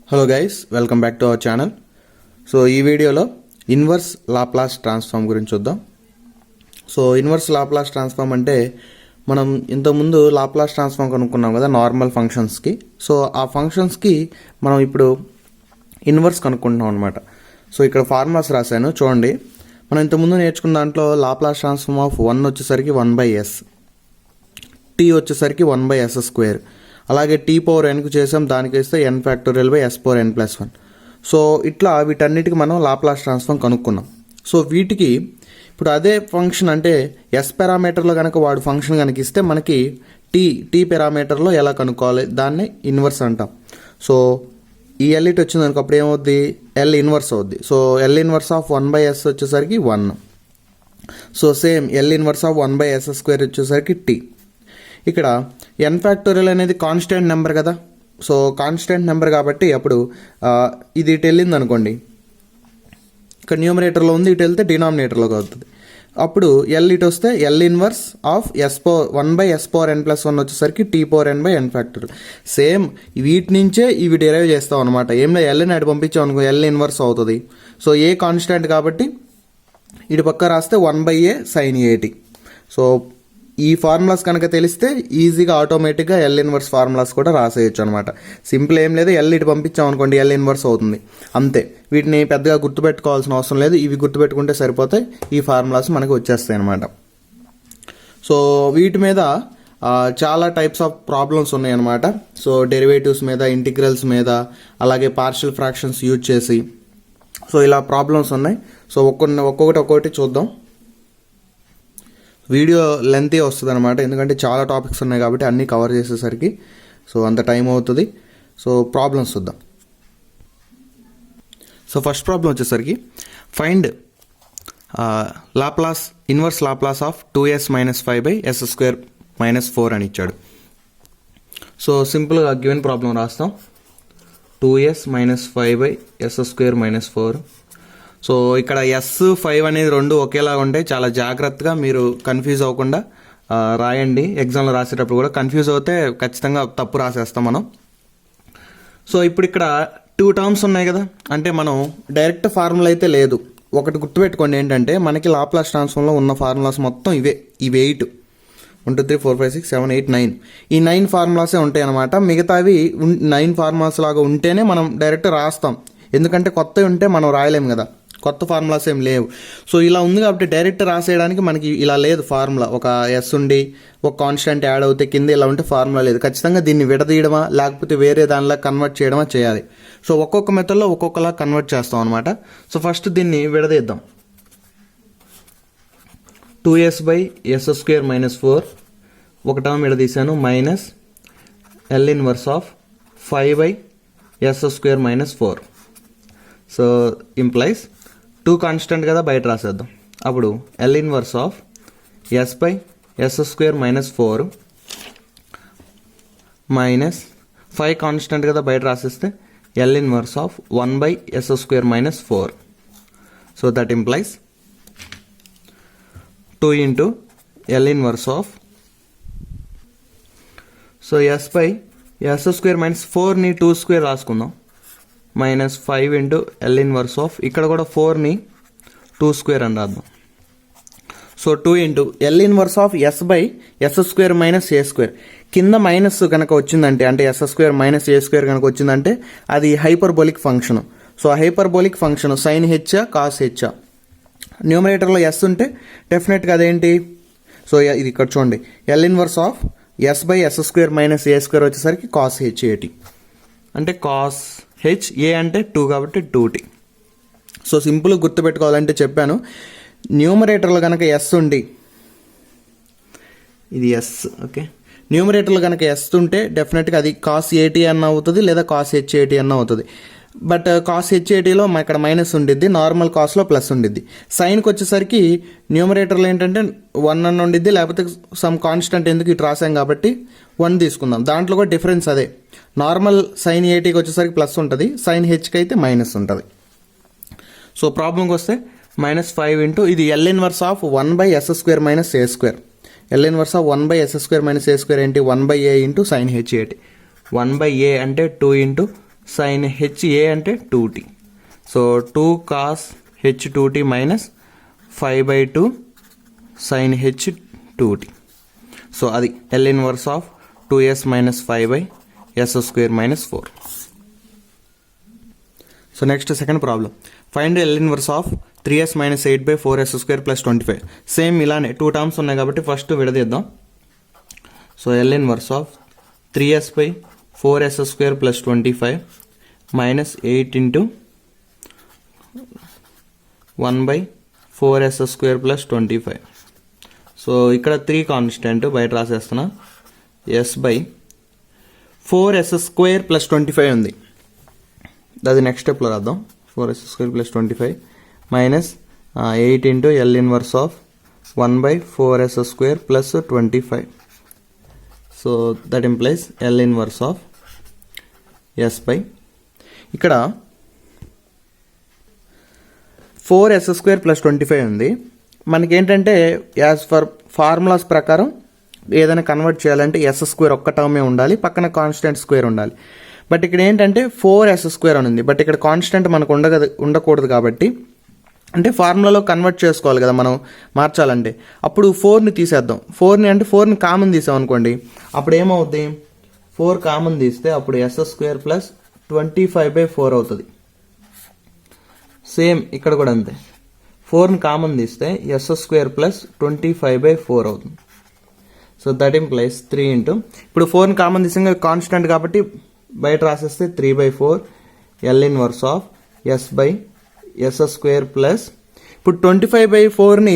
Hello guys, welcome back to our channel. So ఈ వీడియోలో inverse Laplace transform గురించి చూద్దాం. సో ఇన్వర్స్ లాప్లాస్ ట్రాన్స్ఫార్మ్ అంటే మనం ఇంతకుముందు లాప్లాస్ ట్రాన్స్ఫార్మ్ కనుక్కున్నాం కదా నార్మల్ ఫంక్షన్స్కి. సో ఆ ఫంక్షన్స్కి మనం ఇప్పుడు ఇన్వర్స్ కనుక్కుంటున్నాం అనమాట. సో ఇక్కడ ఫార్ములాస్ రాశాను చూడండి. మనం ఇంతకుముందు నేర్చుకున్న దాంట్లో లాప్లాస్ ట్రాన్స్ఫార్మ్ ఆఫ్ 1 వచ్చేసరికి 1/s, టీ వచ్చేసరికి 1/s², అలాగే టీ పవర్ ఎన్కు చేసాం, దానికి వేస్తే n factorial by s power n+1. So ఇట్లా వీటన్నిటికి మనం లాప్లాస్ ట్రాన్స్ఫార్మ్ కనుక్కున్నాం. సో వీటికి ఇప్పుడు అదే ఫంక్షన్ అంటే ఎస్ పారామీటర్లో కనుక వాడు ఫంక్షన్ కనుక ఇస్తే మనకి టీ పారామీటర్లో ఎలా కనుక్కోవాలి, దాన్ని ఇన్వర్స్ అంటాం. సో ఈ ఎల్ ఇట్ వచ్చింది అనుకో, అప్పుడు ఏమవుద్ది, ఎల్ ఇన్వర్స్ అవుద్ది. So L inverse of 1/s వచ్చేసరికి 1. So same L inverse of 1/s² వచ్చేసరికి టీ. ఇక్కడ n ఫ్యాక్టోరియల్ అనేది కాన్స్టెంట్ నెంబర్ కదా. సో కాన్స్టెంట్ నెంబర్ కాబట్టి అప్పుడు ఇది ఇటు వెళ్ళింది అనుకోండి, ఇక్కడ న్యూమరేటర్లో ఉంది, ఇటు వెళ్తే డినామినేటర్లోకి అవుతుంది. అప్పుడు ఎల్ ఇటు వస్తే L inverse of 1/s power n+1 వచ్చేసరికి t power n/n factorial. Same వీటి నుంచే ఇవి డెరైవ్ చేస్తాం అనమాట. ఏం ఎల్ని అటు పంపించాం అనుకో, ఎల్ ఇన్వర్స్ అవుతుంది. సో ఏ కాన్స్టెంట్ కాబట్టి ఇటు పక్క రాస్తే 1/a sin at. సో ఈ ఫార్ములాస్ కనుక తెలిస్తే ఈజీగా ఆటోమేటిక్గా ఎల్ ఇన్వర్స్ ఫార్ములాస్ కూడా రాసేయచ్చు అనమాట. సింపుల్ ఏం లేదు, ఎల్ ఇటు పంపించాం అనుకోండి, ఎల్ ఇన్వర్స్ అవుతుంది అంతే. వీటిని పెద్దగా గుర్తుపెట్టుకోవాల్సిన అవసరం లేదు, ఇవి గుర్తుపెట్టుకుంటే సరిపోతాయి, ఈ ఫార్ములాస్ మనకు వచ్చేస్తాయి అనమాట. సో వీటి మీద చాలా టైప్స్ ఆఫ్ ప్రాబ్లమ్స్ ఉన్నాయి అనమాట. సో డెరివేటివ్స్ మీద, ఇంటిగ్రల్స్ మీద, అలాగే పార్షియల్ ఫ్రాక్షన్స్ యూజ్ చేసి, సో ఇలా ప్రాబ్లమ్స్ ఉన్నాయి. సో ఒక్కొక్కటి చూద్దాం. వీడియో లెంతీ వస్తుంది అనమాట, ఎందుకంటే చాలా టాపిక్స్ ఉన్నాయి కాబట్టి అన్నీ కవర్ చేసేసరికి సో అంత టైం అవుతుంది. సో ప్రాబ్లమ్స్ చూద్దాం. సో ఫస్ట్ ప్రాబ్లం వచ్చేసరికి find Laplace inverse Laplace of 2s - 5/s² - 4 అని ఇచ్చాడు. సో సింపుల్గా గివెన్ ప్రాబ్లం రాస్తాం. 2s - 5/s² - 4. సో ఇక్కడ s5 అనేది రెండు ఒకేలా ఉంటాయి. చాలా జాగ్రత్తగా మీరు కన్ఫ్యూజ్ అవ్వకుండా రాయండి. ఎగ్జామ్లో రాసేటప్పుడు కూడా కన్ఫ్యూజ్ అవుతే ఖచ్చితంగా తప్పు రాసేస్తాం మనం. సో ఇప్పుడు ఇక్కడ 2 టర్మ్స్ ఉన్నాయి కదా, అంటే మనం డైరెక్ట్ ఫార్ములా అయితే లేదు. ఒకటి గుర్తుపెట్టుకోండి, ఏంటంటే మనకి లాప్లాస్ ట్రాన్స్ఫార్మ్లో ఉన్న ఫార్ములాస్ మొత్తం ఇవి 8, 1 2 3 4 5 6 7 8 9, ఈ 9 ఫార్ములాసే ఉంటాయి అనమాట. మిగతావి 9 ఫార్ములాస్ లాగా ఉంటేనే మనం డైరెక్ట్ రాస్తాం, ఎందుకంటే కొత్తవి ఉంటే మనం రాయలేము కదా, కొత్త ఫార్ములాస్ ఏం లేవు. సో ఇలా ఉంది కాబట్టి డైరెక్ట్ రాసేయడానికి మనకి ఇలా లేదు ఫార్ములా. ఒక ఎస్ ఉండి ఒక కాన్స్టెంట్ యాడ్ అవుతే కింద ఇలా ఉంటే ఫార్ములా లేదు. ఖచ్చితంగా దీన్ని విడదీయడమా లేకపోతే వేరే దానిలా కన్వర్ట్ చేయడమా చేయాలి. సో ఒక్కొక్క మెథడ్లో ఒక్కొక్కలా కన్వర్ట్ చేస్తాం అనమాట. సో ఫస్ట్ దీన్ని విడదీద్దాం. 2s/s² - 4 ఒక టర్మ్ విడదీశాను, minus L inverse of 5/s² - 4. So implies 2 constant కదా, బయట రాసేద్దాం. అప్పుడు L inverse of s/s² - 4 minus 5 constant కదా, బయట రాసేస్తే L inverse of 1/s² - 4. So that implies 2 into L inverse of, so s/s² - 4ని 2² రాసుకుందాం, minus 5 into L inverse of, ఇక్కడ కూడా 4ని 2² అని రాద్దాం. So 2 into L inverse of s/s² - a². కింద మైనస్ కనుక వచ్చిందంటే, అంటే s² - a² కనుక వచ్చిందంటే అది hyperbolic function. So hyperbolic function sine h cos h, న్యూమరేటర్లో ఎస్ ఉంటే డెఫినెట్గా అదేంటి. సో ఇది ఇక్కడ చూడండి, L inverse of s/s² - a² వచ్చేసరికి కాస్ hAt, అంటే కాస్ హెచ్, ఏ అంటే 2 కాబట్టి 2t. సో సింపుల్గా గుర్తుపెట్టుకోవాలంటే చెప్పాను, న్యూమరేటర్లో కనుక ఎస్ ఉండి, ఇది ఎస్ ఓకే, న్యూమరేటర్లో కనుక ఎస్ ఉంటే డెఫినెట్గా అది కాస్ ఏటీ అన్న అవుతుంది, లేదా కాస్ hAt అన్న అవుతుంది. బట్ కాస్ hAtలో ఇక్కడ మైనస్ ఉండిద్ది, నార్మల్ కాస్లో ప్లస్ ఉండిద్ది. సైన్కి వచ్చేసరికి న్యూమరేటర్లో ఏంటంటే 1 అని ఉండిద్ది, లేకపోతే సమ్ కాన్స్టెంట్ ఎందుకు ఇటు రాసాం కాబట్టి 1 తీసుకుందాం. దాంట్లో కూడా డిఫరెన్స్ అదే, నార్మల్ సైన్ ఏటీకి వచ్చేసరికి ప్లస్ ఉంటుంది, సైన్ హెచ్కి అయితే మైనస్ ఉంటుంది. సో ప్రాబ్లంకి వస్తే -5 ఇంటూ ఇది L inverse of 1/s² - a². L inverse of 1/s² - a² ఏంటి, 1/a into sine hAt. 1/a అంటే 2 ఇంటూ సైన్ హెచ్ఏ అంటే 2t. So 2 cos h2t minus 5/2 sine h2t. So అది L inverse of 2s minus 5/s² minus 4. So next second problem. Find L inverse of 3s minus 8/4s² plus 25. Same ఇలానే 2 terms ఉన్నాయి కాబట్టి first విడదీద్దాం. So L inverse of 3s/4s² plus 25 minus 8 into 1/4s² plus 25. So ఇక్కడ 3 constant బయట రాసేస్తున్నా. s/4s² plus 25 ఉంది, అది next స్టెప్లో రాద్దాం. 4s² plus 25 minus 8 into L inverse of 1/4s² plus 25. So that implies L inverse of s/, ఇక్కడ 4s² plus 25 ఉంది. మనకేంటంటే as for formulas ప్రకారం ఏదైనా కన్వర్ట్ చేయాలంటే s² ఒక్క టర్మే ఉండాలి, పక్కన కాన్స్టెంట్ స్క్వేర్ ఉండాలి. బట్ ఇక్కడ ఏంటంటే 4s² అని ఉంది, బట్ ఇక్కడ కాన్స్టెంట్ మనకు ఉండకూడదు కాబట్టి అంటే ఫార్ములాలో కన్వర్ట్ చేసుకోవాలి కదా మనం మార్చాలంటే. అప్పుడు 4ని తీసేద్దాం. 4ని కామన్ తీసాం అనుకోండి, అప్పుడు ఏమవుద్ది, 4 కామన్ తీస్తే అప్పుడు s² ప్లస్ 25/4 అవుతుంది. సేమ్ ఇక్కడ కూడా అంతే, 4ని కామన్ తీస్తే s² ప్లస్ 25/4 అవుతుంది. సో దట్ ఇంప్లైస్ 3 ఇంటూ, ఇప్పుడు 4ని కామన్ తీసాం కాన్స్టెంట్ కాబట్టి బయట రాసేస్తే 3/4 L inverse of s/s² plus, ఇప్పుడు 25/4ని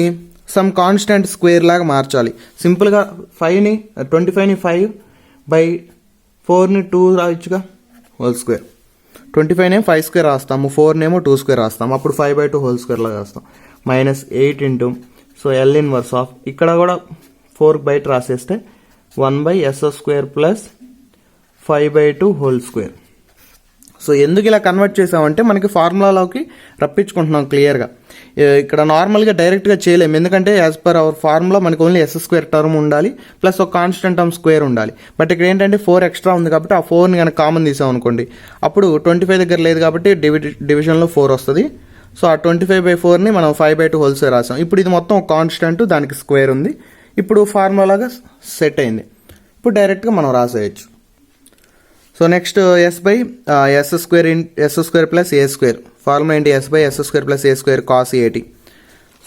సమ్ కాన్స్టెంట్ స్క్వేర్ లాగా మార్చాలి. సింపుల్గా 25ని 5/4ని 2 రాయొచ్చుగా, హోల్ స్క్వేర్. 25 5² రాస్తాము, 4 2² రాస్తాము, అప్పుడు 5/2 హోల్ స్క్వేర్ లాగా రాస్తాం. Minus 8 into, so L inverse of, ఇక్కడ కూడా 4 బయట రాసేస్తే 1/s² plus 5/2 whole square. So ఎందుకు ఇలా కన్వర్ట్ చేసామంటే మనకి ఫార్ములాలోకి రప్పించుకుంటున్నాం క్లియర్గా. ఇక్కడ నార్మల్గా డైరెక్ట్గా చేయలేము, ఎందుకంటే యాజ్ పర్ అవర్ ఫార్ములా మనకి ఓన్లీ s² టర్మ్ ఉండాలి ప్లస్ ఒక కాన్స్టెంట్ టర్మ్ స్క్వేర్ ఉండాలి. బట్ ఇక్కడ ఏంటంటే 4 ఎక్స్ట్రా ఉంది కాబట్టి ఆ 4ని కనుక కామన్ తీసాం అనుకోండి, అప్పుడు 25 దగ్గర లేదు కాబట్టి డివిజన్లో 4 వస్తుంది. సో ఆ 25/4ని మనం 5/2 హోల్ స్క్వేర్ రాసాం. ఇప్పుడు ఇది మొత్తం ఒక కాన్స్టెంట్, దానికి స్క్వేర్ ఉంది. ఇప్పుడు ఫార్ములాగా సెట్ అయింది. ఇప్పుడు డైరెక్ట్గా మనం రాసేయచ్చు. So next s/s² plus a², formula ఏంటి, s/s² plus a² cos 80.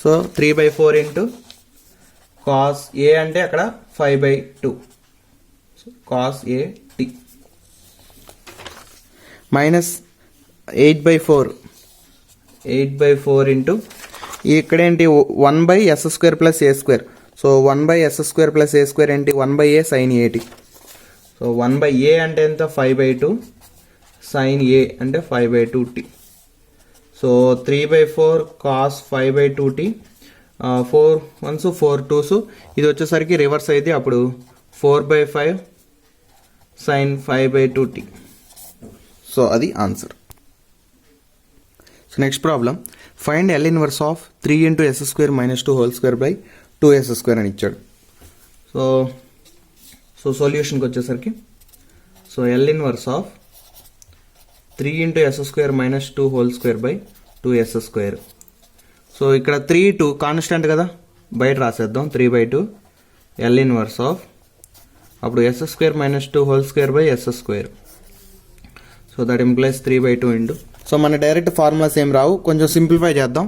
So 3/4 into cos a అంటే అక్కడ 5/2 cos at మైనస్ 8/4 ఇంటూ ఇక్కడేంటి 1/s² plus a². So 1/s² plus a² ఏంటి, 1/a sin 80. సో 1/a అంటే ఎంత, 5/2 sin a అంటే 5/2t. So 3/4 cos 5/2t, 4 1s 4 2s, ఇది వచ్చేసరికి reverse అయితే అప్పుడు 4/5 sin 5/2t. సో అది answer. So next problem, find L inverse of 3 into s² minus 2 whole square by 2s² అని ఇచ్చాడు. సో సొల్యూషన్కి వచ్చేసరికి, so L inverse of 3 into s² minus 2 whole square by 2s². So ఇక్కడ 3 2 constant కదా, బయట రాసేద్దాం. 3/2 L inverse of, అప్పుడు s² minus 2 whole square by s². So that implies 3/2 into, so మన direct formulas ఏం రావు, కొంచెం సింప్లిఫై చేద్దాం.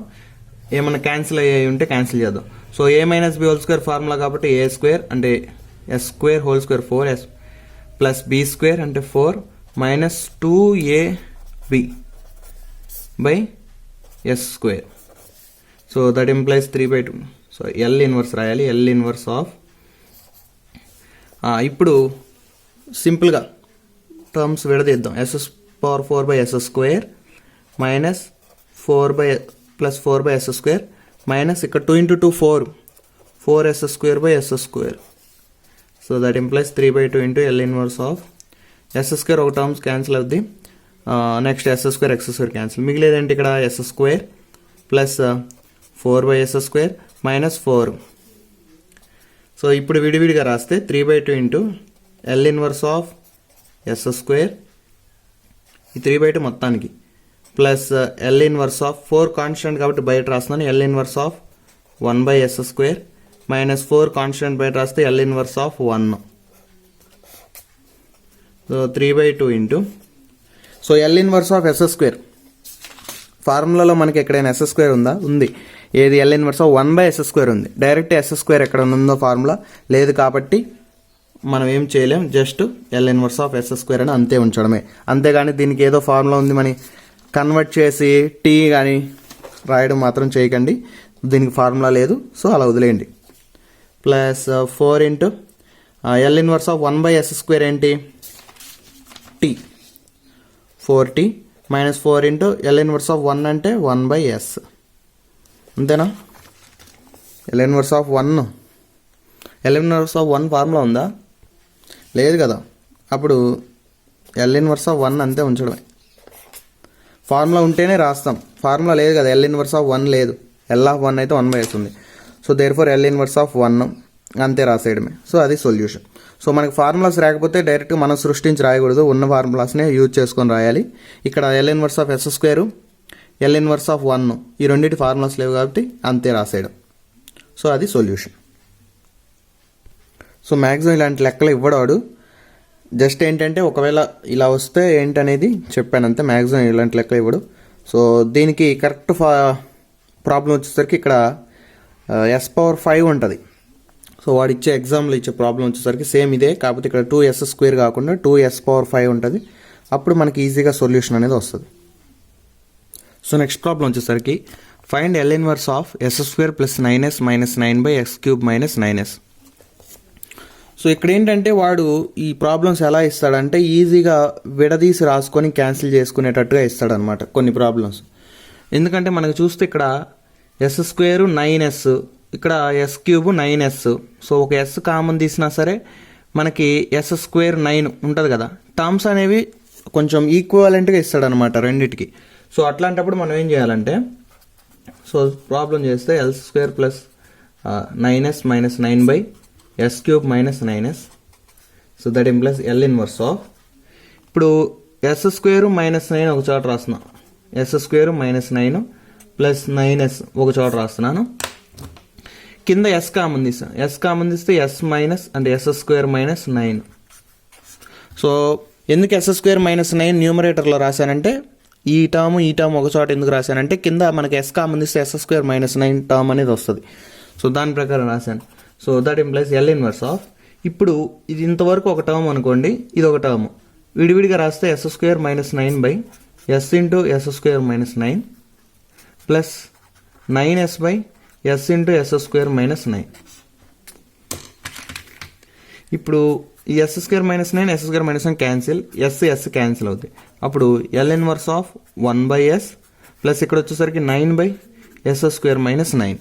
ఏమైనా క్యాన్సిల్ అయ్యాయి ఉంటే క్యాన్సిల్ చేద్దాం. So a minus b whole square formula కాబట్టి a² అంటే s² whole square 4s plus b² అంటే 4 minus 2ab by s². So that implies 3/2. So L inverse రాయాలి. L ఇన్వర్స్ ఆఫ్, ఇప్పుడు సింపుల్గా terms విడదీద్దాం. s⁴/s² minus 4/s² minus ఇక్కడ 2 into 2 4s²/s². So that implies 3/2 into L inverse of s² ఒక terms cancel అవుద్ది. Next s² x² cancel, మిగిలేదంటే ఇక్కడ s² plus 4/s² minus 4. So ఇప్పుడు విడివిడిగా రాస్తే 3/2 into L inverse of s² ఈ 3/2 మొత్తానికి plus L inverse of 4 constant కాబట్టి బయట రాస్తున్నాను, L inverse of 1/s² minus 4 constant బయట రాస్తే L inverse of 1. So 3/2 into so L inverse of s². ఫార్ములాలో మనకి ఎక్కడైనా s² ఉందా? ఉంది. ఏది? ఎల్ ఇన్వర్స్ ఆఫ్ 1/s² ఉంది. డైరెక్ట్ s² ఎక్కడ ఉందో ఫార్ములా లేదు కాబట్టి మనం ఏం చేయలేం, just L inverse of s² అని అంతే ఉంచడమే. అంతేగాని దీనికి ఏదో ఫార్ములా ఉంది మని కన్వర్ట్ చేసి టీ కానీ రాయడం మాత్రం చేయకండి, దీనికి ఫార్ములా లేదు. సో అలా వదిలేయండి. Plus 4 into L inverse of 1/s² ఏంటి? T. 4t minus 4 into L inverse of 1 అంటే 1/s. అంతేనా? L inverse of 1, L inverse of 1 formula ఉందా? లేదు కదా. అప్పుడు ఎల్ ఇన్వర్స్ ఆఫ్ 1 అంతే ఉంచడమే. ఫార్ములా ఉంటేనే రాస్తాం, ఫార్ములా లేదు కదా, ఎల్ ఇన్వర్స్ ఆఫ్ 1 లేదు. ఎల్ ఆఫ్ 1 అయితే 1/s ఉంది. So therefore L inverse of 1 అంతే రాసేయడమే. సో అది సొల్యూషన్. సో మనకి ఫార్ములాస్ రాకపోతే డైరెక్ట్గా మనం సృష్టించి రాయకూడదు, ఉన్న ఫార్ములాస్నే యూజ్ చేసుకొని రాయాలి. ఇక్కడ L inverse of s², L inverse of 1 ఈ రెండింటి ఫార్ములాస్ లేవు కాబట్టి అంతే రాసేయడం. సో అది సొల్యూషన్. సో మ్యాక్సిమం ఇలాంటి లెక్కలు ఇవ్వడాడు, జస్ట్ ఏంటంటే ఒకవేళ ఇలా వస్తే ఏంటనేది చెప్పాను అంతే. మ్యాక్సిమం ఇలాంటి లెక్కలు ఇవ్వడు. సో దీనికి కరెక్ట్ ప్రాబ్లం వచ్చేసరికి ఇక్కడ s⁵ ఉంటుంది. సో వాడు ఇచ్చే ఎగ్జామ్లో ఇచ్చే ప్రాబ్లం వచ్చేసరికి సేమ్ ఇదే, కాకపోతే ఇక్కడ 2s² కాకుండా 2s⁵ ఉంటుంది. అప్పుడు మనకి ఈజీగా సొల్యూషన్ అనేది వస్తుంది. సో నెక్స్ట్ ప్రాబ్లం వచ్చేసరికి find L inverse of s² plus 9s minus 9/s³ minus 9s. So ఇక్కడ ఏంటంటే వాడు ఈ ప్రాబ్లమ్స్ ఎలా ఇస్తాడంటే ఈజీగా విడదీసి రాసుకొని క్యాన్సిల్ చేసుకునేటట్టుగా ఇస్తాడనమాట కొన్ని ప్రాబ్లమ్స్. ఎందుకంటే మనకు చూస్తే ఇక్కడ s² 9s, ఇక్కడ s³ 9s. సో ఒక s కామన్ తీసినా సరే మనకి s² 9 ఉంటుంది కదా. టర్మ్స్ అనేవి కొంచెం ఈక్వాలెంట్గా ఇస్తాడనమాట రెండిటికి. సో అట్లాంటప్పుడు మనం ఏం చేయాలంటే, సో ప్రాబ్లం చేస్తే l² plus 9s minus 9/s³ minus 9s. So that implies L inverse of, ఇప్పుడు s² మైనస్ 9 ఒక చోట రాస్తున్నాం, s² మైనస్ 9 ప్లస్ 9s ఒక చోట రాస్తున్నాను. కింద s కామన్ తీస్తాను, s కామన్ తీస్తే s మైనస్ అంటే s² మైనస్ 9. సో ఎందుకు s² మైనస్ 9 న్యూమరేటర్లో రాశానంటే ఈ టర్మ్ ఒక చోట ఎందుకు రాశానంటే కింద మనకి s కామన్ తీస్తే s² మైనస్ 9 టర్మ్ అనేది వస్తుంది. సో దాని ప్రకారం రాశాను. So that implies L inverse of, ఇప్పుడు ఇది ఇంతవరకు ఒక టర్మ్ అనుకోండి, ఇది ఒక టర్మ్ విడివిడిగా రాస్తే s² minus 9/s into s² minus 9 plus 9s/s into s² minus 9. ఇప్పుడు ఈ s² minus 9 s² minus 9 cancel, s cancel అవుతాయి. అప్పుడు L inverse of 1/s plus ఇక్కడ వచ్చేసరికి 9/s² మైనస్ 9.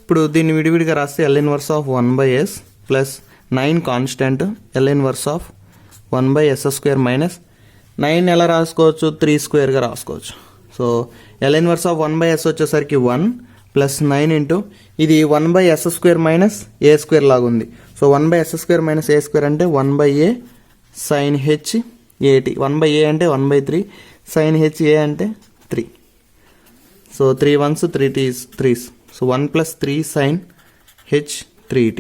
ఇప్పుడు దీన్ని విడివిడిగా రాస్తే L inverse of 1/s plus 9 constant, L inverse of 1/s² minus 9 ఎలా రాసుకోవచ్చు? 3² రాసుకోవచ్చు. So L inverse of 1/s వచ్చేసరికి 1 ప్లస్ 9 ఇంటూ ఇది 1/s² మైనస్ a² లాగా ఉంది. సో 1/s² మైనస్ a² అంటే 1/a sin h at, 1/a అంటే 1/3 sin h a అంటే 3. So 3 1s 3 3s. So 1 plus 3 sin h 3t.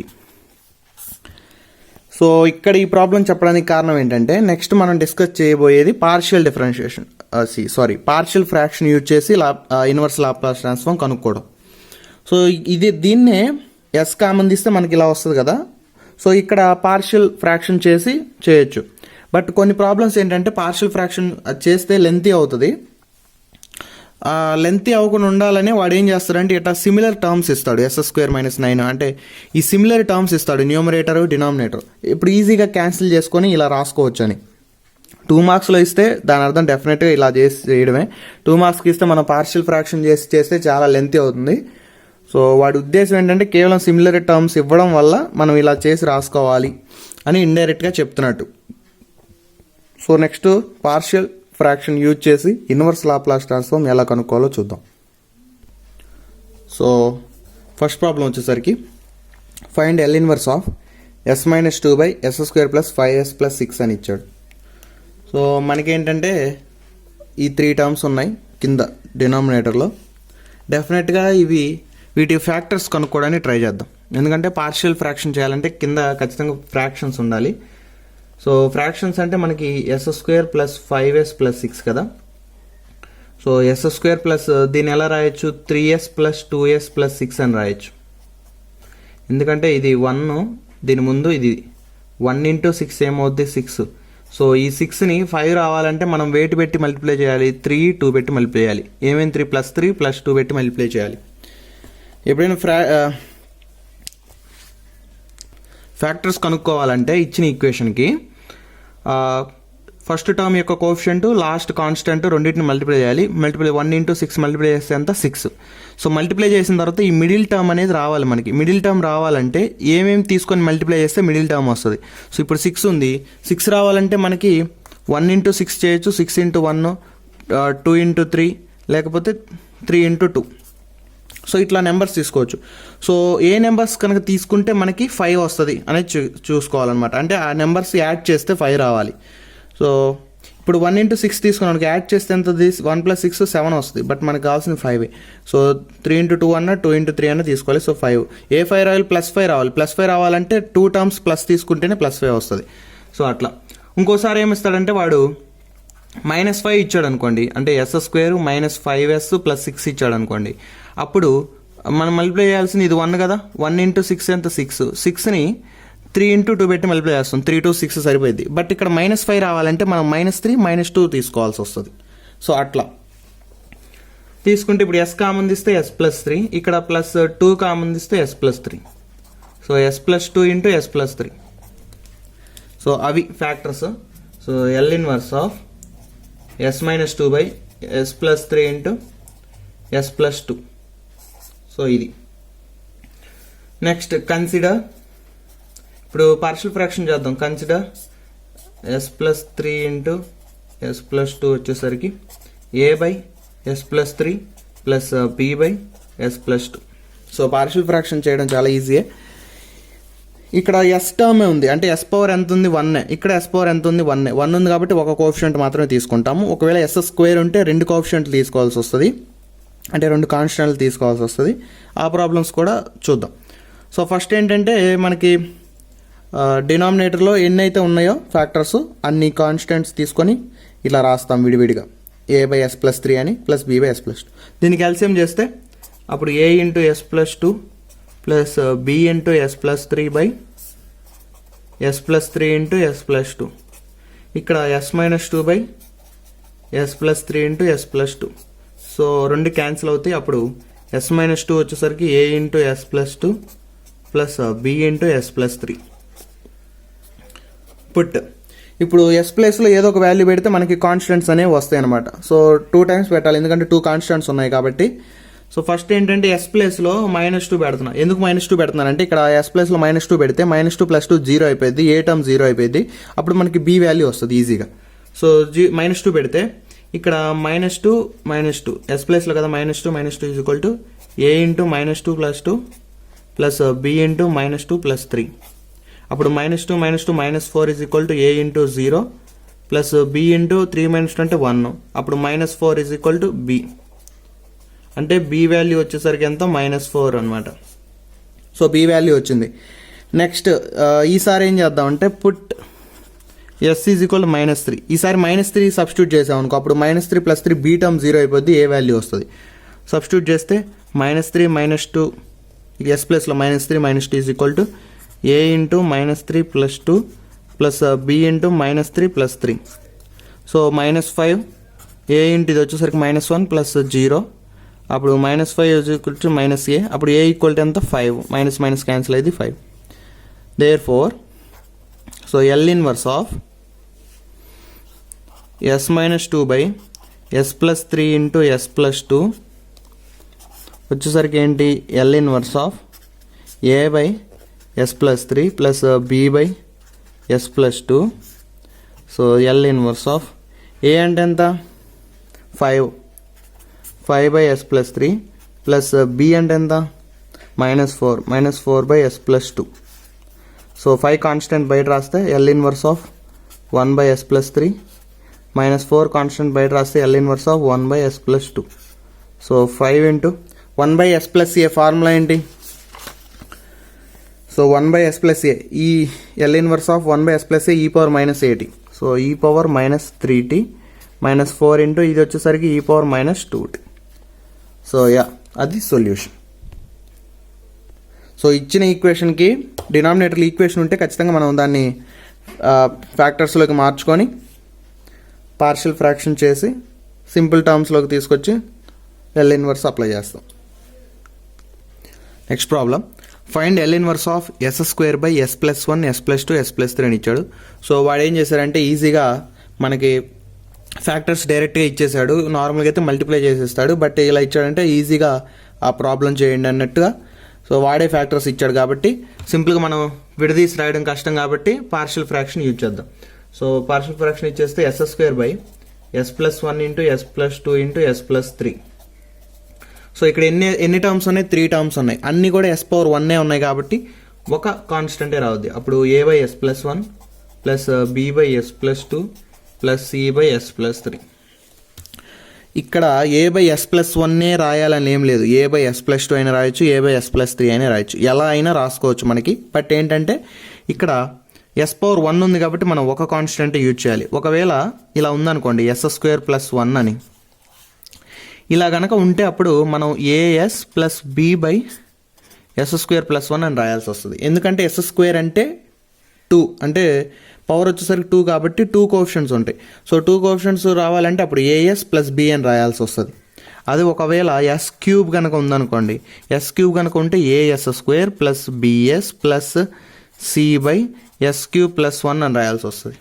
So ఇక్కడ ఈ problem చెప్పడానికి కారణం ఏంటంటే నెక్స్ట్ మనం డిస్కస్ చేయబోయేది partial differentiation, partial fraction use చేసి ఇన్వర్స్ లాప్లాస్ ట్రాన్స్ఫార్మ్ కనుక్కోవడం. సో దీన్నే ఎస్ కామన్ తీస్తే మనకి ఇలా వస్తుంది కదా. సో ఇక్కడ పార్షియల్ ఫ్రాక్షన్ చేసి చేయొచ్చు. బట్ కొన్ని ప్రాబ్లమ్స్ ఏంటంటే పార్షియల్ ఫ్రాక్షన్ చేస్తే లెంతీ అవుతుంది. లెంతీ అవ్వకుండా ఉండాలని వాడు ఏం చేస్తాడంటే ఇట్లా సిమిలర్ టర్మ్స్ ఇస్తాడు, s² మైనస్ 9 అంటే ఈ సిమిలర్ టర్మ్స్ ఇస్తాడు న్యూమరేటర్ డినామినేటర్. ఇప్పుడు ఈజీగా క్యాన్సిల్ చేసుకొని ఇలా రాసుకోవచ్చు అని. 2 మార్క్స్లో ఇస్తే దాని అర్థం డెఫినెట్గా ఇలా చేయడమే. 2 మార్క్స్కి ఇస్తే మనం పార్షియల్ ఫ్రాక్షన్ చేస్తే చాలా లెంతీ అవుతుంది. సో వాడి ఉద్దేశం ఏంటంటే కేవలం సిమిలర్ టర్మ్స్ ఇవ్వడం వల్ల మనం ఇలా చేసి రాసుకోవాలి అని ఇండైరెక్ట్గా చెప్తున్నట్టు. So next partial fraction use చేసి ఇన్వర్స్ లాప్లాస్ ట్రాన్స్ఫార్మ్ ఎలా కనుక్కోవాలో చూద్దాం. సో ఫస్ట్ ప్రాబ్లం వచ్చేసరికి find L inverse of s - 2/s² plus 5s plus 6 అని ఇచ్చాడు. సో మనకేంటంటే ఈ 3 టర్మ్స్ ఉన్నాయి కింద డినామినేటర్లో. డెఫినెట్గా వీటి ఫ్యాక్టర్స్ కనుక్కోవడానికి ట్రై చేద్దాం. ఎందుకంటే పార్షియల్ ఫ్రాక్షన్ చేయాలంటే కింద ఖచ్చితంగా ఫ్రాక్షన్స్ ఉండాలి. సో ఫ్రాక్షన్స్ అంటే మనకి s² ప్లస్ 5s ప్లస్ 6 కదా. సో s² ప్లస్ దీన్ని ఎలా రాయొచ్చు, 3s ప్లస్ 2s ప్లస్ 6 అని రాయొచ్చు. ఎందుకంటే ఇది 1, దీని ముందు ఇది 1 ఇంటూ 6 ఏమవుద్ది 6. సో ఈ 6ని 5 రావాలంటే మనం వెయిట్ పెట్టి మల్టిప్లై చేయాలి, 3 2 పెట్టి మల్టిప్లై చేయాలి. ఏమేమి 3 ప్లస్ 3 ప్లస్ 2 పెట్టి మల్టిప్లై చేయాలి. ఎప్పుడైనా ఫ్యాక్టర్స్ కనుక్కోవాలంటే ఇచ్చిన ఈక్వేషన్కి ఫస్ట్ టర్మ్ యొక్క కోఎఫిషియంట్ లాస్ట్ కాన్స్టెంట్ రెండింటిని మల్టిప్లై చేయాలి. 1 ఇంటూ 6 మల్టిప్లై చేస్తే అంత 6. సో మల్టిప్లై చేసిన తర్వాత ఈ మిడిల్ టర్మ్ అనేది రావాలి మనకి. మిడిల్ టర్మ్ రావాలంటే ఏమేమి తీసుకొని మల్టిప్లై చేస్తే మిడిల్ టర్మ్ వస్తుంది. సో ఇప్పుడు 6 ఉంది, 6 రావాలంటే మనకి 1 ఇంటూ 6 చేయొచ్చు, 6 ఇంటూ 1, 2 ఇంటూ 3, లేకపోతే 3 ఇంటూ 2. సో ఇట్లా నెంబర్స్ తీసుకోవచ్చు. సో ఏ నెంబర్స్ కనుక తీసుకుంటే మనకి 5 వస్తుంది అనేది చూసుకోవాలన్నమాట. అంటే ఆ నెంబర్స్ యాడ్ చేస్తే 5 రావాలి. సో ఇప్పుడు 1 ఇంటూ 6 తీసుకున్నాం, యాడ్ చేస్తే ఎంత, 1 ప్లస్ 6 7 వస్తుంది. బట్ మనకు కావాల్సింది 5. సో 3 ఇంటూ 2 అన్న 2 ఇంటూ 3 అన్న తీసుకోవాలి. సో 5. ఏ 5 రావాలి, ప్లస్ 5 రావాలి. ప్లస్ 5 రావాలంటే 2 టర్మ్స్ ప్లస్ తీసుకుంటేనే ప్లస్ 5 వస్తుంది. సో అట్లా. ఇంకోసారి ఏమిస్తాడంటే వాడు -5 ఇచ్చాడు అనుకోండి, అంటే s² మైనస్ 5s ప్లస్ 6 ఇచ్చాడు అనుకోండి. అప్పుడు మనం మల్టిప్లై చేయాల్సింది ఇది 1 కదా. 1 ఇంటూ 6 ఎంత 6. 6ని 3 ఇంటూ 2 పెట్టి మల్టిప్లై చేస్తాం, 3 to 6 సరిపోయింది. బట్ ఇక్కడ -5 రావాలంటే మనం -3 -2 తీసుకోవాల్సి వస్తుంది. సో అట్లా తీసుకుంటే ఇప్పుడు s కామన్ తీస్తే s ప్లస్ 3, ఇక్కడ ప్లస్ 2 కామన్ తీస్తే s plus 3. So s plus 2 into s plus 3. So అవి factors. So L inverse of s minus 2 by s plus 3 into s plus 2. So ఇది. నెక్స్ట్ కన్సిడర్, ఇప్పుడు partial fraction చేద్దాం. Consider s plus 3 into s plus 2 వచ్చేసరికి a by s plus 3 plus b by s plus 2. So partial fraction చేయడం చాలా ఈజీయే. ఇక్కడ s term ఉంది, అంటే s power ఎంత ఉంది 1. ఇక్కడ s పవర్ ఎంత ఉంది 1. 1 ఉంది కాబట్టి ఒక కోఎఫిషియంట్ మాత్రమే తీసుకుంటాము. ఒకవేళ s² ఉంటే 2 కోఎఫిషియంట్లు తీసుకోవాల్సి వస్తుంది, అంటే 2 కాన్స్టెంట్లు తీసుకోవాల్సి వస్తుంది. ఆ ప్రాబ్లమ్స్ కూడా చూద్దాం. సో ఫస్ట్ ఏంటంటే మనకి డినామినేటర్లో ఎన్ని అయితే ఉన్నాయో ఫ్యాక్టర్స్ అన్ని కాన్స్టెంట్స్ తీసుకొని ఇలా రాస్తాం విడివిడిగా. a బై s ప్లస్ 3 అని plus b by s plus 2. దీనికి ఎల్సిఎం చేస్తే అప్పుడు a into s plus 2 plus b into s plus 3 by s plus 3 into s plus 2. ఇక్కడ s minus 2 by s plus 3 into s plus 2. So 2 cancel అవుతాయి. అప్పుడు s minus 2 వచ్చేసరికి a into s plus 2 plus b into s plus 3. Put. ఇప్పుడు s ప్లేస్లో ఏదో ఒక value పెడితే మనకి కాన్స్టెంట్స్ అనేవి వస్తాయి అనమాట. సో 2 టైమ్స్ పెట్టాలి, ఎందుకంటే 2 కాన్స్టెంట్స్ ఉన్నాయి కాబట్టి. సో ఫస్ట్ ఏంటంటే s ప్లేస్లో -2 పెడుతున్నా. ఎందుకు -2 పెడుతున్నానంటే ఇక్కడ s ప్లేస్లో -2 పెడితే -2 ప్లస్ 2 0 అయిపోయింది, ఏ టర్మ్ 0 అయిపోయింది. అప్పుడు మనకి b వాల్యూ వస్తుంది ఈజీగా. సో -2 పెడితే ఇక్కడ -2 s ప్లేస్లో కదా, -2 is equal to a into -2 plus 2 plus b into -2 plus 3. అప్పుడు -2 -4 is equal to a into 0 plus b into 3 -2 అంటే 1. అప్పుడు -4 ఈజ్ ఈక్వల్ టు b, అంటే b వాల్యూ వచ్చేసరికి ఎంత -4 అనమాట. సో b వాల్యూ వచ్చింది. నెక్స్ట్ ఈసారి ఏం చేద్దామంటే put s is equal to -3. ఈసారి -3 సబ్స్టిట్యూట్ చేసాం అనుకో, అప్పుడు -3 ప్లస్ 3 b టర్మ్ 0 అయిపోద్ది, ఏ వాల్యూ వస్తుంది. సబ్స్టిట్యూట్ చేస్తే -3 -2 s ప్లస్లో -3 -2 is equal to a into -3 plus 2 plus b into -3 plus 3. So -5 a into ఇది వచ్చేసరికి -1 ప్లస్ 0. అప్పుడు -5 ఈజ్ ఈక్వల్ టు -a. అప్పుడు a ఈక్వల్ టు ఎంత 5, మైనస్ క్యాన్సిల్ అయింది 5. Therefore so L inverse of s minus 2 by s plus 3 into s plus 2 వచ్చేసరికి ఏంటి, L inverse of a by s plus 3 plus b by s plus 2. So L inverse of a అంటే ఎంత 5 by s plus 3 plus b అంటే ఎంత -4 by s plus 2. So 5 constant బయట రాస్తే L inverse of 1 by s plus 3 -4 constant బయట రాస్తే L inverse of 1/s plus 2. So 5 into 1/s plus A formula ఏంటి? So 1/s plus ఏ, ఈ L inverse of 1/s plus A e⁻−8. So e⁻−3t -4 into ఇది వచ్చేసరికి e⁻−2t. So అది solution. So ఇచ్చిన ఈక్వేషన్కి డినామినేటర్లు equation ఉంటే ఖచ్చితంగా మనం దాన్ని ఫ్యాక్టర్స్లోకి మార్చుకొని పార్షియల్ ఫ్రాక్షన్ చేసి సింపుల్ టర్మ్స్లోకి తీసుకొచ్చి L ఇన్వర్స్ అప్లై చేస్తాం. Next problem, find L inverse of s² s + 1 s + 2 s + 3 అని ఇచ్చాడు. సో వాడు ఏం చేశారంటే ఈజీగా మనకి ఫ్యాక్టర్స్ డైరెక్ట్గా ఇచ్చేసాడు. నార్మల్గా అయితే మల్టిప్లై చేసేస్తాడు, బట్ ఇలా ఇచ్చాడంటే ఈజీగా ఆ ప్రాబ్లం చేయండి అన్నట్టుగా. సో వాడే ఫ్యాక్టర్స్ ఇచ్చాడు కాబట్టి సింపుల్గా మనం విడదీసి రాయడం కష్టం కాబట్టి పార్షియల్ ఫ్రాక్షన్ యూజ్ చేద్దాం. సో పార్షియల్ ఫ్రాక్షన్ ఇచ్చేస్తే s² s + 1 into s + 2 into s + 3. So ఇక్కడ ఎన్ని టర్మ్స్ ఉన్నాయి? 3 టర్మ్స్ ఉన్నాయి. అన్నీ కూడా s⁻1 ఉన్నాయి కాబట్టి ఒక కాన్స్టెంటే రావద్ది. అప్పుడు a/s + 1 plus b/s + 2 plus c/s + 3. ఇక్కడ a/s + 1 రాయాలని ఏం లేదు. a/s + 2 అయినా రాయొచ్చు, a/s + 3 అయినా రాయొచ్చు, ఎలా అయినా రాసుకోవచ్చు మనకి. బట్ ఏంటంటే ఇక్కడ s⁻1 ఉంది కాబట్టి మనం ఒక కాన్స్టెంట్ యూజ్ చేయాలి. ఒకవేళ ఇలా ఉందనుకోండి s² + 1 అని, ఇలా కనుక ఉంటే అప్పుడు మనం as + b/s² + 1 అని రాయాల్సి వస్తుంది. ఎందుకంటే s² అంటే 2, అంటే పవర్ వచ్చేసరికి 2 కాబట్టి 2 కోఎఫిషియంట్స్ ఉంటాయి. సో 2 కోఎఫిషియంట్స్ రావాలంటే అప్పుడు as + b అని రాయాల్సి వస్తుంది. అది ఒకవేళ s³ కనుక ఉందనుకోండి, s³ కనుక ఉంటే as² + bs + c/s³ + 1 అని రాయాల్సి వస్తుంది.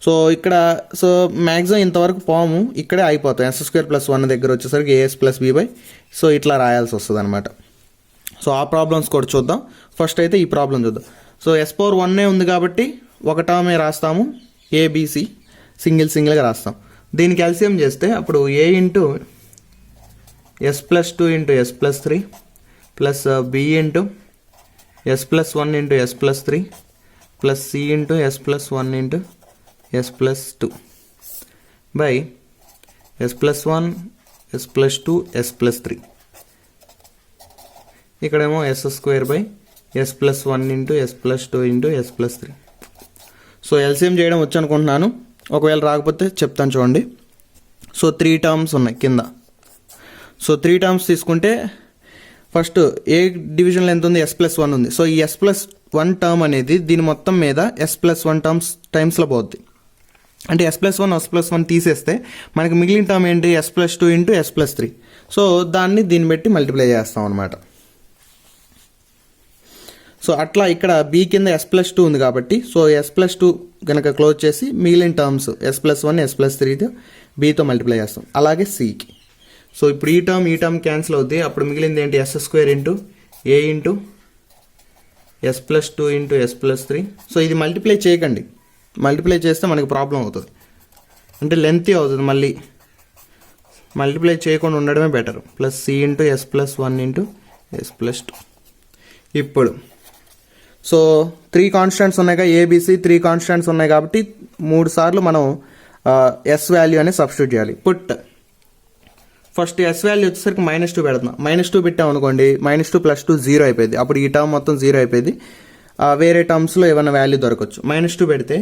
సో ఇక్కడ సో మ్యాక్సిమం ఇంతవరకు పోము, ఇక్కడే అయిపోతాం. s² + 1 దగ్గర వచ్చేసరికి as + b/, సో ఇట్లా రాయాల్సి వస్తుంది అనమాట. సో ఆ ప్రాబ్లమ్స్ కూడా చూద్దాం. ఫస్ట్ అయితే ఈ ప్రాబ్లం చూద్దాం. సో s⁻1 ఉంది కాబట్టి ఒక టర్మే రాస్తాము, abc సింగిల్గా రాస్తాం. దీనికి ఎల్సిఎం చేస్తే అప్పుడు a into s + 2 into s + 3 plus b into s + 1 into s + 3 plus c into s + 1 into s + 2 by s + 1 s + 2 s + 3. ఇక్కడేమో s² s + 1 into s + 2 into s + 3. So LCM చేయడం వచ్చు అనుకుంటున్నాను, ఒకవేళ రాకపోతే చెప్తాను చూడండి. సో 3 టర్మ్స్ ఉన్నాయి కింద. సో 3 టర్మ్స్ తీసుకుంటే ఫస్ట్ ఏ డివిజన్లో ఎంత ఉంది? s + 1 ఉంది. సో ఈ s + 1 టర్మ్ అనేది దీని మొత్తం మీద s + 1 టైమ్స్లో పోద్ది. అంటే s + 1 s + 1 తీసేస్తే మనకి మిగిలిన టర్మ్ ఏంటి? s + 2 into s + 3. సో దీన్ని బట్టి మల్టిప్లై చేస్తాం అనమాట. సో అట్లా ఇక్కడ b కింద s + 2 ఉంది కాబట్టి సో s + 2 కనుక క్లోజ్ చేసి మిగిలిన టర్మ్స్ s + 1 s + 3 bతో మల్టిప్లై చేస్తాం. అలాగే cకి. సో ఇప్పుడు ఈ టర్మ్ క్యాన్సిల్ అవుద్ది. అప్పుడు మిగిలింది ఏంటి? s² into a into s + 2 into s + 3. So ఇది మల్టిప్లై చేయకండి, మల్టిప్లై చేస్తే మనకి ప్రాబ్లం అవుతుంది, అంటే లెంతీ అవుతుంది. మళ్ళీ మల్టిప్లై చేయకుండా ఉండడమే better. Plus c into s + 1 into s + 2. ఇప్పుడు సో 3 కాన్స్టెంట్స్ ఉన్నాయిగా, ఏబిసి 3 కాన్స్టెంట్స్ ఉన్నాయి కాబట్టి 3 సార్లు మనం s వాల్యూ అనేది సబ్స్టిట్యూట్ చేయాలి. పుట్ ఫస్ట్ s వాల్యూ వచ్చేసరికి -2 పెడుతున్నాం. -2 పెట్టాం అనుకోండి, -2 + 2 0 అయిపోయింది. అప్పుడు ఈ టర్మ్ మొత్తం 0 అయిపోయింది. వేరే టర్మ్స్లో ఏమైనా వాల్యూ దొరకచ్చు. -2 పెడితే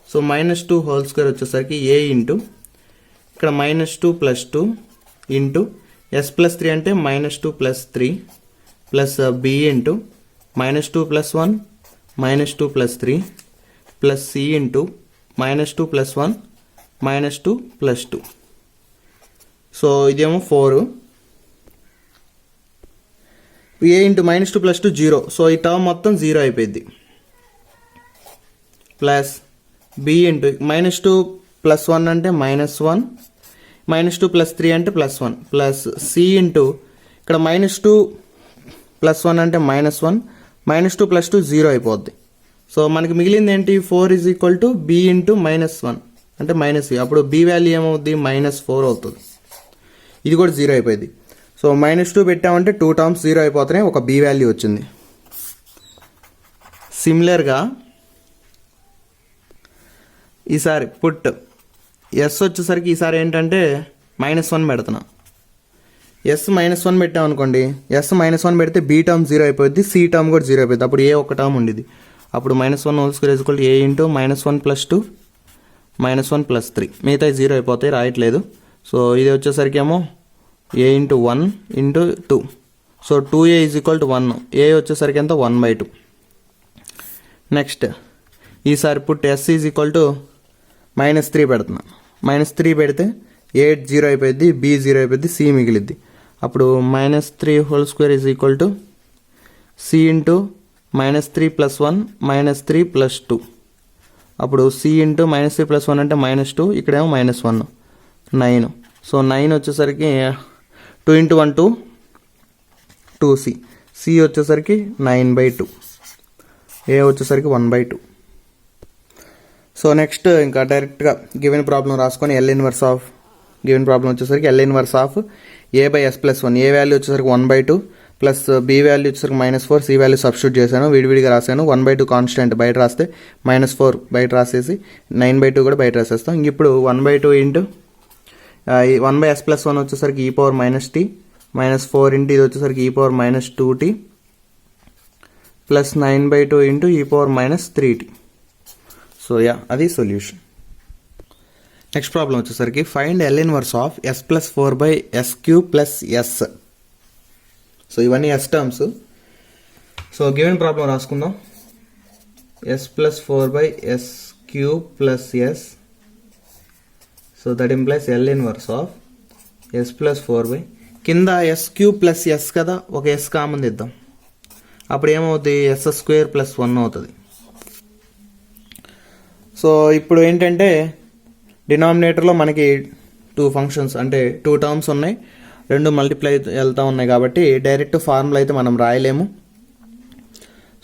సో -2² వచ్చేసరికి a ఇంటూ ఇక్కడ -2 + 2 ఇంటూ s + 3 అంటే -2 + 3 plus b into -2 + 1 -2 + 3 plus c into -2 + 1 -2 + 2. So ఇదేమో 4. a into -2 + 2 0. సో ఈ టర్మ్ మొత్తం 0 అయిపోయింది. ప్లస్ b ఇంటూ -2 + 1 అంటే -1 -2 + 3 అంటే +1 ప్లస్ c ఇంటూ ఇక్కడ -2 + 1 అంటే -1 -2 + 2 0 అయిపోద్ది. సో మనకి మిగిలింది ఏంటి? 4 = b ఇంటూ -1 అంటే -c. అప్పుడు b వాల్యూ ఏమవుద్ది? -4 అవుతుంది. ఇది కూడా 0 అయిపోయింది. సో -2 పెట్టామంటే 2 టర్మ్స్ 0 అయిపోతున్నాయి, ఒక b వాల్యూ వచ్చింది. సిమిలర్గా ఈసారి పుట్ ఎస్ వచ్చేసరికి ఈసారి ఏంటంటే -1 పెడుతున్నా. ఎస్ -1 పెట్టామనుకోండి, ఎస్ -1 పెడితే బీ టర్మ్ 0 అయిపోద్ది, సి టర్మ్ కూడా 0 అయిపోద్ది. అప్పుడు ఏ ఒక టర్మ్ ఉండేది. అప్పుడు -1² ఏ ఇంటూ -1 + 2 -1 + 3 మిగతా 0 అయిపోతాయి, రాయట్లేదు. సో ఇది వచ్చేసరికి ఏమో ఏ ఇంటూ 1 ఇంటూ 2. So 2a = 1. ఏ వచ్చేసరికి ఎంత 1/2. నెక్స్ట్ ఈసారి పుట్ ఎస్ -3 పెడుతున్నా. -3 పెడితే ఏ 0 అయిపోయింది, బి 0 అయిపోయింది, సి మిగిలిద్ది. అప్పుడు -3² సి ఇంటూ -3 + 1 -3 + 2. అప్పుడు సి ఇంటూ -3 + 1 అంటే -2, ఇక్కడేమో -1 9. సో 9 వచ్చేసరికి 2 × 1 2, 2c. సి వచ్చేసరికి 9/2, ఏ వచ్చేసరికి 1/2. సో నెక్స్ట్ ఇంకా డైరెక్ట్గా గివెన్ ప్రాబ్లం రాసుకొని L inverse of given problem వచ్చేసరికి L inverse of a/s + 1. A value వచ్చేసరికి 1/2 ప్లస్ బి వాల్యూ వచ్చేసరికి -4, సి వాల్యూ సబ్స్టిట్యూట్ చేశాను, విడివిడిగా రాశాను. 1/2 కాన్స్టెంట్ బయట రాస్తే -4 బయట రాసేసి 9/2 కూడా బయట రాసేస్తాం. ఇప్పుడు 1/2 ఇంటూ 1/s + 1 వచ్చేసరికి e⁻t -4 ఇంటూ ఇది వచ్చేసరికి e⁻ -2t plus 9/2 into e⁻ -3t. So అది సొల్యూషన్. నెక్స్ట్ ప్రాబ్లం వచ్చేసరికి find L inverse of s + 4/s³ + s. సో ఇవన్నీ S terms. So given problem రాసుకుందాం. s + 4/s³ + s. So that implies L inverse of s + 4/, కింద s³ + s కదా, ఒక s common ఇద్దాం. అప్పుడు ఏమవుతుంది, s² + 1 అవుతుంది. సో ఇప్పుడు ఏంటంటే డినామినేటర్లో మనకి 2 ఫంక్షన్స్ అంటే 2 టర్మ్స్ ఉన్నాయి, 2 మల్టిప్లై వెళ్తూ ఉన్నాయి కాబట్టి డైరెక్ట్ ఫార్ములా అయితే మనం రాయలేము.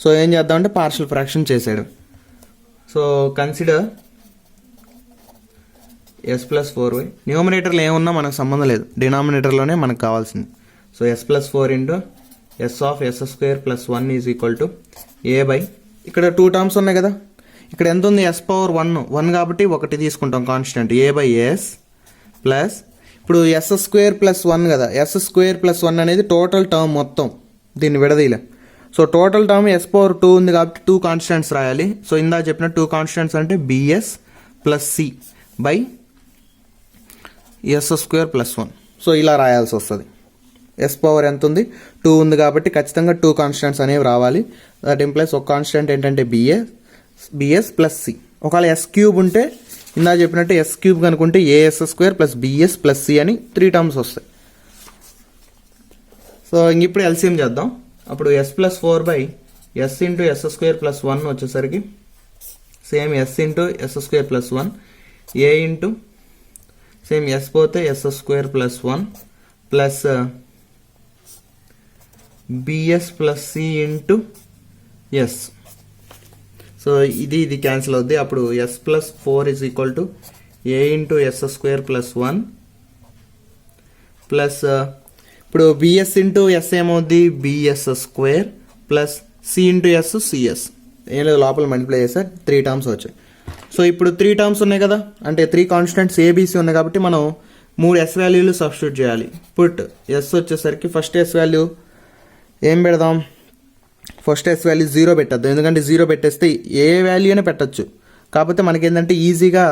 సో ఏం చేద్దామంటే పార్షియల్ ఫ్రాక్షన్ చేసాడు. సో కన్సిడర్ s + 4/, న్యూమరేటర్లో ఏమున్నా మనకు సంబంధం లేదు, డినామినేటర్లోనే మనకు కావాల్సింది. So s + 4 into s of s² + 1 = a/, ఇక్కడ 2 టర్మ్స్ ఉన్నాయి కదా, ఇక్కడ ఎంత ఉంది, s⁻1 కాబట్టి ఒకటి తీసుకుంటాం కాన్స్టెంట్, a/s ప్లస్ ఇప్పుడు s² + 1 కదా, s² + 1 అనేది టోటల్ టర్మ్ మొత్తం, దీన్ని విడదీయలేం. సో టోటల్ టర్మ్ s⁻2 ఉంది కాబట్టి 2 కాన్స్టెంట్స్ రాయాలి. సో ఇందా చెప్పిన 2 కాన్స్టెంట్స్ అంటే bs + c by s² + 1. So ఇలా రాయాల్సి వస్తుంది. s పవర్ ఎంత ఉంది, 2 ఉంది కాబట్టి ఖచ్చితంగా 2 కాన్స్టెంట్స్ అనేవి రావాలి. దట్ ఇంప్లైస్ ఒక కాన్స్టెంట్ ఏంటంటే bs + c. ఒకవేళ s³ ఉంటే ఇందా చెప్పినట్టు s³ కనుకుంటే as² + bs + c అని 3 టర్మ్స్ వస్తాయి. సో ఇప్పుడు ఎల్సిఎం చేద్దాం. అప్పుడు s + 4/s ఇంటూ s² + 1 వచ్చేసరికి same s into s² + 1, a into same s పోతే s² + 1 plus bs + c into s. So ఇది క్యాన్సిల్ అవుద్ది. అప్పుడు s + 4 = a into s² + 1 plus ఇప్పుడు bs ఇంటూ s ఏమవుద్ది, bs² plus c into s cs. ఏం లేదు, లోపల మల్టిప్లై చేస్తే 3 టర్మ్స్ వచ్చాయి. సో ఇప్పుడు 3 టర్మ్స్ ఉన్నాయి కదా, అంటే 3 కాన్స్టెంట్స్ abc ఉన్నాయి కాబట్టి మనం 3 s వాల్యూలు సబ్స్టిట్యూట్ చేయాలి. పుట్ s వచ్చేసరికి ఫస్ట్ s వాల్యూ ఏం పెడదాం, ఫస్ట్ s వాల్యూ 0 పెట్టద్దు, ఎందుకంటే 0 పెట్టేస్తే ఏ వాల్యూ అయినా పెట్టచ్చు. కాకపోతే మనకి ఏంటంటే ఈజీగా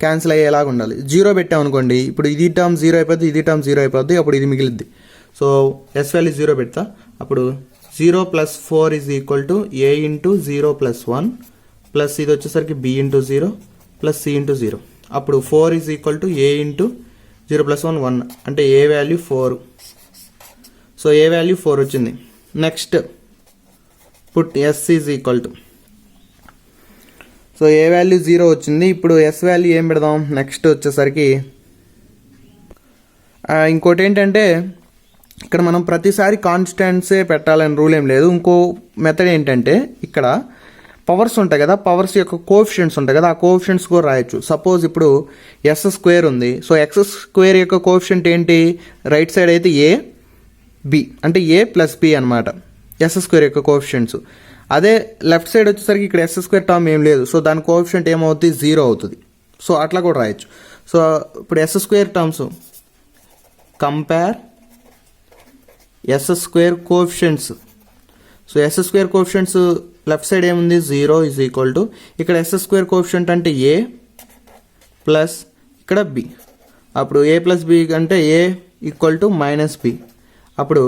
క్యాన్సిల్ అయ్యేలాగా ఉండాలి. 0 పెట్టామనుకోండి, ఇప్పుడు ఇది టర్మ్ 0 అయిపోద్ది, ఇది టర్మ్ 0 అయిపోద్ది, అప్పుడు ఇది మిగిలిద్ది. సో s వాల్యూ 0 పెడతా. అప్పుడు 0 + 4 = a ఇంటూ 0 + 1 ప్లస్ ఇది వచ్చేసరికి b into 0 plus c into 0. అప్పుడు 4 = a ఇంటూ 0 + 1 1 అంటే ఏ వాల్యూ 4. సో ఏ వాల్యూ 4 వచ్చింది. Next put s so A value 0 వచ్చింది. ఇప్పుడు s వాల్యూ ఏం పెడదాం, నెక్స్ట్ వచ్చేసరికి ఇంకోటి ఏంటంటే ఇక్కడ మనం ప్రతిసారి కాన్స్టెంట్సే పెట్టాలని రూల్ ఏం లేదు. ఇంకో మెథడ్ ఏంటంటే ఇక్కడ పవర్స్ ఉంటాయి కదా, పవర్స్ యొక్క కోఎఫిషియెంట్స్ ఉంటాయి కదా, ఆ కోఎఫిషియెంట్స్ కూడా రాయొచ్చు. సపోజ్ ఇప్పుడు s² ఉంది. సో x² యొక్క కోఎఫిషియెంట్ ఏంటి, రైట్ సైడ్ అయితే a b అంటే a + b అనమాట s² యొక్క కోఎఫిషియెంట్స్. అదే లెఫ్ట్ సైడ్ వచ్చేసరికి ఇక్కడ s² టర్మ్ ఏం లేదు, సో దాని కోఎఫిషియెంట్ ఏమవుతుంది, 0 అవుతుంది. సో అట్లా కూడా రాయొచ్చు. సో ఇప్పుడు yes square terms compare S square coefficients. So yes square coefficients left side ఏముంది 0 ఈజ్ ఈక్వల్ టు ఇక్కడ ఎస్ స్క్వేర్ కోఎఫిషియెంట్ అంటే ఏ ప్లస్ ఇక్కడ బి. అప్పుడు ఏ ప్లస్ బి అంటే A equal to minus B. అప్పుడు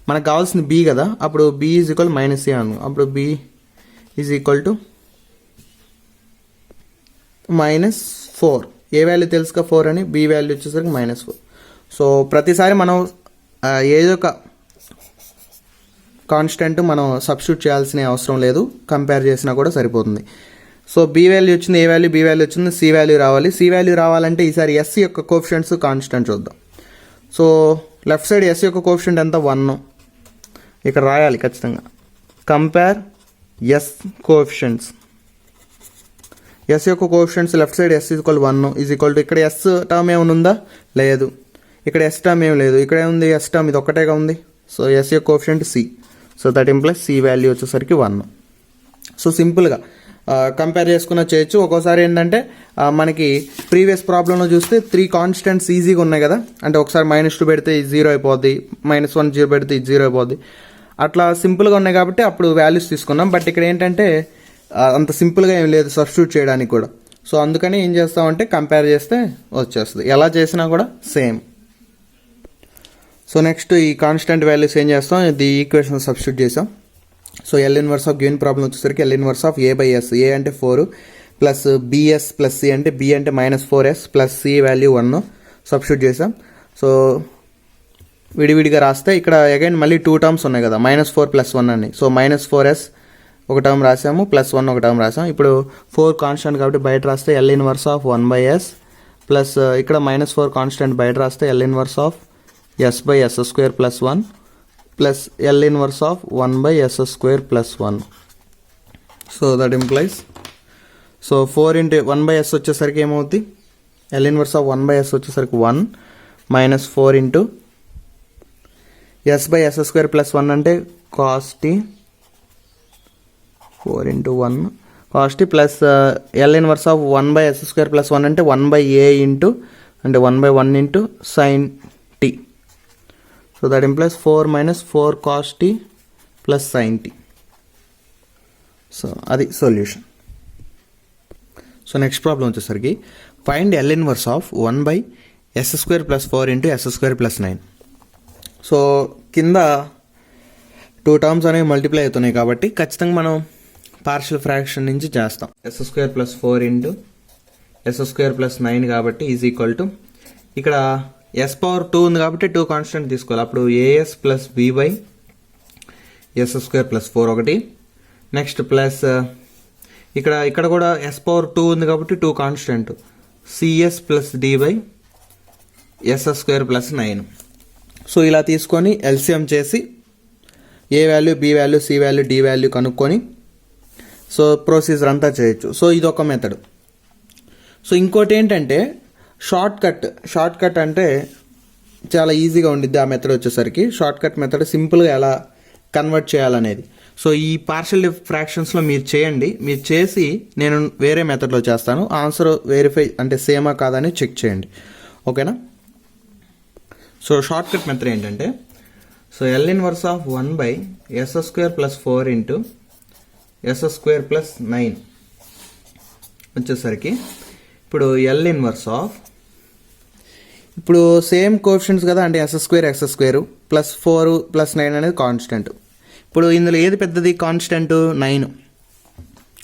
మనకు కావాల్సింది బి కదా, అప్పుడు B is equal minus A అను. అప్పుడు B is equal to -4. A value తెలుసుగా 4 అని, బి వాల్యూ వచ్చేసరికి -4. సో ప్రతిసారి మనం ఏదో ఒక కాన్స్టెంట్ మనం సబ్స్టిట్యూట్ చేయాల్సిన అవసరం లేదు, కంపేర్ చేసినా కూడా సరిపోతుంది. సో బి వాల్యూ వచ్చింది, ఏ వాల్యూ బి వాల్యూ వచ్చింది, సి వాల్యూ రావాలి. సి వాల్యూ రావాలంటే ఈసారి ఎస్ యొక్క కోఎఫిషియెంట్స్ కాన్స్టెంట్ చూద్దాం. సో లెఫ్ట్ సైడ్ ఎస్ యొక్క కోఎఫిషియెంట్ ఎంత 1 ఇక్కడ రాయాలి ఖచ్చితంగా. Compare S coefficients. ఎస్ యొక్క coefficients left side S equal 1 is equal to ఇక్కడ ఎస్ టర్మ్ ఏమైనా ఉందా, లేదు. ఇక్కడ ఎస్ టర్మ్ ఏం లేదు, ఇక్కడ ఏముంది ఎస్ టర్మ్ ఇది ఒక్కటేగా ఉంది. సో ఎస్ యొక్క coefficient C. So that implies C value వచ్చేసరికి 1. సో సింపుల్గా కంపేర్ చేసుకున్న చేయొచ్చు. ఒక్కోసారి ఏంటంటే మనకి ప్రీవియస్ ప్రాబ్లంలో చూస్తే 3 కాన్స్టెంట్స్ ఈజీగా ఉన్నాయి కదా, అంటే ఒకసారి -2 పెడితే ఇది 0 అయిపోద్ది, -1 0 పెడితే ఇది 0 అయిపోద్ది. అట్లా సింపుల్గా ఉన్నాయి కాబట్టి అప్పుడు వాల్యూస్ తీసుకున్నాం. బట్ ఇక్కడ ఏంటంటే అంత సింపుల్గా ఏం లేదు సబ్స్టిట్యూట్ చేయడానికి కూడా. సో అందుకని ఏం చేస్తామంటే కంపేర్ చేస్తే వచ్చేస్తుంది, ఎలా చేసినా కూడా సేమ్. సో నెక్స్ట్ ఈ కాన్స్టెంట్ వాల్యూస్ ఏం చేస్తాం, ఇది ఈక్వేషన్ సబ్స్టిట్యూట్ చేసాం. So L inverse of given problem వచ్చేసరికి L inverse of A by S. A అంటే 4 ప్లస్ బిఎస్ ప్లస్ సి అంటే బి అంటే -4s plus C value 1 substitute చేసాం. సో విడివిడిగా రాస్తే ఇక్కడ అగైన్ మళ్ళీ 2 టర్మ్స్ ఉన్నాయి కదా, -4 + 1 అని. సో -4s ఒక టర్మ్ రాసాము, +1 ఒక టర్మ్ రాసాం. ఇప్పుడు 4 కాన్స్టెంట్ కాబట్టి బయట రాస్తే L inverse of 1/s plus ఇక్కడ -4 కాన్స్టెంట్ బయట రాస్తే L inverse of s/s² + 1 plus L inverse of 1/s² + 1. So that implies so 4 × 1/s వచ్చేసరికి ఏమవుతుంది, ఎల్ ఇన్వర్స్ ఆఫ్ 1/s వచ్చేసరికి 1 -4 × s/s² + 1 అంటే cos t 4 × 1 cos t plus L inverse of 1/s² + 1 అంటే 1/a అంటే 1/1 × sin t. So that implies 4 - 4 cos t plus sin t. So అది solution. So next problem వచ్చేసరికి find L inverse of 1/s² + 4 × s² + 9. So కింద 2 terms అనేవి multiply అవుతున్నాయి కాబట్టి ఖచ్చితంగా మనం పార్షియల్ ఫ్రాక్షన్ నుంచి చేస్తాం. s² + 4 × s² + 9 కాబట్టి ఈజ్ ఈక్వల్ టు ఇక్కడ s⁻2 ఉంది కాబట్టి 2 కాన్స్టెంట్ తీసుకోవాలి. అప్పుడు as + b/s² + 4 ఒకటి. నెక్స్ట్ ప్లస్ ఇక్కడ కూడా s⁻2 ఉంది కాబట్టి 2 కాన్స్టెంట్ cs + d/s² + 9. సో ఇలా తీసుకొని ఎల్సిఎం చేసి A value B value C value D value కనుక్కొని సో ప్రొసీజర్ అంతా చేయొచ్చు. సో ఇది ఒక మెథడ్. సో ఇంకోటి ఏంటంటే షార్ట్ కట్ అంటే చాలా ఈజీగా ఉండిద్ది ఆ మెథడ్ వచ్చేసరికి. షార్ట్ కట్ మెథడ్ సింపుల్గా ఎలా కన్వర్ట్ చేయాలనేది. సో ఈ పార్షియల్ ఫ్రాక్షన్స్లో మీరు చేయండి, మీరు చేసి నేను వేరే మెథడ్లో చేస్తాను, ఆన్సర్ వెరిఫై అంటే సేమా కాదని చెక్ చేయండి, ఓకేనా. సో షార్ట్ కట్ మెథడ్ ఏంటంటే so L inverse of 1/s² + 4 × s² + 9 వచ్చేసరికి ఇప్పుడు ఎల్ ఇన్వర్స్ ఆఫ్ ఇప్పుడు సేమ్ కోఎఫిషియెంట్స్ కదా, అంటే s² + 4 + 9 అనేది కాన్స్టెంట్. ఇప్పుడు ఇందులో ఏది పెద్దది కాన్స్టెంట్ 9,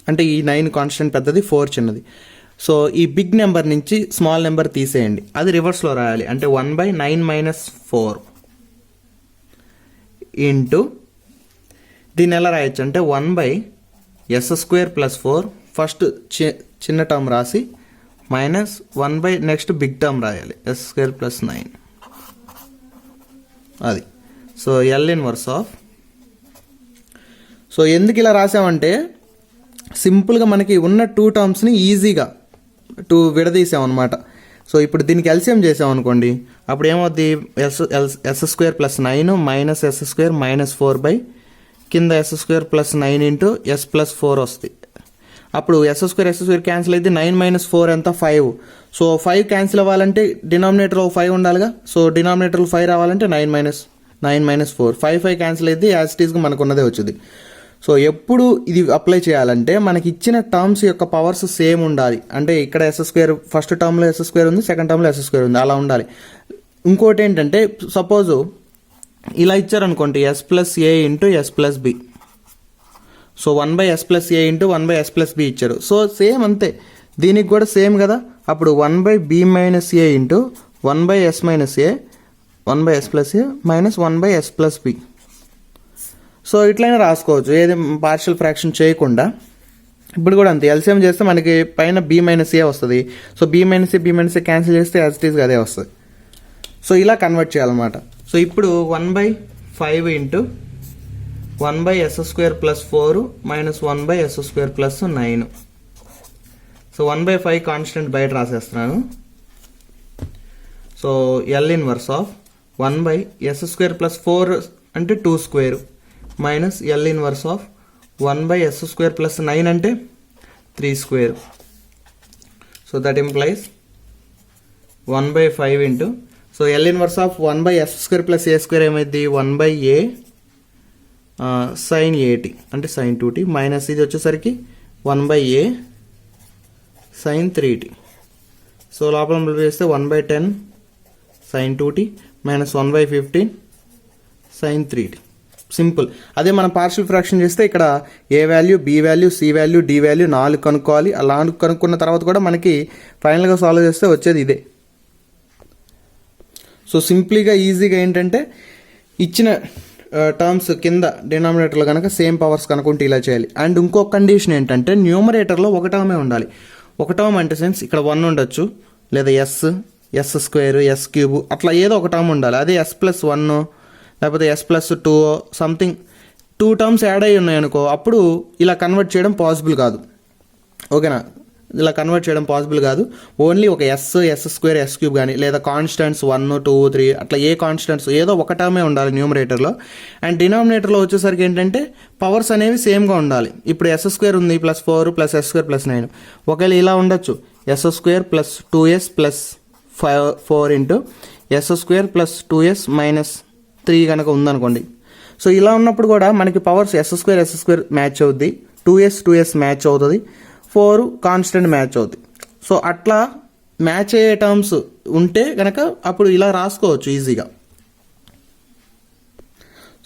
అంటే ఈ 9 కాన్స్టెంట్ పెద్దది, 4 చిన్నది. సో ఈ బిగ్ నెంబర్ నుంచి స్మాల్ నెంబర్ తీసేయండి, అది రివర్స్లో రాయాలి. అంటే 1/9 - 4 ఇంటూ దీన్ని ఎలా రాయొచ్చు అంటే 1/s² + 4 ఫస్ట్ చిన్న టర్మ్ రాసి -1 నెక్స్ట్ బిగ్ టర్మ్ రాయాలి s² + 9 అది. So L inverse of so ఎందుకు ఇలా రాసామంటే సింపుల్గా మనకి ఉన్న 2 టర్మ్స్ని ఈజీగా 2 విడదీసామన్నమాట. సో ఇప్పుడు దీనికి ఎల్సిఎం చేసామనుకోండి, అప్పుడు ఏమవుద్ది s² + 9 -s² -4 కింద s² + 9 × s + 4 వస్తుంది. అప్పుడు ఎస్ స్క్వేర్ క్యాన్సిల్ అయితే 9 - 4 ఎంత 5. సో 5 క్యాన్సిల్ అవ్వాలంటే డినామినేటర్లో 5 ఉండాలిగా. సో డినామినేటర్లో 5 రావాలంటే 9 - 4 5 క్యాన్సిల్ అయితే యాజ్ ఇట్ ఈస్గా మనకు ఉన్నదే వచ్చింది. సో ఎప్పుడు ఇది అప్లై చేయాలంటే మనకి ఇచ్చిన టర్మ్స్ యొక్క పవర్స్ సేమ్ ఉండాలి. అంటే ఇక్కడ ఎస్ స్క్వేర్ ఫస్ట్ టర్మ్లో ఎస్ స్క్వేర్ ఉంది, సెకండ్ టర్మ్లో ఎస్ స్క్వేర్ ఉంది, అలా ఉండాలి. ఇంకోటి ఏంటంటే సపోజ్ ఇలా ఇచ్చారనుకోండి S plus A into S plus B. So 1/s plus A into 1/s plus B ఇచ్చారు. సో సేమ్ అంతే, దీనికి కూడా సేమ్ కదా. అప్పుడు 1/b minus A into 1/s minus A 1/s plus A minus 1/s plus B. So ఇట్లయినా రాసుకోవచ్చు, ఏది partial fraction చేయకుండా. ఇప్పుడు కూడా అంతే, ఎల్సిఎం చేస్తే మనకి పైన b మైనస్ ఏ వస్తుంది. సో b మైనస్ ఏ క్యాన్సిల్ చేస్తే యాజ్ ఇట్ ఈస్గా అదే వస్తుంది. సో ఇలా కన్వర్ట్ చేయాలన్నమాట. సో ఇప్పుడు 1/5 into 1/s square plus 4 minus 1/s square plus 9. So 1/5 constant బయట రాసేస్తున్నాను. So L inverse of 1/s square plus 4 అంటే 2 square minus L inverse of 1/s square plus 9 అంటే 3 square. So that implies 1/5 into, so L inverse of 1/s square plus A square ఏమైంది 1/a sin 80 అంటే sin 2t minus ఇది వచ్చేసరికి 1/a sin 3t. So లోపల మళ్ళీ చేస్తే 1/10 sin 2t minus 1/15 sin 3t. Simple. అదే మనం పార్షియల్ ఫ్రాక్షన్ చేస్తే ఇక్కడ A value, B value, C value, D value 4 కనుక్కోవాలి. అలా కనుక్కున్న తర్వాత కూడా మనకి ఫైనల్గా సాల్వ్ చేస్తే వచ్చేది ఇదే. సో సింప్లీగా ఈజీగా ఏంటంటే ఇచ్చిన టర్మ్స్ కింద డినామినేటర్లో కనుక సేమ్ పవర్స్ కనుక్కుంటే ఇలా చేయాలి. అండ్ ఇంకొక కండిషన్ ఏంటంటే న్యూమరేటర్లో ఒక టర్మే ఉండాలి. ఒక టర్మ్ అంటే సెన్స్ ఇక్కడ 1 ఉండొచ్చు, లేదా ఎస్ స్క్వేర్, ఎస్ క్యూబ్ అట్లా ఏదో ఒక టర్మ్ ఉండాలి. అదే ఎస్ ప్లస్ 1 లేకపోతే S plus 2 something 2 terms add అయ్యి ఉన్నాయనుకో, అప్పుడు ఇలా కన్వర్ట్ చేయడం పాసిబుల్ కాదు. ఓకేనా, ఇలా కన్వర్ట్ చేయడం పాసిబుల్ కాదు. ఓన్లీ ఒక ఎస్ స్క్వేర్, ఎస్ క్యూబ్ కానీ లేదా కాన్స్టెంట్స్ 1, 2, 3 అట్లా ఏ కాన్స్టెంట్స్ ఏదో ఒక టర్మే ఉండాలి న్యూమరేటర్లో. అండ్ డినామినేటర్లో వచ్చేసరికి ఏంటంటే పవర్స్ అనేవి సేమ్గా ఉండాలి. ఇప్పుడు ఎస్ స్క్వేర్ ఉంది plus 4 plus yes square plus 9. ఒకవేళ ఇలా ఉండొచ్చు S square plus 2s plus 4 into yes square plus 2s minus 3 కనుక ఉందనుకోండి. సో ఇలా ఉన్నప్పుడు కూడా మనకి పవర్స్ ఎస్ స్క్వేర్ మ్యాచ్ అవుద్ది, 2s మ్యాచ్ అవుతుంది, 4 కాన్స్టెంట్ మ్యాచ్ అవుతుంది. సో అట్లా మ్యాచ్ అయ్యే టర్మ్స్ ఉంటే కనుక అప్పుడు ఇలా రాసుకోవచ్చు ఈజీగా.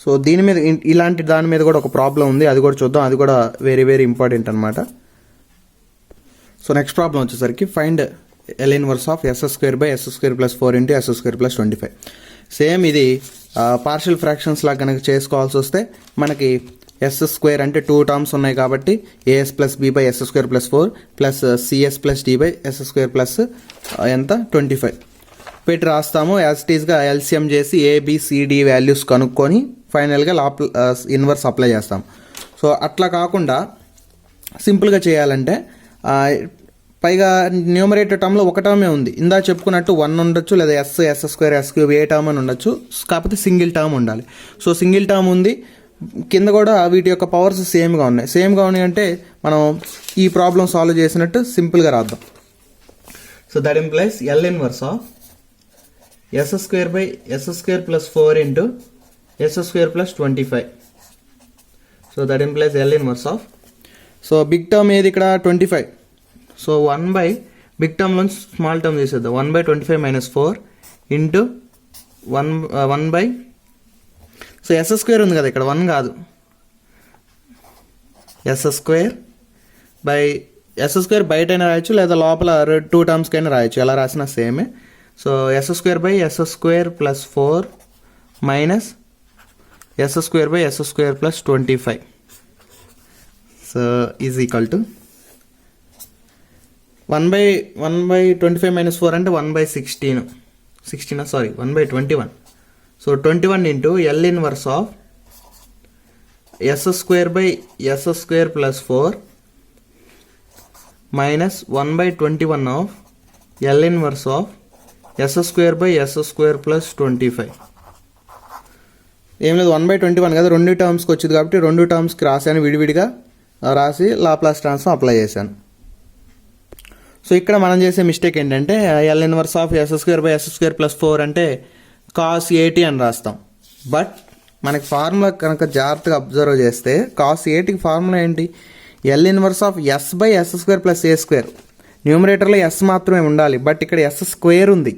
సో దీని మీద ఇలాంటి దాని మీద కూడా ఒక ప్రాబ్లం ఉంది, అది కూడా చూద్దాం. అది కూడా వెరీ వెరీ ఇంపార్టెంట్ అనమాట. సో నెక్స్ట్ ప్రాబ్లం వచ్చేసరికి find L inverse of S square by yes square plus 4 into yes square plus 25. Same ఇది పార్షియల్ ఫ్రాక్షన్స్ లాగా కనుక చేసుకోవాల్సి వస్తే మనకి ఎస్ స్క్వేర్ అంటే 2 టర్మ్స్ ఉన్నాయి కాబట్టి AS plus B by yes square plus 4 plus CS plus D by yes square plus ఎంత 25 పెట్టి రాస్తాము. యాజ్ ఇట్ ఈస్గా ఎల్సిఎం చేసి ఏబిసిడి వాల్యూస్ కనుక్కొని ఫైనల్గా ఇన్వర్స్ అప్లై చేస్తాం. సో అట్లా కాకుండా సింపుల్గా చేయాలంటే పైగా న్యూమరేటర్ టర్మ్లో ఒక టర్మే ఉంది. ఇందా చెప్పుకున్నట్టు 1 ఉండొచ్చు, లేదా ఎస్ స్క్వేర్, ఎస్ క్యూబ్ ఏ టర్మ్ అని ఉండొచ్చు, కాకపోతే సింగిల్ టర్మ్ ఉండాలి. సో సింగిల్ టర్మ్ ఉంది, కింద కూడా వీటి యొక్క పవర్స్ సేమ్గా ఉన్నాయి అంటే మనం ఈ ప్రాబ్లం సాల్వ్ చేసినట్టు సింపుల్గా రాద్దాం. So that implies L inverse of S square by yes square plus 4 into yes square plus 25. So that implies L inverse of, so big term ఏది ఇక్కడ 25. సో 1 బై బిగ్ టర్మ్లో స్మాల్ టర్మ్ చేసేద్దాం, 1/25 minus 4 into 1 by, so yes square ఉంది కదా ఇక్కడ 1 కాదు, S square by yes square బయట అయినా రాయొచ్చు, లేదా లోపల 2 టర్మ్స్కైనా రాయొచ్చు, ఎలా రాసినా సేమే. So yes square by yes square plus 4 minus S square by yes square plus 25. So is equal to 1/25 minus 4 అంటే 1/16, 1/21. So 21 into L inverse of S square by yes square plus 4 minus 1/21 of L inverse of S square by yes square plus 25. ఏం లేదు 1/21 కదా, 2 టర్మ్స్కి వచ్చింది కాబట్టి 2 టర్మ్స్కి రాశాను విడివిడిగా. రాసి Laplace transform apply చేశాను. సో ఇక్కడ మనం చేసే మిస్టేక్ ఏంటంటే L inverse of S square by yes square plus 4 అంటే కాస్ 80 అని రాస్తాం. బట్ మనకి ఫార్ములా కనుక జాగ్రత్తగా అబ్జర్వ్ చేస్తే కాస్ 80కి ఫార్ములా ఏంటి? L inverse of S by yes square plus A square. న్యూమరేటర్లో ఎస్ మాత్రమే ఉండాలి, బట్ ఇక్కడ ఎస్ స్క్వేర్ ఉంది.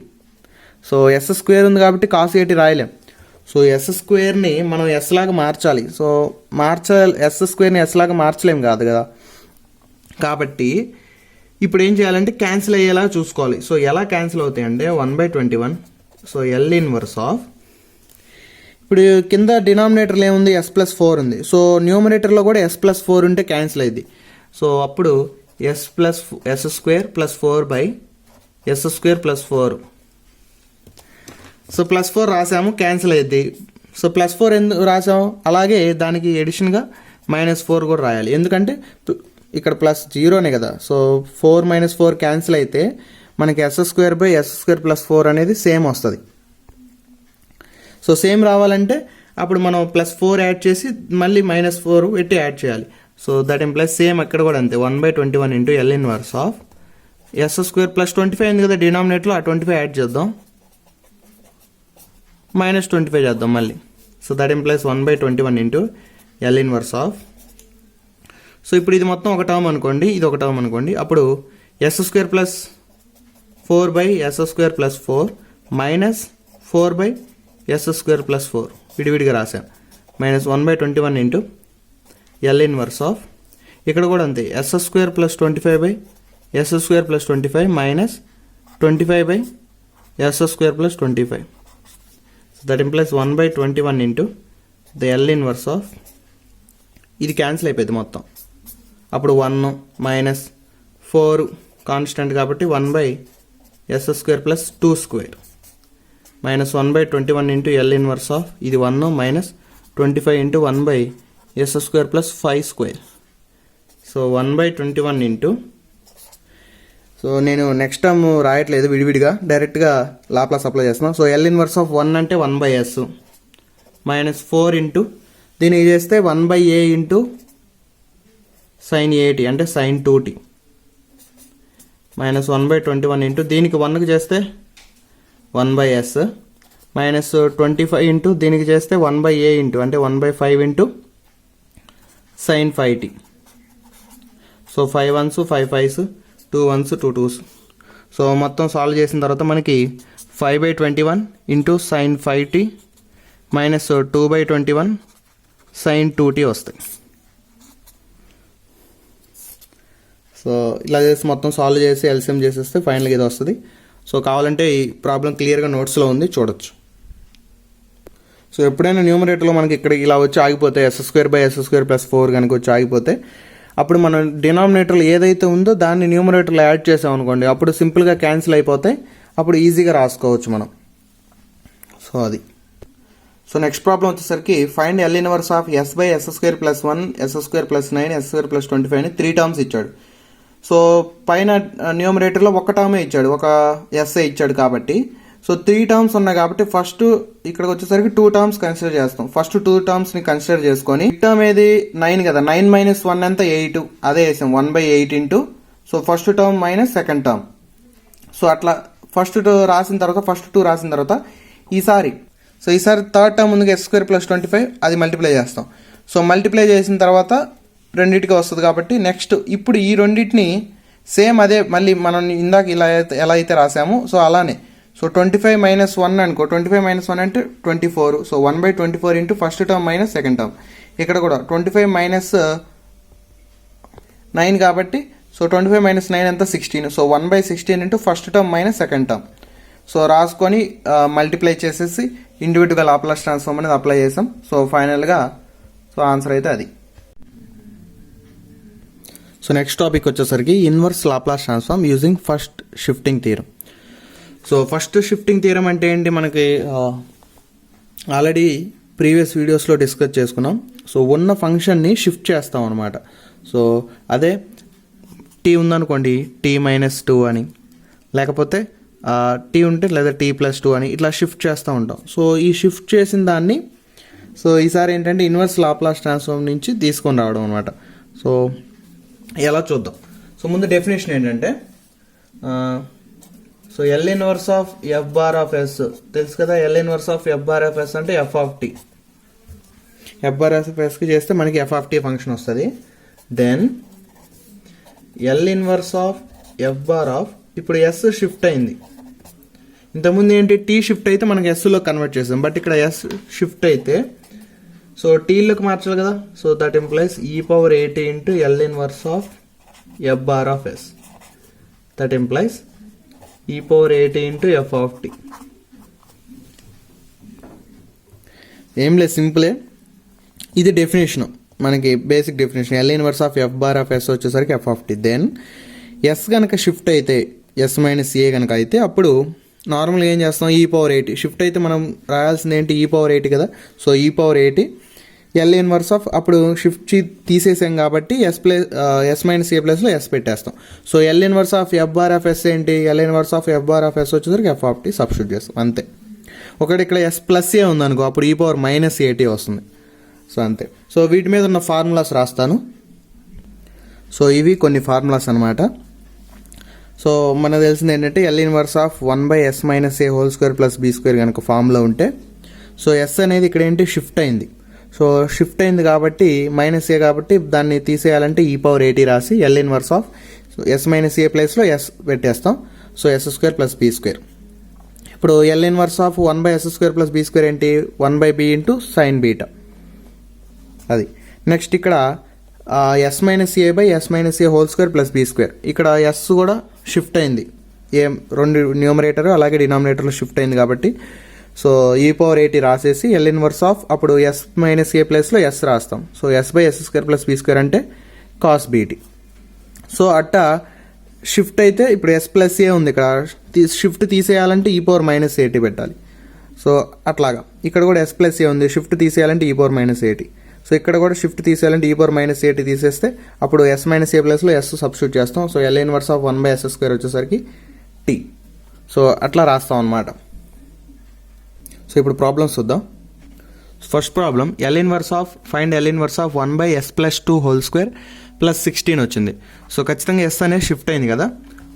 సో ఎస్ స్క్వేర్ ఉంది కాబట్టి కాస్ 80 రాయలేం. సో ఎస్ స్క్వేర్ని మనం ఎస్ లాగా మార్చాలి. సో ఎస్ స్క్వేర్ని ఎస్ లాగా మార్చలేం కాదు కదా. కాబట్టి ఇప్పుడు ఏం చేయాలంటే క్యాన్సిల్ అయ్యేలా చూసుకోవాలి. సో ఎలా క్యాన్సిల్ అవుతాయి అంటే 1/21. సో ఎల్ ఇన్వర్స్ ఆఫ్, ఇప్పుడు కింద డినామినేటర్లో ఏముంది? S+4 ఉంది. సో న్యూమరేటర్లో కూడా S+4 ఉంటే క్యాన్సిల్ అయింది. సో అప్పుడు S square plus 4 by yes square plus 4. So +4 రాసాము, క్యాన్సిల్ అయ్యింది. సో +4 ఎందుకు రాసాము? అలాగే దానికి ఎడిషన్గా -4 కూడా రాయాలి, ఎందుకంటే ఇక్కడ +0నే కదా. సో 4 - 4 క్యాన్సిల్ అయితే మనకి S square by yes square plus 4 అనేది సేమ్ వస్తుంది. సో సేమ్ రావాలంటే అప్పుడు మనం +4 యాడ్ చేసి మళ్ళీ -4 పెట్టి యాడ్ చేయాలి. సో దట్ ఇంప్లైస్ సేమ్ అక్కడ కూడా అంతే 1/21 into L inverse of S square plus 25 ఉంది కదా డినామినేటర్లో, ఆ 25 యాడ్ చేద్దాం, -25 చేద్దాం మళ్ళీ. So that implies 1/21 into L inverse of. So ఇప్పుడు ఇది మొత్తం ఒక టర్మ్ అనుకోండి, ఇది ఒక టర్మ్ అనుకోండి. అప్పుడు S square plus 4 by yes square plus 4 -4 by yes square plus 4 విడివిడిగా రాసాం, -1/21 ఇంటూ ఎల్ ఇన్వర్స్ ఆఫ్. ఇక్కడ కూడా అంతే, S square plus 25 by yes square plus 25 -25 by yes square plus 25. So that implies 1/21 into the L inverse of. ఇది cancel అయిపోయింది మొత్తం. అప్పుడు 1 -4 constant కాబట్టి 1 by yes square plus 2 square -1/21 into L inverse of. ఇది 1 -25 into 1 by yes square plus 5 square. So 1/21 into, so నేను next term రాయట్లేదు, విడివిడిగా డైరెక్ట్గా లాప్లాస్ అప్లై చేస్తున్నాం. సో ఎల్ ఇన్వర్స్ ఆఫ్ 1 అంటే 1/s -4 ఇంటూ దీనికి చేస్తే 1/a ఇంటూ sin 80 అంటే sin 2t -1/21 ఇంటూ దీనికి 1కి చేస్తే 1/s -25 ఇంటూ దీనికి చేస్తే 1/a ఇంటూ అంటే 1/5 into sin 5t. So 5 1s 5 5s 2 1s 2 2s. So మొత్తం సాల్వ్ చేసిన తర్వాత మనకి 5/21 into sin 5t -2/21 sin 2t వస్తాయి. సో ఇలా చేసి మొత్తం సాల్వ్ చేసి ఎల్సిఎం చేసేస్తే ఫైనల్గా ఇది వస్తుంది. సో కావాలంటే ఈ ప్రాబ్లం క్లియర్గా నోట్స్లో ఉంది, చూడొచ్చు. సో ఎప్పుడైనా న్యూమరేటర్లో మనకి ఇక్కడ ఇలా వచ్చి ఆగిపోతే S square by yes square plus 4 కనుక వచ్చి ఆగిపోతే అప్పుడు మనం డినామినేటర్లో ఏదైతే ఉందో దాన్ని న్యూమరేటర్లో యాడ్ చేసాం అనుకోండి, అప్పుడు సింపుల్గా క్యాన్సిల్ అయిపోతాయి, అప్పుడు ఈజీగా రాసుకోవచ్చు మనం. సో అది. సో నెక్స్ట్ ప్రాబ్లం వచ్చేసరికి find L inverse of S by yes square plus 1 S square plus 9 S square plus 25 అని 3 టర్మ్స్ ఇచ్చాడు. సో పైన న్యూమరేటర్లో ఒక టర్మే ఇచ్చాడు, ఒక ఎస్ఏ ఇచ్చాడు కాబట్టి. సో 3 టర్మ్స్ ఉన్నాయి కాబట్టి ఫస్ట్ ఇక్కడికి వచ్చేసరికి 2 టర్మ్స్ కన్సిడర్ చేస్తాం. ఫస్ట్ 2 టర్మ్స్ని కన్సిడర్ చేసుకొని టర్మ్ ఏది 9 కదా, 9 - 1 ఎంత 8, అదే వేసాం 1/8 into. So first term minus second term. So అట్లా ఫస్ట్ 2 రాసిన తర్వాత ఈసారి థర్డ్ టర్మ్ ముందుగా ఎస్ స్క్వేర్ ప్లస్ 25 అది మల్టిప్లై చేస్తాం. సో మల్టిప్లై చేసిన తర్వాత రెండింటికి వస్తుంది కాబట్టి నెక్స్ట్ ఇప్పుడు ఈ రెండింటిని సేమ్ అదే మళ్ళీ మనం ఇందాక ఇలా ఎలా అయితే రాసామో సో అలానే. సో 25 - 1 అనుకో, 25 - 1 అంటే 24. So 1/24 into first term minus second term. ఇక్కడ కూడా 25 - 9 కాబట్టి సో 25 - 9 ఎంత 16. So 1/16 into first term minus second term. So రాసుకొని మల్టిప్లై చేసేసి ఇండివిజువల్ లాప్లాస్ ట్రాన్స్ఫార్మ్ అనేది అప్లై చేసాం. సో ఫైనల్గా సో ఆన్సర్ అయితే అది. సో నెక్స్ట్ టాపిక్ వచ్చేసరికి inverse Laplace transform using first shifting theorem. So first shifting theorem అంటే ఏంటి, మనకి ఆల్రెడీ ప్రీవియస్ వీడియోస్లో డిస్కస్ చేసుకున్నాం. సో ఉన్న ఫంక్షన్ని షిఫ్ట్ చేస్తాం అనమాట. సో అదే టీ ఉందనుకోండి t-2 అని, లేకపోతే టీ ఉంటే లేదా t+2 అని ఇట్లా షిఫ్ట్ చేస్తూ ఉంటాం. సో ఈ షిఫ్ట్ చేసిన దాన్ని సో ఈసారి ఏంటంటే ఇన్వర్స్ లాప్లాస్ ట్రాన్స్ఫార్మ్ నుంచి తీసుకొని రావడం అనమాట. సో ఎలా చూద్దాం. సో ముందు డెఫినేషన్ ఏంటంటే so L inverse of F bar of S తెలుసు కదా. L inverse of F bar of yes అంటే F of T. F bar of ఎస్కి చేస్తే మనకి ఎఫ్ ఆఫ్ టీ ఫంక్షన్ వస్తుంది. Then L inverse of F bar of ఇప్పుడు S shift అయింది. ఇంతకుముందు ఏంటి టీ షిఫ్ట్ అయితే మనకి ఎస్లో కన్వర్ట్ చేసాం, బట్ ఇక్కడ ఎస్ షిఫ్ట్ అయితే సో టీలోకి మార్చాలి కదా. So that implies e⁻at into L inverse of F bar of S. That implies e⁻at into F of T. ఏం లేదు, సింపులే. ఇది డెఫినేషన్, మనకి basic definition. L inverse of F bar of yes వచ్చేసరికి F of T. Then S కనుక shift అయితే S minus A కనుక అయితే అప్పుడు నార్మల్గా ఏం చేస్తాం, e⁻at షిఫ్ట్ అయితే మనం రాయాల్సింది ఏంటి e⁻at కదా. So e⁻at L inverse of అప్పుడు షిఫ్ట్ తీసేసాం కాబట్టి ఎస్ మైనస్ ఏ ప్లస్లో ఎస్ పెట్టేస్తాం. So L inverse of F bar of S ఏంటి, L inverse of F bar of yes వచ్చేసరికి ఎఫ్ ఆఫ్ టీ సబ్స్టిట్యూట్ చేస్తాం అంతే. ఒకటి ఇక్కడ ఎస్ ప్లస్ ఏ ఉందనుకో అప్పుడు e⁻−at వస్తుంది. సో అంతే. సో వీటి మీద ఉన్న ఫార్ములాస్ రాస్తాను. సో ఇవి కొన్ని ఫార్ములాస్ అనమాట. సో మనకు తెలిసింది ఏంటంటే L inverse of 1/s-a² plus b² కనుక ఫార్ములా ఉంటే సో ఎస్ అనేది ఇక్కడ ఏంటి షిఫ్ట్ అయింది. సో షిఫ్ట్ అయింది కాబట్టి -a కాబట్టి దాన్ని తీసేయాలంటే e⁻at రాసి ఎల్ ఇన్వర్స్ ఆఫ్ s-a ప్లేస్లో ఎస్ పెట్టేస్తాం. So s² plus b². ఇప్పుడు L inverse of 1/s² plus b² ఏంటి 1/b ఇంటూ సైన్ బీటా. అది నెక్స్ట్ ఇక్కడ s-a/s-a² ప్లస్ b². ఇక్కడ ఎస్ కూడా షిఫ్ట్ అయింది, రెండు న్యూమరేటర్ అలాగే డినామినేటర్లో షిఫ్ట్ అయింది కాబట్టి సో e⁻at రాసేసి ఎల్ ఇన్వర్స్ ఆఫ్ అప్పుడు s-a ప్లేస్లో ఎస్ రాస్తాం. సో s/s² ప్లస్ b² అంటే కాస్ బీటీ. సో అట్టా షిఫ్ట్ అయితే ఇప్పుడు s ప్లస్ ఏ ఉంది, ఇక్కడ షిఫ్ట్ తీసేయాలంటే e⁻−at పెట్టాలి. సో అట్లాగా ఇక్కడ కూడా s ప్లస్ ఏ ఉంది, షిఫ్ట్ తీసేయాలంటే e⁻−at. సో ఇక్కడ కూడా షిఫ్ట్ తీసేయాలంటే e⁻−at తీసేస్తే అప్పుడు s-a ప్లస్లో ఎస్ సబ్స్టిట్యూట్ చేస్తాం. So L inverse of 1/s² వచ్చేసరికి టీ. సో అట్లా రాస్తాం అన్నమాట. సో ఇప్పుడు ప్రాబ్లమ్స్ చూద్దాం. First problem L inverse of find L inverse of 1/s+2² plus 16 వచ్చింది. సో ఖచ్చితంగా ఎస్ అనేది షిఫ్ట్ అయింది కదా.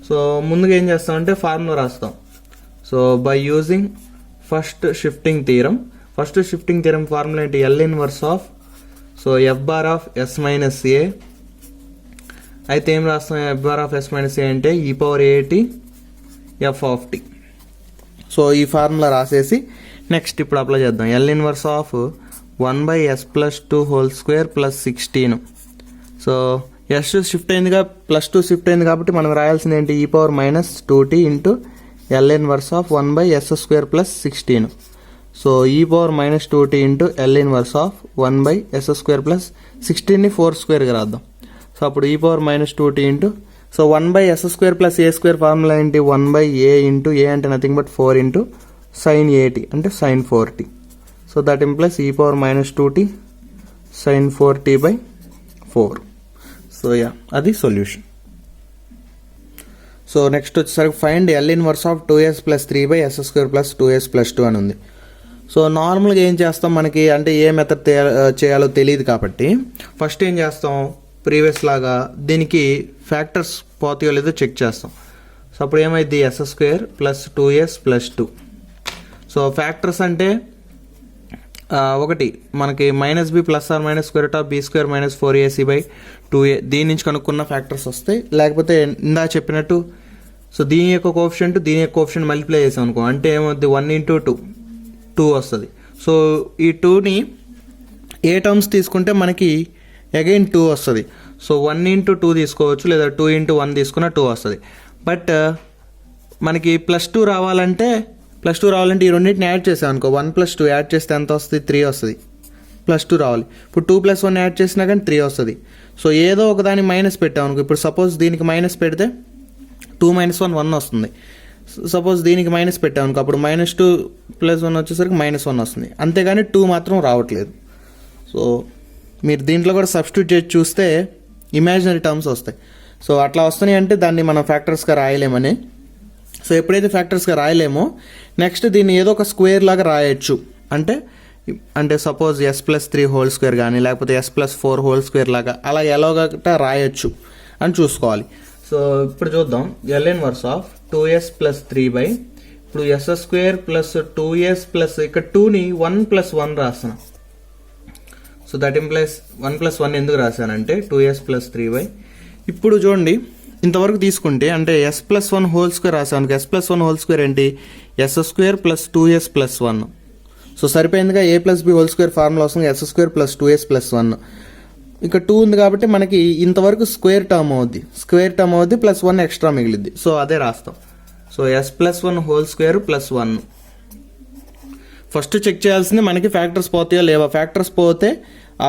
సో ముందుగా ఏం చేస్తామంటే ఫార్ములా రాస్తాం. So by using first shifting theorem formula ఏంటి, L inverse of so F bar of s-a అయితే ఏం రాస్తాం, ఎఫ్ బార్ ఆఫ్ s-a అంటే e⁻at F of tea. So ఈ ఫార్ములా రాసేసి నెక్స్ట్ ఇప్పుడు అప్లై చేద్దాం. L inverse of 1/s+2² plus 16. So S shift అయిందిగా, +2 షిఫ్ట్ అయింది కాబట్టి మనం రాయాల్సింది ఏంటి e⁻−2t into L inverse of 1/s² plus 16. So e⁻−2t into L inverse of 1/s² plus 16ని 4² రాద్దాం. సో అప్పుడు e⁻−2t into so 1/s² plus a² formula ఏంటి 1/a ఇంటూ ఏ అంటే nothing but 4 into sin at అంటే sin 4t. So that implies e⁻−2t sin 4t/4. So అది solution. So next వచ్చేసరికి find L inverse of 2s plus 3/s² plus 2s plus 2 అని ఉంది. So నార్మల్గా ఏం చేస్తాం, మనకి అంటే ఏ మెథడ్ చేయాలో తెలియదు కాబట్టి ఫస్ట్ ఏం చేస్తాం, ప్రీవియస్ లాగా దీనికి ఫ్యాక్టర్స్ పోతాయో లేదో చెక్ చేస్తాం. సో అప్పుడు ఏమైంది s² plus 2s plus 2. So factors అంటే ఒకటి మనకి -b plus are minus (b² - 4ac/2a) దీని నుంచి కనుక్కున్న ఫ్యాక్టర్స్ వస్తాయి. లేకపోతే ఇందా చెప్పినట్టు సో దీని యొక్క కోఎఫిషియంట్ దీని యొక్క కోఎఫిషియంట్ మల్టిప్లై చేసాం అనుకో అంటే ఏమవుతుంది 1 × 2 వస్తుంది. సో ఈ 2ని ఏ టర్మ్స్ తీసుకుంటే మనకి అగైన్ 2 వస్తుంది. సో 1 × 2 తీసుకోవచ్చు లేదా 2 × 1 తీసుకున్న 2 వస్తుంది. బట్ మనకి +2 రావాలంటే ఈ రెండింటిని యాడ్ చేసాం అనుకో 1 + 2 యాడ్ చేస్తే ఎంత వస్తుంది 3 వస్తుంది. +2 రావాలి. ఇప్పుడు 2 + 1 యాడ్ చేసినా కానీ 3 వస్తుంది. సో ఏదో ఒకదాన్ని మైనస్ పెట్టాం అనుకో, ఇప్పుడు సపోజ్ దీనికి మైనస్ పెడితే 2 - 1 వస్తుంది. సపోజ్ దీనికి మైనస్ పెట్టాం అనుకో అప్పుడు -2 + 1 వచ్చేసరికి -1 వస్తుంది. అంతేగాని 2 మాత్రం రావట్లేదు. సో మీరు దీంట్లో కూడా సబ్స్టిట్యూట్ చేసి చూస్తే ఇమాజినరీ టర్మ్స్ వస్తాయి. సో అట్లా వస్తున్నాయి అంటే దాన్ని మనం ఫ్యాక్టర్స్గా రాయలేమని. సో ఎప్పుడైతే ఫ్యాక్టర్స్గా రాయలేమో నెక్స్ట్ దీన్ని ఏదో ఒక స్క్వేర్ లాగా రాయొచ్చు. అంటే అంటే సపోజ్ s+3² కానీ లేకపోతే s+4² లాగా అలా ఎలాగ రాయొచ్చు అని చూసుకోవాలి. సో ఇప్పుడు చూద్దాం. L ఇన్వర్స్ ఆఫ్ 2s + 3 ఇప్పుడు s² + 2s ప్లస్ ఇక్కడ 2ని 1+1 రాస్తాను. సో దట్ ఇంప్లైస్ 1+1 ఎందుకు రాశానంటే 2s + 3 ఇప్పుడు చూడండి ఇంతవరకు తీసుకుంటే అంటే s+1² రాసాను. s+1² ఏంటి s² + 2s + 1. So సరిపోయిందిగా a + b² formula వస్తుంది s² + 2s + 1. ఇక 2 ఉంది కాబట్టి మనకి ఇంతవరకు స్క్వేర్ టర్మ్ అవుద్ది +1 ఎక్స్ట్రా మిగిలిద్ది. సో అదే రాస్తాం. So s+1² + 1. ఫస్ట్ చెక్ చేయాల్సింది మనకి ఫ్యాక్టర్స్ పోతాయో లేవా. ఫ్యాక్టర్స్ పోతే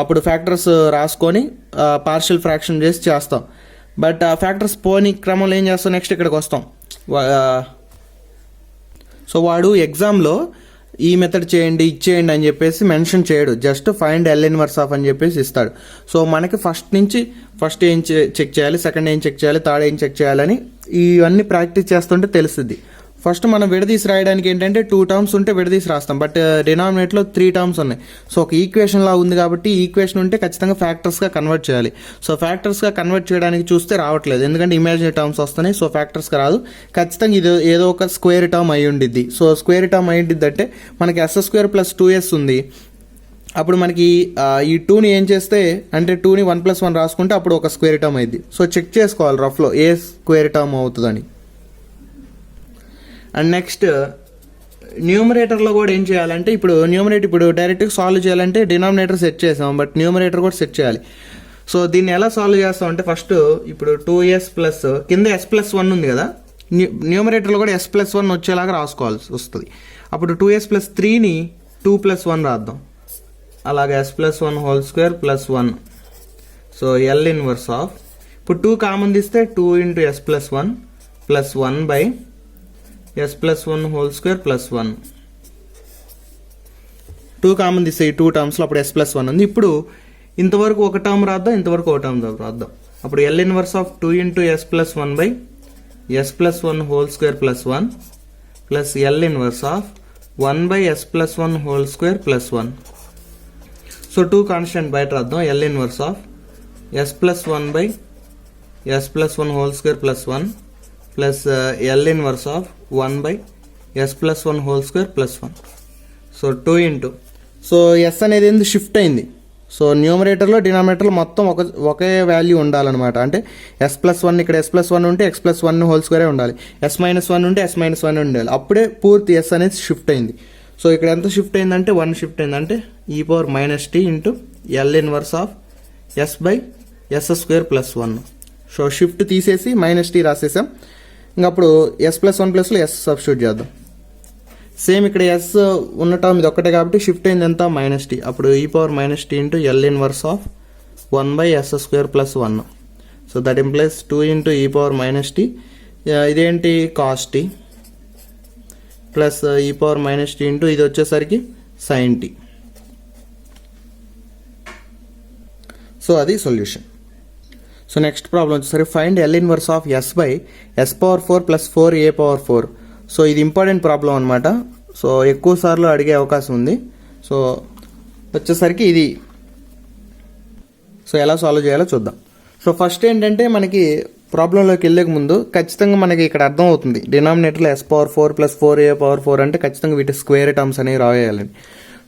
అప్పుడు ఫ్యాక్టర్స్ రాసుకొని పార్షియల్ ఫ్రాక్షన్ చేసి చేస్తాం. బట్ ఆ ఫ్యాక్టర్స్ పోని క్రమంలో ఏం చేస్తాం, నెక్స్ట్ ఇక్కడికి వస్తాం. సో వాడు ఎగ్జామ్లో ఈ మెథడ్ చేయండి ఇచ్చేయండి అని చెప్పేసి మెన్షన్ చేయడు, just find L inverse of అని చెప్పేసి ఇస్తాడు. సో మనకి ఫస్ట్ ఏం చెక్ చేయాలి, సెకండ్ ఏం చెక్ చేయాలి, థర్డ్ ఏం చెక్ చేయాలని ఇవన్నీ ప్రాక్టీస్ చేస్తుంటే తెలుస్తుంది. ఫస్ట్ మనం విడదీసి రాయడానికి ఏంటంటే 2 టర్మ్స్ ఉంటే విడదీసి రాస్తాం. బట్ డినామినేట్లో 3 టర్మ్స్ ఉన్నాయి. సో ఒక ఈక్వేషన్ లా ఉంది కాబట్టి ఈక్వేషన్ ఉంటే ఖచ్చితంగా ఫ్యాక్టర్స్గా కన్వర్ట్ చేయాలి. సో ఫ్యాక్టర్స్గా కన్వర్ట్ చేయడానికి చూస్తే రావట్లేదు, ఎందుకంటే ఇమాజినరీ టర్మ్స్ వస్తున్నాయి. సో ఫ్యాక్టర్స్గా రాదు, ఖచ్చితంగా ఇది ఏదో ఒక స్క్వేర్ టర్మ్ అయి ఉండిద్ది. సో స్క్వేర్ టర్మ్ అయి ఉండిద్ది అంటే మనకి s² + 2s ఉంది. అప్పుడు మనకి ఈ 2ని ఏం చేస్తే అంటే 2ని 1+1 రాసుకుంటే అప్పుడు ఒక స్క్వేర్ టర్మ్ అయింది. సో చెక్ చేసుకోవాలి రఫ్లో ఏ స్క్వేర్ టర్మ్ అవుతుందని. అండ్ నెక్స్ట్ న్యూమరేటర్లో కూడా ఏం చేయాలంటే ఇప్పుడు డైరెక్ట్గా సాల్వ్ చేయాలంటే డినామినేటర్ సెట్ చేసాం, బట్ న్యూమరేటర్ కూడా సెట్ చేయాలి. సో దీన్ని ఎలా సాల్వ్ చేస్తాం అంటే ఫస్ట్ ఇప్పుడు 2s ప్లస్ కింద s+1 ఉంది కదా, న్యూమరేటర్లో కూడా s+1 వచ్చేలాగా రాసుకోవాల్సి వస్తుంది. అప్పుడు 2s + 3ని 2+1 రాద్దాం. అలాగే s+1² + 1. So L inverse of ఇప్పుడు 2 కామన్ తీస్తే 2 × s+1 + 1 s+1² + 1. 2 కామన్ తీస్తే ఈ 2 టర్మ్స్లో అప్పుడు s+1 ఉంది. ఇప్పుడు ఇంతవరకు ఒక టర్మ్ రాద్దాం, ఇంతవరకు ఒక టర్మ్ రాద్దాం. అప్పుడు L inverse of 2 × s+1 s+1² + 1 plus L inverse of 1 s+1² + 1. So 2 constant బయట రాద్దాం. L inverse of s+1 s+1² + 1 plus L inverse of 1 s+1² + 1. So 2 × so s అనేది ఏంది షిఫ్ట్ అయింది. సో న్యూమరేటర్లో డినామినేటర్లో మొత్తం ఒకే వాల్యూ ఉండాలన్నమాట. అంటే s+1 ఇక్కడ s+1 ఉంటే x+1² ఉండాలి, s-1 ఉంటే s-1 ఉండాలి. అప్పుడే పూర్తి s అనేది షిఫ్ట్ అయింది. సో ఇక్కడ ఎంత షిఫ్ట్ అయిందంటే 1 షిఫ్ట్ అయిందంటే e⁻t × L inverse of s/s² + 1. So shift తీసేసి -t రాసేసాం. ఇంకా అప్పుడు s+1 ప్లస్లో s సబ్స్టిట్యూట్ చేద్దాం. సేమ్ ఇక్కడ s ఉన్న టర్మ్ ఇది ఒక్కటే కాబట్టి షిఫ్ట్ అయింది ఎంత -t. అప్పుడు e⁻t × L inverse of 1 s² + 1. So that implies 2 × e⁻t ఇదేంటి cos t ప్లస్ e⁻t ఇది వచ్చేసరికి sin t. సో అది సొల్యూషన్. సో నెక్స్ట్ ప్రాబ్లం వచ్చేసరికి find L inverse of s/s⁴ + 4a⁴. So ఇది ఇంపార్టెంట్ ప్రాబ్లం అనమాట. సో ఎక్కువ సార్లు అడిగే అవకాశం ఉంది. సో వచ్చేసరికి ఇది సో ఎలా సాల్వ్ చేయాలో చూద్దాం. సో ఫస్ట్ ఏంటంటే మనకి ప్రాబ్లంలోకి వెళ్ళక ముందు ఖచ్చితంగా మనకి ఇక్కడ అర్థం అవుతుంది డినామినేటర్లో s⁴ + 4a⁴ అంటే ఖచ్చితంగా వీటి స్క్వేర్ టర్మ్స్ అనేవి రాయాలని.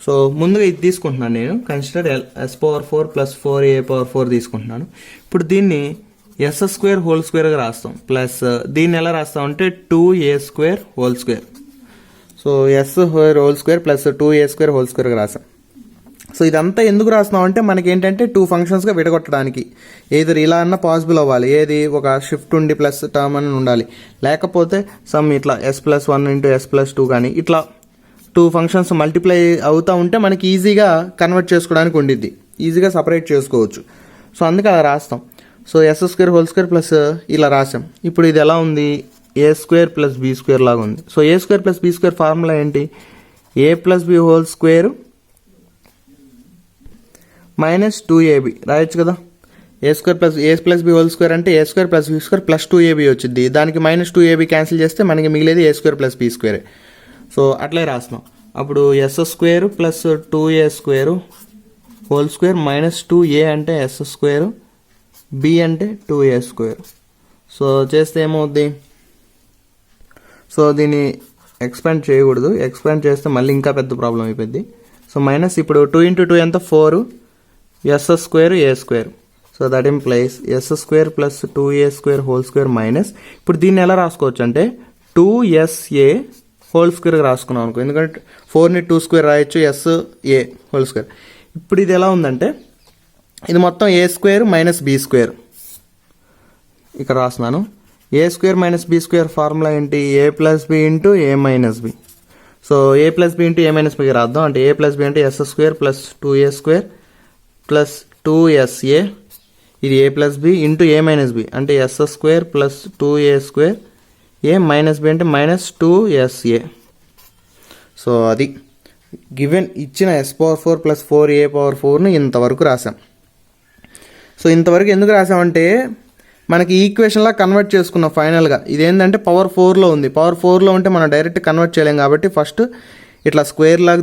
సో ముందుగా ఇది తీసుకుంటున్నాను నేను, కన్సిడర్ s⁴ + 4a⁴ తీసుకుంటున్నాను. ఇప్పుడు దీన్ని s² రాస్తాం ప్లస్ దీన్ని ఎలా రాస్తాం అంటే 2a²². So s² plus 2a² రాస్తాం. సో ఇదంతా ఎందుకు రాస్తున్నాం అంటే మనకి ఏంటంటే 2 ఫంక్షన్స్గా విడగొట్టడానికి. ఏది ఇలా అన్న పాసిబుల్ అవ్వాలి, ఏది ఒక షిఫ్ట్ ఉండి ప్లస్ టర్మ్ అని ఉండాలి, లేకపోతే సమ్ ఇట్లా s+1 × s+2 కానీ ఇట్లా 2 ఫంక్షన్స్ మల్టిప్లై అవుతూ ఉంటే మనకి ఈజీగా కన్వర్ట్ చేసుకోవడానికి ఉండిద్ది, ఈజీగా సపరేట్ చేసుకోవచ్చు. సో అందుకే అలా రాస్తాం. సో s² ప్లస్ ఇలా రాసాం. ఇప్పుడు ఇది ఎలా ఉంది a² + b² లాగా ఉంది. సో a² + b² ఫార్ములా ఏంటి, a + b² - 2ab రాయొచ్చు కదా. a² + b² అంటే a² + b² + 2ab వచ్చింది. దానికి -2ab క్యాన్సిల్ చేస్తే మనకి మిగిలేది a² + b². సో అట్లే రాస్తున్నాం. అప్పుడు S square plus 2a square whole square minus 2a అంటే ఎస్ స్క్వేర్, b అంటే 2a స్క్వేర్. సో చేస్తే ఏమవుద్ది, సో దీన్ని ఎక్స్పాండ్ చేయకూడదు, ఎక్స్పాండ్ చేస్తే మళ్ళీ ఇంకా పెద్ద ప్రాబ్లం అయిపోద్ది. సో మైనస్ ఇప్పుడు 2 × 2 ఎంత 4 S square A square. So that implies S square plus 2a square whole square minus, ఇప్పుడు దీన్ని ఎలా రాసుకోవచ్చు అంటే 2sa హోల్ స్క్వేర్ రాసుకున్నాం అనుకో, ఎందుకంటే 4ని 2 స్క్వేర్ రాయొచ్చు, sa హోల్ స్క్వేర్. ఇప్పుడు ఇది ఎలా ఉందంటే ఇది మొత్తం A square minus B square ఇక్కడ రాస్తున్నాను. A square minus B square formula ఏంటి, A plus B into A minus B. So A plus B into A minus B రాద్దాం. అంటే ఏ ప్లస్ బి అంటే S square plus 2a square plus 2sa, ఇది A plus B into A minus B అంటే S square plus 2a square, ఏ minus B అంటే minus 2sa. So అది given ఇచ్చిన s⁴ plus 4a⁴ ఇంతవరకు రాసాం. So ఇంతవరకు ఎందుకు రాసామంటే మనకి ఈక్వేషన్లా కన్వర్ట్ చేసుకున్నాం ఫైనల్గా. ఇదేంటంటే పవర్ 4లో ఉంది, పవర్ 4లో ఉంటే మనం డైరెక్ట్ కన్వర్ట్ చేయలేం కాబట్టి ఫస్ట్ ఇట్లా స్క్వేర్ లాగా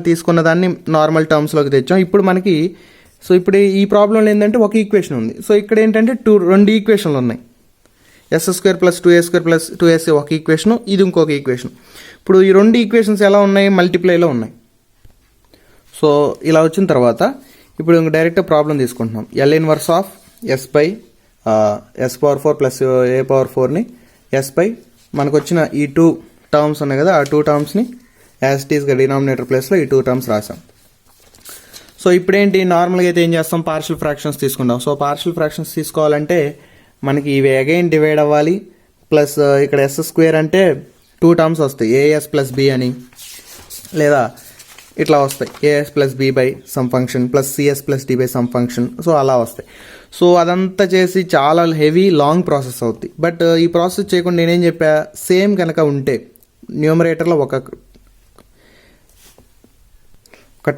తీసుకున్న దాన్ని నార్మల్ టర్మ్స్లోకి తెచ్చాం. ఇప్పుడు మనకి సో ఇప్పుడు ఈ ప్రాబ్లంలో ఏంటంటే ఒక ఈక్వేషన్ ఉంది. సో ఇక్కడ ఏంటంటే రెండు ఈక్వేషన్లు ఉన్నాయి, S square plus 2a square plus 2sa ఒక ఈక్వేషను, ఇది ఇంకొక ఈక్వేషన్. ఇప్పుడు ఈ రెండు ఈక్వేషన్స్ ఎలా ఉన్నాయి, మల్టిప్లైలో ఉన్నాయి. సో ఇలా వచ్చిన తర్వాత ఇప్పుడు డైరెక్ట్ ప్రాబ్లం తీసుకుంటున్నాం. L inverse of S by s⁴ plus a⁴ S by మనకు వచ్చిన ఈ 2 టర్మ్స్ ఉన్నాయి కదా, ఆ 2 టర్మ్స్ని యాజ్ ఇట్ ఈస్గా డినామినేటర్ ప్లేస్లో ఈ 2 టర్మ్స్ రాసాం. సో ఇప్పుడేంటి నార్మల్గా అయితే ఏం చేస్తాం, పార్షియల్ ఫ్రాక్షన్స్ తీసుకుంటాం. సో పార్షియల్ ఫ్రాక్షన్స్ తీసుకోవాలంటే మనకి ఇవి అగైన్ డివైడ్ అవ్వాలి, ప్లస్ ఇక్కడ ఎస్ స్క్వేర్ అంటే 2 టర్మ్స్ వస్తాయి, ఏఎస్ ప్లస్ బి అని, లేదా ఇట్లా వస్తాయి AS plus B by some function plus CS plus D by some function. So అలా వస్తాయి. సో అదంతా చేసి చాలా హెవీ లాంగ్ ప్రాసెస్ అవుతుంది. బట్ ఈ ప్రాసెస్ చేయకుండా నేనేం చెప్పా, సేమ్ కనుక ఉంటే న్యూమరేటర్లో ఒక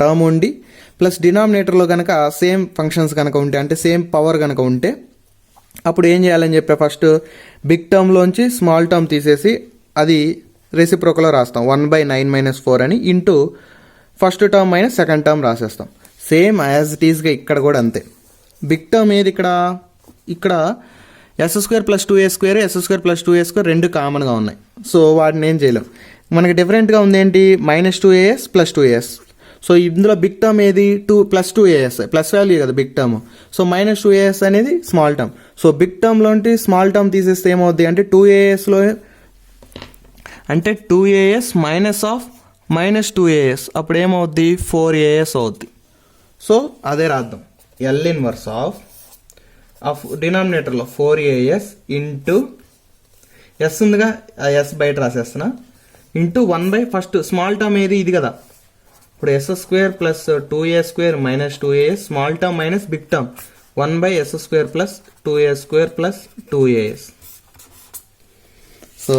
టర్మ్ ఉండి ప్లస్ డినామినేటర్లో కనుక సేమ్ ఫంక్షన్స్ కనుక ఉంటే, అంటే సేమ్ పవర్ కనుక ఉంటే, అప్పుడు ఏం చేయాలని చెప్పా, ఫస్ట్ బిగ్ టర్మ్లోంచి స్మాల్ టర్మ్ తీసేసి అది రెసిప్రోకల్లో రాస్తాం 1/9 - 4 అని into first term minus second term రాసేస్తాం. సేమ్ యాజ్ ఇట్ ఈస్గా ఇక్కడ కూడా అంతే. బిగ్ టర్మ్ ఏది ఇక్కడ S square plus 2a square S square plus 2a square రెండు కామన్గా ఉన్నాయి. సో వాటిని ఏం చేయలేం. మనకి డిఫరెంట్గా ఉంది ఏంటి, -2as ప్లస్ 2as. సో ఇందులో బిగ్ టర్మ్ ఏది 2 + 2as, ప్లస్ వాల్యూ కదా బిగ్ టర్మ్. సో -2as అనేది స్మాల్ టర్మ్. సో బిగ్ టర్మ్లోంటి స్మాల్ టర్మ్ తీసేస్తే ఏమవుద్ది అంటే 2asలో అంటే 2as మైనస్ ఆఫ్ -2as, అప్పుడు ఏమవుద్ది 4as అవుద్ది. సో అదే రాద్దాం, ఎల్ ఇన్వర్స్ ఆఫ్ డినామినేటర్లో 4as ఇంటూ ఎస్ ఉందిగా, ఎస్ బయట రాసేస్తున్నా, ఇంటూ 1 ఫస్ట్ స్మాల్ టర్మ్ ఏది ఇది కదా, ఇప్పుడు yes square plus 2a square minus 2as small term minus big term 1/s square plus 2a square plus 2as. So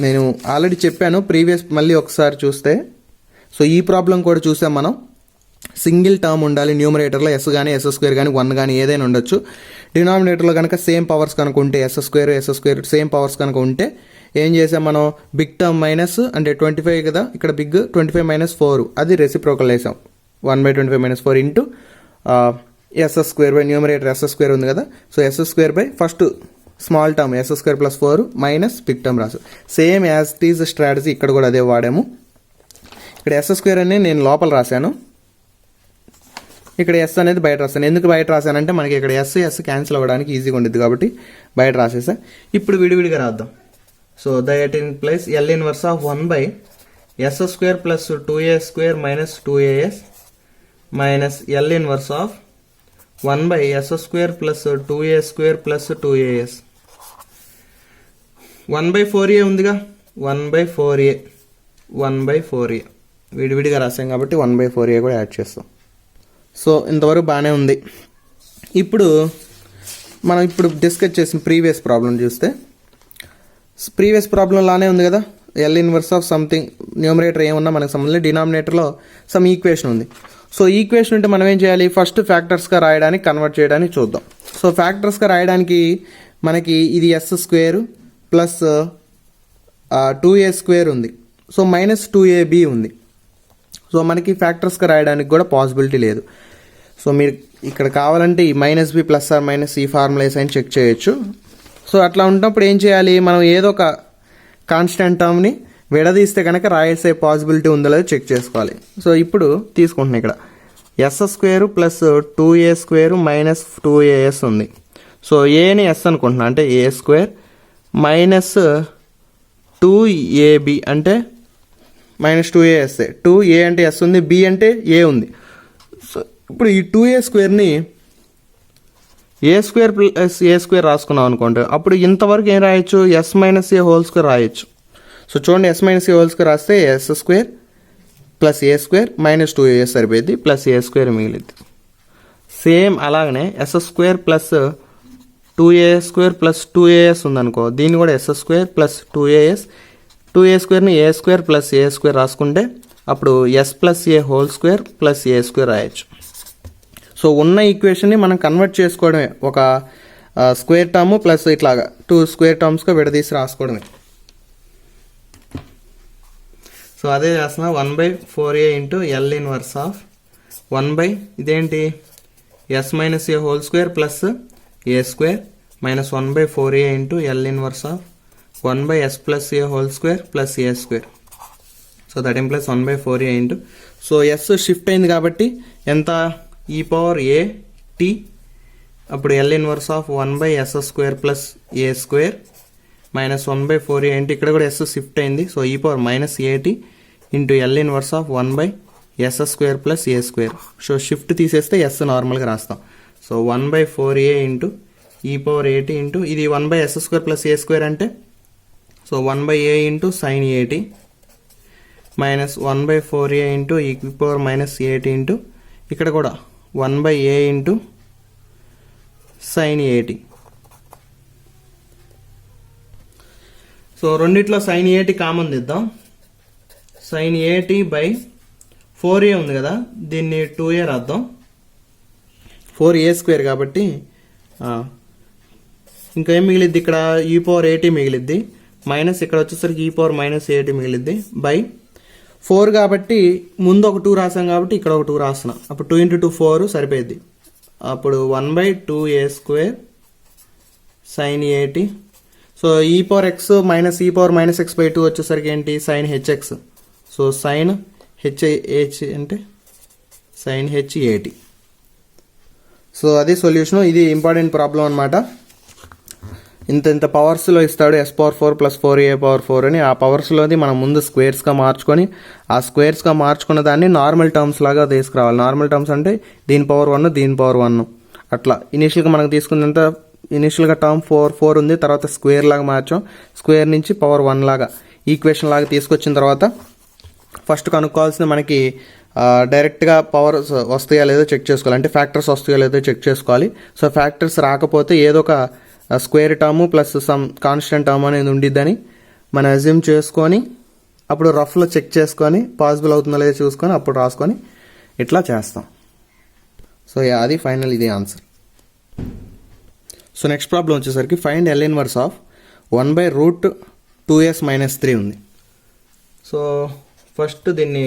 నేను already చెప్పాను ప్రీవియస్, మళ్ళీ ఒకసారి చూస్తే. సో ఈ ప్రాబ్లం కూడా చూసాం మనం. సింగిల్ టర్మ్ ఉండాలి న్యూమరేటర్లో, ఎస్ కానీ ఎస్ స్క్వేర్ కానీ 1 కానీ ఏదైనా ఉండొచ్చు. డినామినేటర్లో కనుక సేమ్ పవర్స్ కనుక ఉంటే ఎస్ స్క్వేర్ సేమ్ పవర్స్ కనుక ఉంటే ఏం చేసాం మనం, బిగ్ టర్మ్ మైనస్ అంటే 25 కదా, ఇక్కడ బిగ్ 25 - 4 అది రెసిప్రోకల్ వేసాం 1/25 - 4 into yes square by numerator s square ఉంది కదా, so yes square by first small term s square plus 4 minus big term రాసు. Same as it is strategy ఇక్కడ కూడా అదే వాడాము. ఇక్కడ ఎస్ స్క్వేర్ అని నేను లోపల రాశాను, ఇక్కడ ఎస్ అనేది బయట రాశాను. ఎందుకు బయట రాశానంటే మనకి ఇక్కడ ఎస్ క్యాన్సిల్ అవ్వడానికి ఈజీగా ఉండేది కాబట్టి బయట రాసేసా. ఇప్పుడు విడివిడిగా రాద్దాం. So that in place L inverse of 1/s square plus 2a square minus 2as minus L inverse of 1/s square plus 2a square plus 2as 1/4a ఉందిగా, 1/4a విడివిడిగా రాసాం కాబట్టి 1/4a కూడా యాడ్ చేస్తాం. సో ఇంతవరకు బాగానే ఉంది. ఇప్పుడు మనం డిస్కస్ చేసిన ప్రీవియస్ ప్రాబ్లం చూస్తే, ప్రీవియస్ ప్రాబ్లం లానే ఉంది కదా, L inverse of something numerator ఏమన్నా మనకు సంబంధించి డినామినేటర్లో సమ్ ఈక్వేషన్ ఉంది. సో ఈక్వేషన్ ఉంటే మనం ఏం చేయాలి, ఫస్ట్ ఫ్యాక్టర్స్గా రాయడానికి కన్వర్ట్ చేయడానికి చూద్దాం. సో ఫ్యాక్టర్స్గా రాయడానికి మనకి ఇది S square plus 2a square ఉంది, సో -2ab ఉంది. సో మనకి ఫ్యాక్టర్స్గా రాయడానికి కూడా పాసిబిలిటీ లేదు. సో మీరు ఇక్కడ కావాలంటే ఈ -b ± ఈ ఫార్ములేస్ అని చెక్ చేయొచ్చు. సో అట్లా ఉన్నప్పుడు ఏం చేయాలి, మనం ఏదో ఒక కాన్స్టెంట్ టర్మ్ని విడదీస్తే కనుక రాయేసే పాసిబిలిటీ ఉందో లేదో చెక్ చేసుకోవాలి. సో ఇప్పుడు తీసుకుంటున్నాను ఇక్కడ s² + 2a² - 2as ఉంది. సో ఏని s అనుకుంటున్నా అంటే a² - 2ab అంటే -2as. 2a అంటే s ఉంది, b అంటే a ఉంది. సో ఇప్పుడు ఈ 2a² a² రాసుకున్నాం అనుకోండి, అప్పుడు ఇంతవరకు ఏం రాయొచ్చు, s - a² రాయొచ్చు. సో చూడండి, s - a² రాస్తే s² + a² - 2a సరిపోయింది, ప్లస్ a² మిగిలింది. సేమ్ అలాగనే s² + 2a² + 2as ఉందనుకో, దీన్ని కూడా s² + 2as, 2a²ని a² + a² రాసుకుంటే అప్పుడు s + a² + a² రాయొచ్చు. సో ఉన్న ఈక్వేషన్ని మనం కన్వర్ట్ చేసుకోవడమే, ఒక స్క్వేర్ టర్మ్ ప్లస్ ఇట్లాగా 2 స్క్వేర్ టర్మ్స్గా విడదీసి రాసుకోవడమే. సో అదే చేస్తున్నా 1/4a × L ఇన్వర్స్ ఆఫ్ 1/ ఇదేంటి s - a² + a² - 1/4a × L inverse of 1/s + a² + a². So that implies 1/4a × so s shift అయింది కాబట్టి ఎంత, e⁴at, అప్పుడు L inverse of 1/s² + a² - 1/4a ఇక్కడ కూడా s షిఫ్ట్ అయింది. So e⁻− at × L inverse of 1/s² + a². So shift తీసేస్తే s నార్మల్గా రాస్తాం. సో 1/4a × e⁻at ఇది 1/s² + a² అంటే so 1/a × sin at - 1/4a × e⁻− at ఇక్కడ కూడా 1/a × sin at. సో రెండిట్లో sin at కామన్ తీద్దాం. sin at/4a ఉంది కదా, దీన్ని 2a రాద్దాం. 4a² కాబట్టి ఇంకా ఏం మిగిలిద్ది, ఇక్కడ e⁻at మిగిలిద్ది, మైనస్ ఇక్కడ వచ్చేసరికి e⁻− at మిగిలిద్ది, బై 4 కాబట్టి ముందు ఒక 2 రాసాం కాబట్టి ఇక్కడ ఒక 2 రాస్తున్నాం. అప్పుడు 2 × 2 4 సరిపోయింది. అప్పుడు 1/2a² sin at. So e⁻x - e⁻−x/2 వచ్చేసరికి ఏంటి, sin hx. So sin h అంటే sin hat. సో అది సొల్యూషన్. ఇది ఇంపార్టెంట్ ప్రాబ్లం అనమాట. ఇంత పవర్స్లో ఇస్తాడు, s⁴ + 4a⁴ అని. ఆ పవర్స్లోది మనం ముందు స్క్వేర్స్గా మార్చుకొని, ఆ స్క్వేర్స్గా మార్చుకున్న దాన్ని నార్మల్ టర్మ్స్ లాగా తీసుకురావాలి. నార్మల్ టర్మ్స్ అంటే దీని పవర్ 1 దీని పవర్ 1 అట్లా. ఇనీషియల్గా మనకు తీసుకున్నంత ఇనీషియల్గా టర్మ్ 4 ఉంది, తర్వాత స్క్వేర్ లాగా మార్చాం, స్క్వేర్ నుంచి పవర్ 1 లాగా ఈక్వేషన్ లాగా తీసుకొచ్చిన తర్వాత ఫస్ట్ కనుక్కోవాల్సింది మనకి డైరెక్ట్గా పవర్ వస్తాయా లేదో చెక్ చేసుకోవాలి, అంటే ఫ్యాక్టర్స్ వస్తాయో లేదో చెక్ చేసుకోవాలి. సో ఫ్యాక్టర్స్ రాకపోతే ఏదో ఒక square term plus some constant term అనేది ఉండిద్దని మనం అజ్యూమ్ చేసుకొని అప్పుడు రఫ్లో చెక్ చేసుకొని పాసిబుల్ అవుతుందో లేదో చూసుకొని అప్పుడు రాసుకొని ఇట్లా చేస్తాం. సో అది ఫైనల్, ఇది ఆన్సర్. సో నెక్స్ట్ ప్రాబ్లం వచ్చేసరికి find L inverse of 1/√2s - 3 ఉంది. సో ఫస్ట్ దీన్ని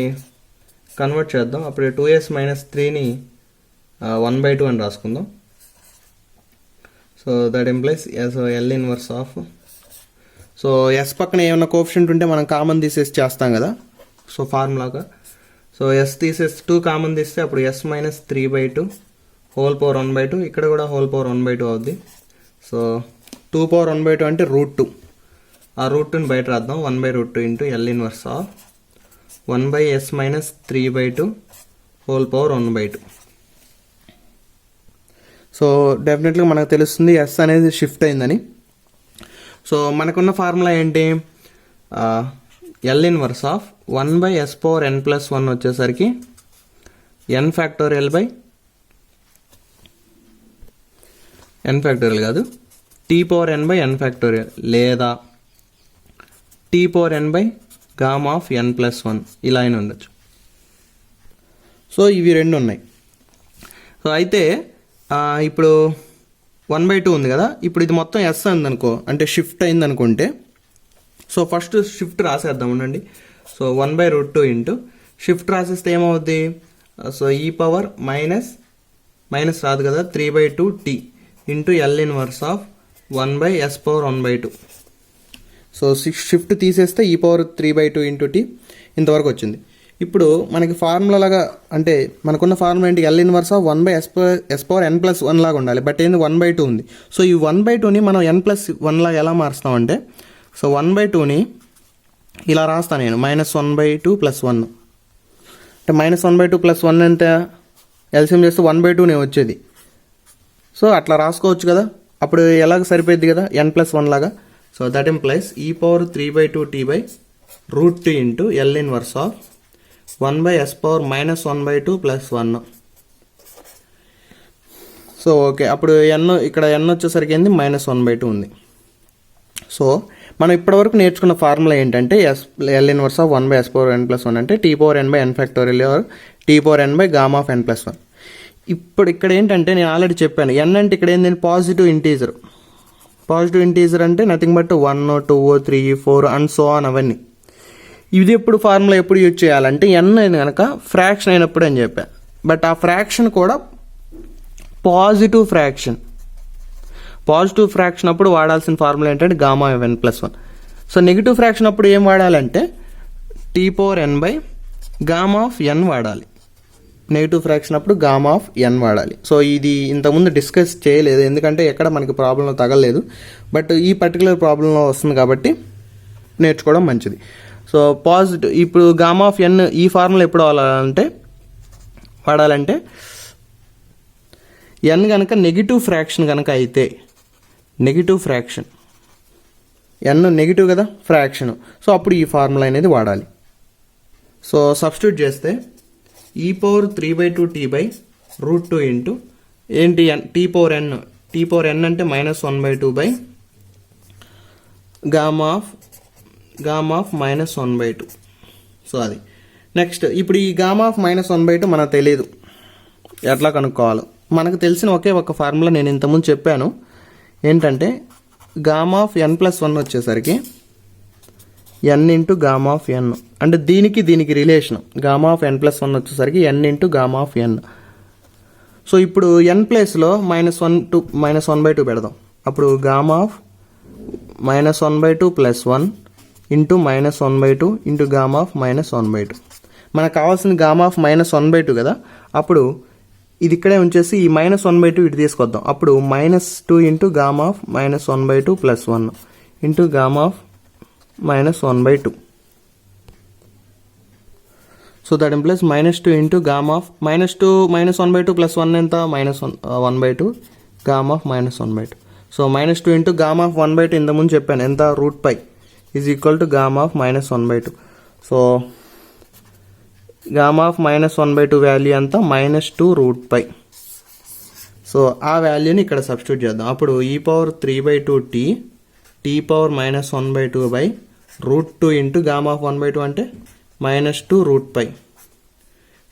కన్వర్ట్ చేద్దాం. అప్పుడు 2s - 3ని 1/2 అని రాసుకుందాం. So that implies L inverse of, so s పక్కన ఏమైనా కోఎఫిషియంట్ ఉంటే మనం కామన్ తీసేసి చేస్తాం కదా, సో ఫార్ములాగా. సో s తీసేసి 2 కామన్ తీస్తే అప్పుడు s - 3/2 హోల్ పవర్ 1/2, ఇక్కడ కూడా హోల్ పవర్ 1/2 అవుద్ది. సో 2 పవర్ 1/2 అంటే √2, ఆ √2ని బయట రాద్దాం. 1/√2 × L inverse of 1/s - 3/2 whole power 1/2. So డెఫినెట్గా మనకు తెలుస్తుంది s అనేది షిఫ్ట్ అయిందని. సో మనకున్న ఫార్ములా ఏంటి, L ఇన్వర్స్ ఆఫ్ 1/s⁴n+1 వచ్చేసరికి n factorial by n factorial కాదు, t⁴n/n ఫ్యాక్టోరియల్ లేదా t⁴n/Γ(n+1) ఇలా అయినా ఉండొచ్చు. సో ఇవి రెండు ఉన్నాయి. సో అయితే ఇప్పుడు 1/2 ఉంది కదా, ఇప్పుడు ఇది మొత్తం s అయిందనుకో, అంటే షిఫ్ట్ అయింది అనుకుంటే, సో ఫస్ట్ షిఫ్ట్ రాసేద్దాం ఉండండి. సో 1/√2 ఇంటూ షిఫ్ట్ రాసేస్తే ఏమవుద్ది, సో ఈ పవర్ మైనస్ రాదు కదా 3/2t into L inverse of 1/s/1/2. So shift తీసేస్తే ఈ పవర్ 3/2 ఇంటూ టీ ఇంతవరకు వచ్చింది. ఇప్పుడు మనకి ఫార్ములా లాగా అంటే మనకున్న ఫార్ములా ఏంటి, ఎల్ ఇన్వర్స్ ఆఫ్ 1/s/n+1 లాగా ఉండాలి. బట్ ఏంది 1/2 ఉంది. సో ఈ 1/2ని మనం n+1 లాగా ఎలా మారుస్తామంటే, సో 1/2ని ఇలా రాస్తాను నేను, -1/2 + 1 అంటే -1/2 + 1 ఎంత, ఎల్సిఎం చేస్తే 1/2నే వచ్చేది. సో అట్లా రాసుకోవచ్చు కదా, అప్పుడు ఎలాగ సరిపోద్ది కదా n+1 లాగా. సో దట్ ఇంప్లైస్ ఈ power 3/2t/√2 into L inverse of 1/s/-1/2 + 1. So okay, అప్పుడు ఇక్కడ n వచ్చేసరికి ఏంది -1/2 ఉంది. సో మనం ఇప్పటివరకు నేర్చుకున్న ఫార్ములా ఏంటంటే ఎల్ ఇన్వర్స్ ఆఫ్ 1/s/n+1 అంటే t⁴n/n ఆర్ t⁴n/Γ(n+1). ఇప్పుడు ఇక్కడ ఏంటంటే నేను ఆల్రెడీ చెప్పాను, n అంటే ఇక్కడ ఏంటంటే పాజిటివ్ ఇంటీజర్. పాజిటివ్ ఇంటీజర్ అంటే nothing but 1, 2, 3, 4 and so on అవన్నీ. ఇది ఎప్పుడు ఫార్ములా ఎప్పుడు యూజ్ చేయాలంటే n అయిన కనుక ఫ్రాక్షన్ అయినప్పుడు అని చెప్పా. బట్ ఆ ఫ్రాక్షన్ కూడా పాజిటివ్ ఫ్రాక్షన్ అప్పుడు వాడాల్సిన ఫార్ములా ఏంటంటే Γ(n+1). సో నెగిటివ్ ఫ్రాక్షన్ అప్పుడు ఏం వాడాలంటే t⁴n/Γ(n) వాడాలి. నెగిటివ్ ఫ్రాక్షన్ అప్పుడు Γ(n) వాడాలి. సో ఇది ఇంతకుముందు డిస్కస్ చేయలేదు ఎందుకంటే ఎక్కడ మనకి ప్రాబ్లంలో తగలలేదు. బట్ ఈ పర్టికులర్ ప్రాబ్లంలో వస్తుంది కాబట్టి నేర్చుకోవడం మంచిది. సో పాజిటివ్ ఇప్పుడు Γ(n) ఈ ఫార్ములా ఎప్పుడు వాడాలంటే n కనుక నెగిటివ్ ఫ్రాక్షన్ కనుక అయితే, నెగిటివ్ ఫ్రాక్షన్ n నెగిటివ్ కదా ఫ్రాక్షన్, సో అప్పుడు ఈ ఫార్ములా అనేది వాడాలి. సో సబ్స్టిట్యూట్ చేస్తే ఈ పవర్ 3/2t/√2 ఇంటూ ఏంటి t⁴n అంటే -1/2/Γ(-1/2). సో అది నెక్స్ట్. ఇప్పుడు ఈ Γ(-1/2) మనకు తెలియదు, ఎట్లా కనుక్కోవాలో. మనకు తెలిసిన ఒకే ఒక ఫార్ములా నేను ఇంతకుముందు చెప్పాను, ఏంటంటే Γ(n+1) వచ్చేసరికి n ఇంటూ Γ(n) అంటే దీనికి రిలేషన్. Γ(n+1) వచ్చేసరికి n ఇంటూ Γ(n). సో ఇప్పుడు n ప్లేస్లో -1/2 పెడదాం. అప్పుడు Γ(-1/2 + 1) ఇంటూ -1/2 ఇంటూ Γ(-1/2). మనకు కావాల్సిన Γ(-1/2) కదా, అప్పుడు ఇది ఇక్కడే ఉంచేసి ఈ -1/2 ఇటు తీసుకొద్దాం. అప్పుడు -2 into Γ(-1/2 + 1) into Γ(-1/2). So that implies -2 into -1/2 + 1 ఎంత, -1/2 Γ(-1/2). సో -2 ఇంటూ Γ(-1/2) ఇంతకుముందు చెప్పాను ఎంత, √π is equal to Γ(-1/2). So Γ(-1/2) value ఎంత, -2√π. సో ఆ వాల్యూని ఇక్కడ సబ్స్టిట్యూట్ చేద్దాం. అప్పుడు e power 3/2t t⁴1/2/√2 into Γ(1/2) అంటే -2√π.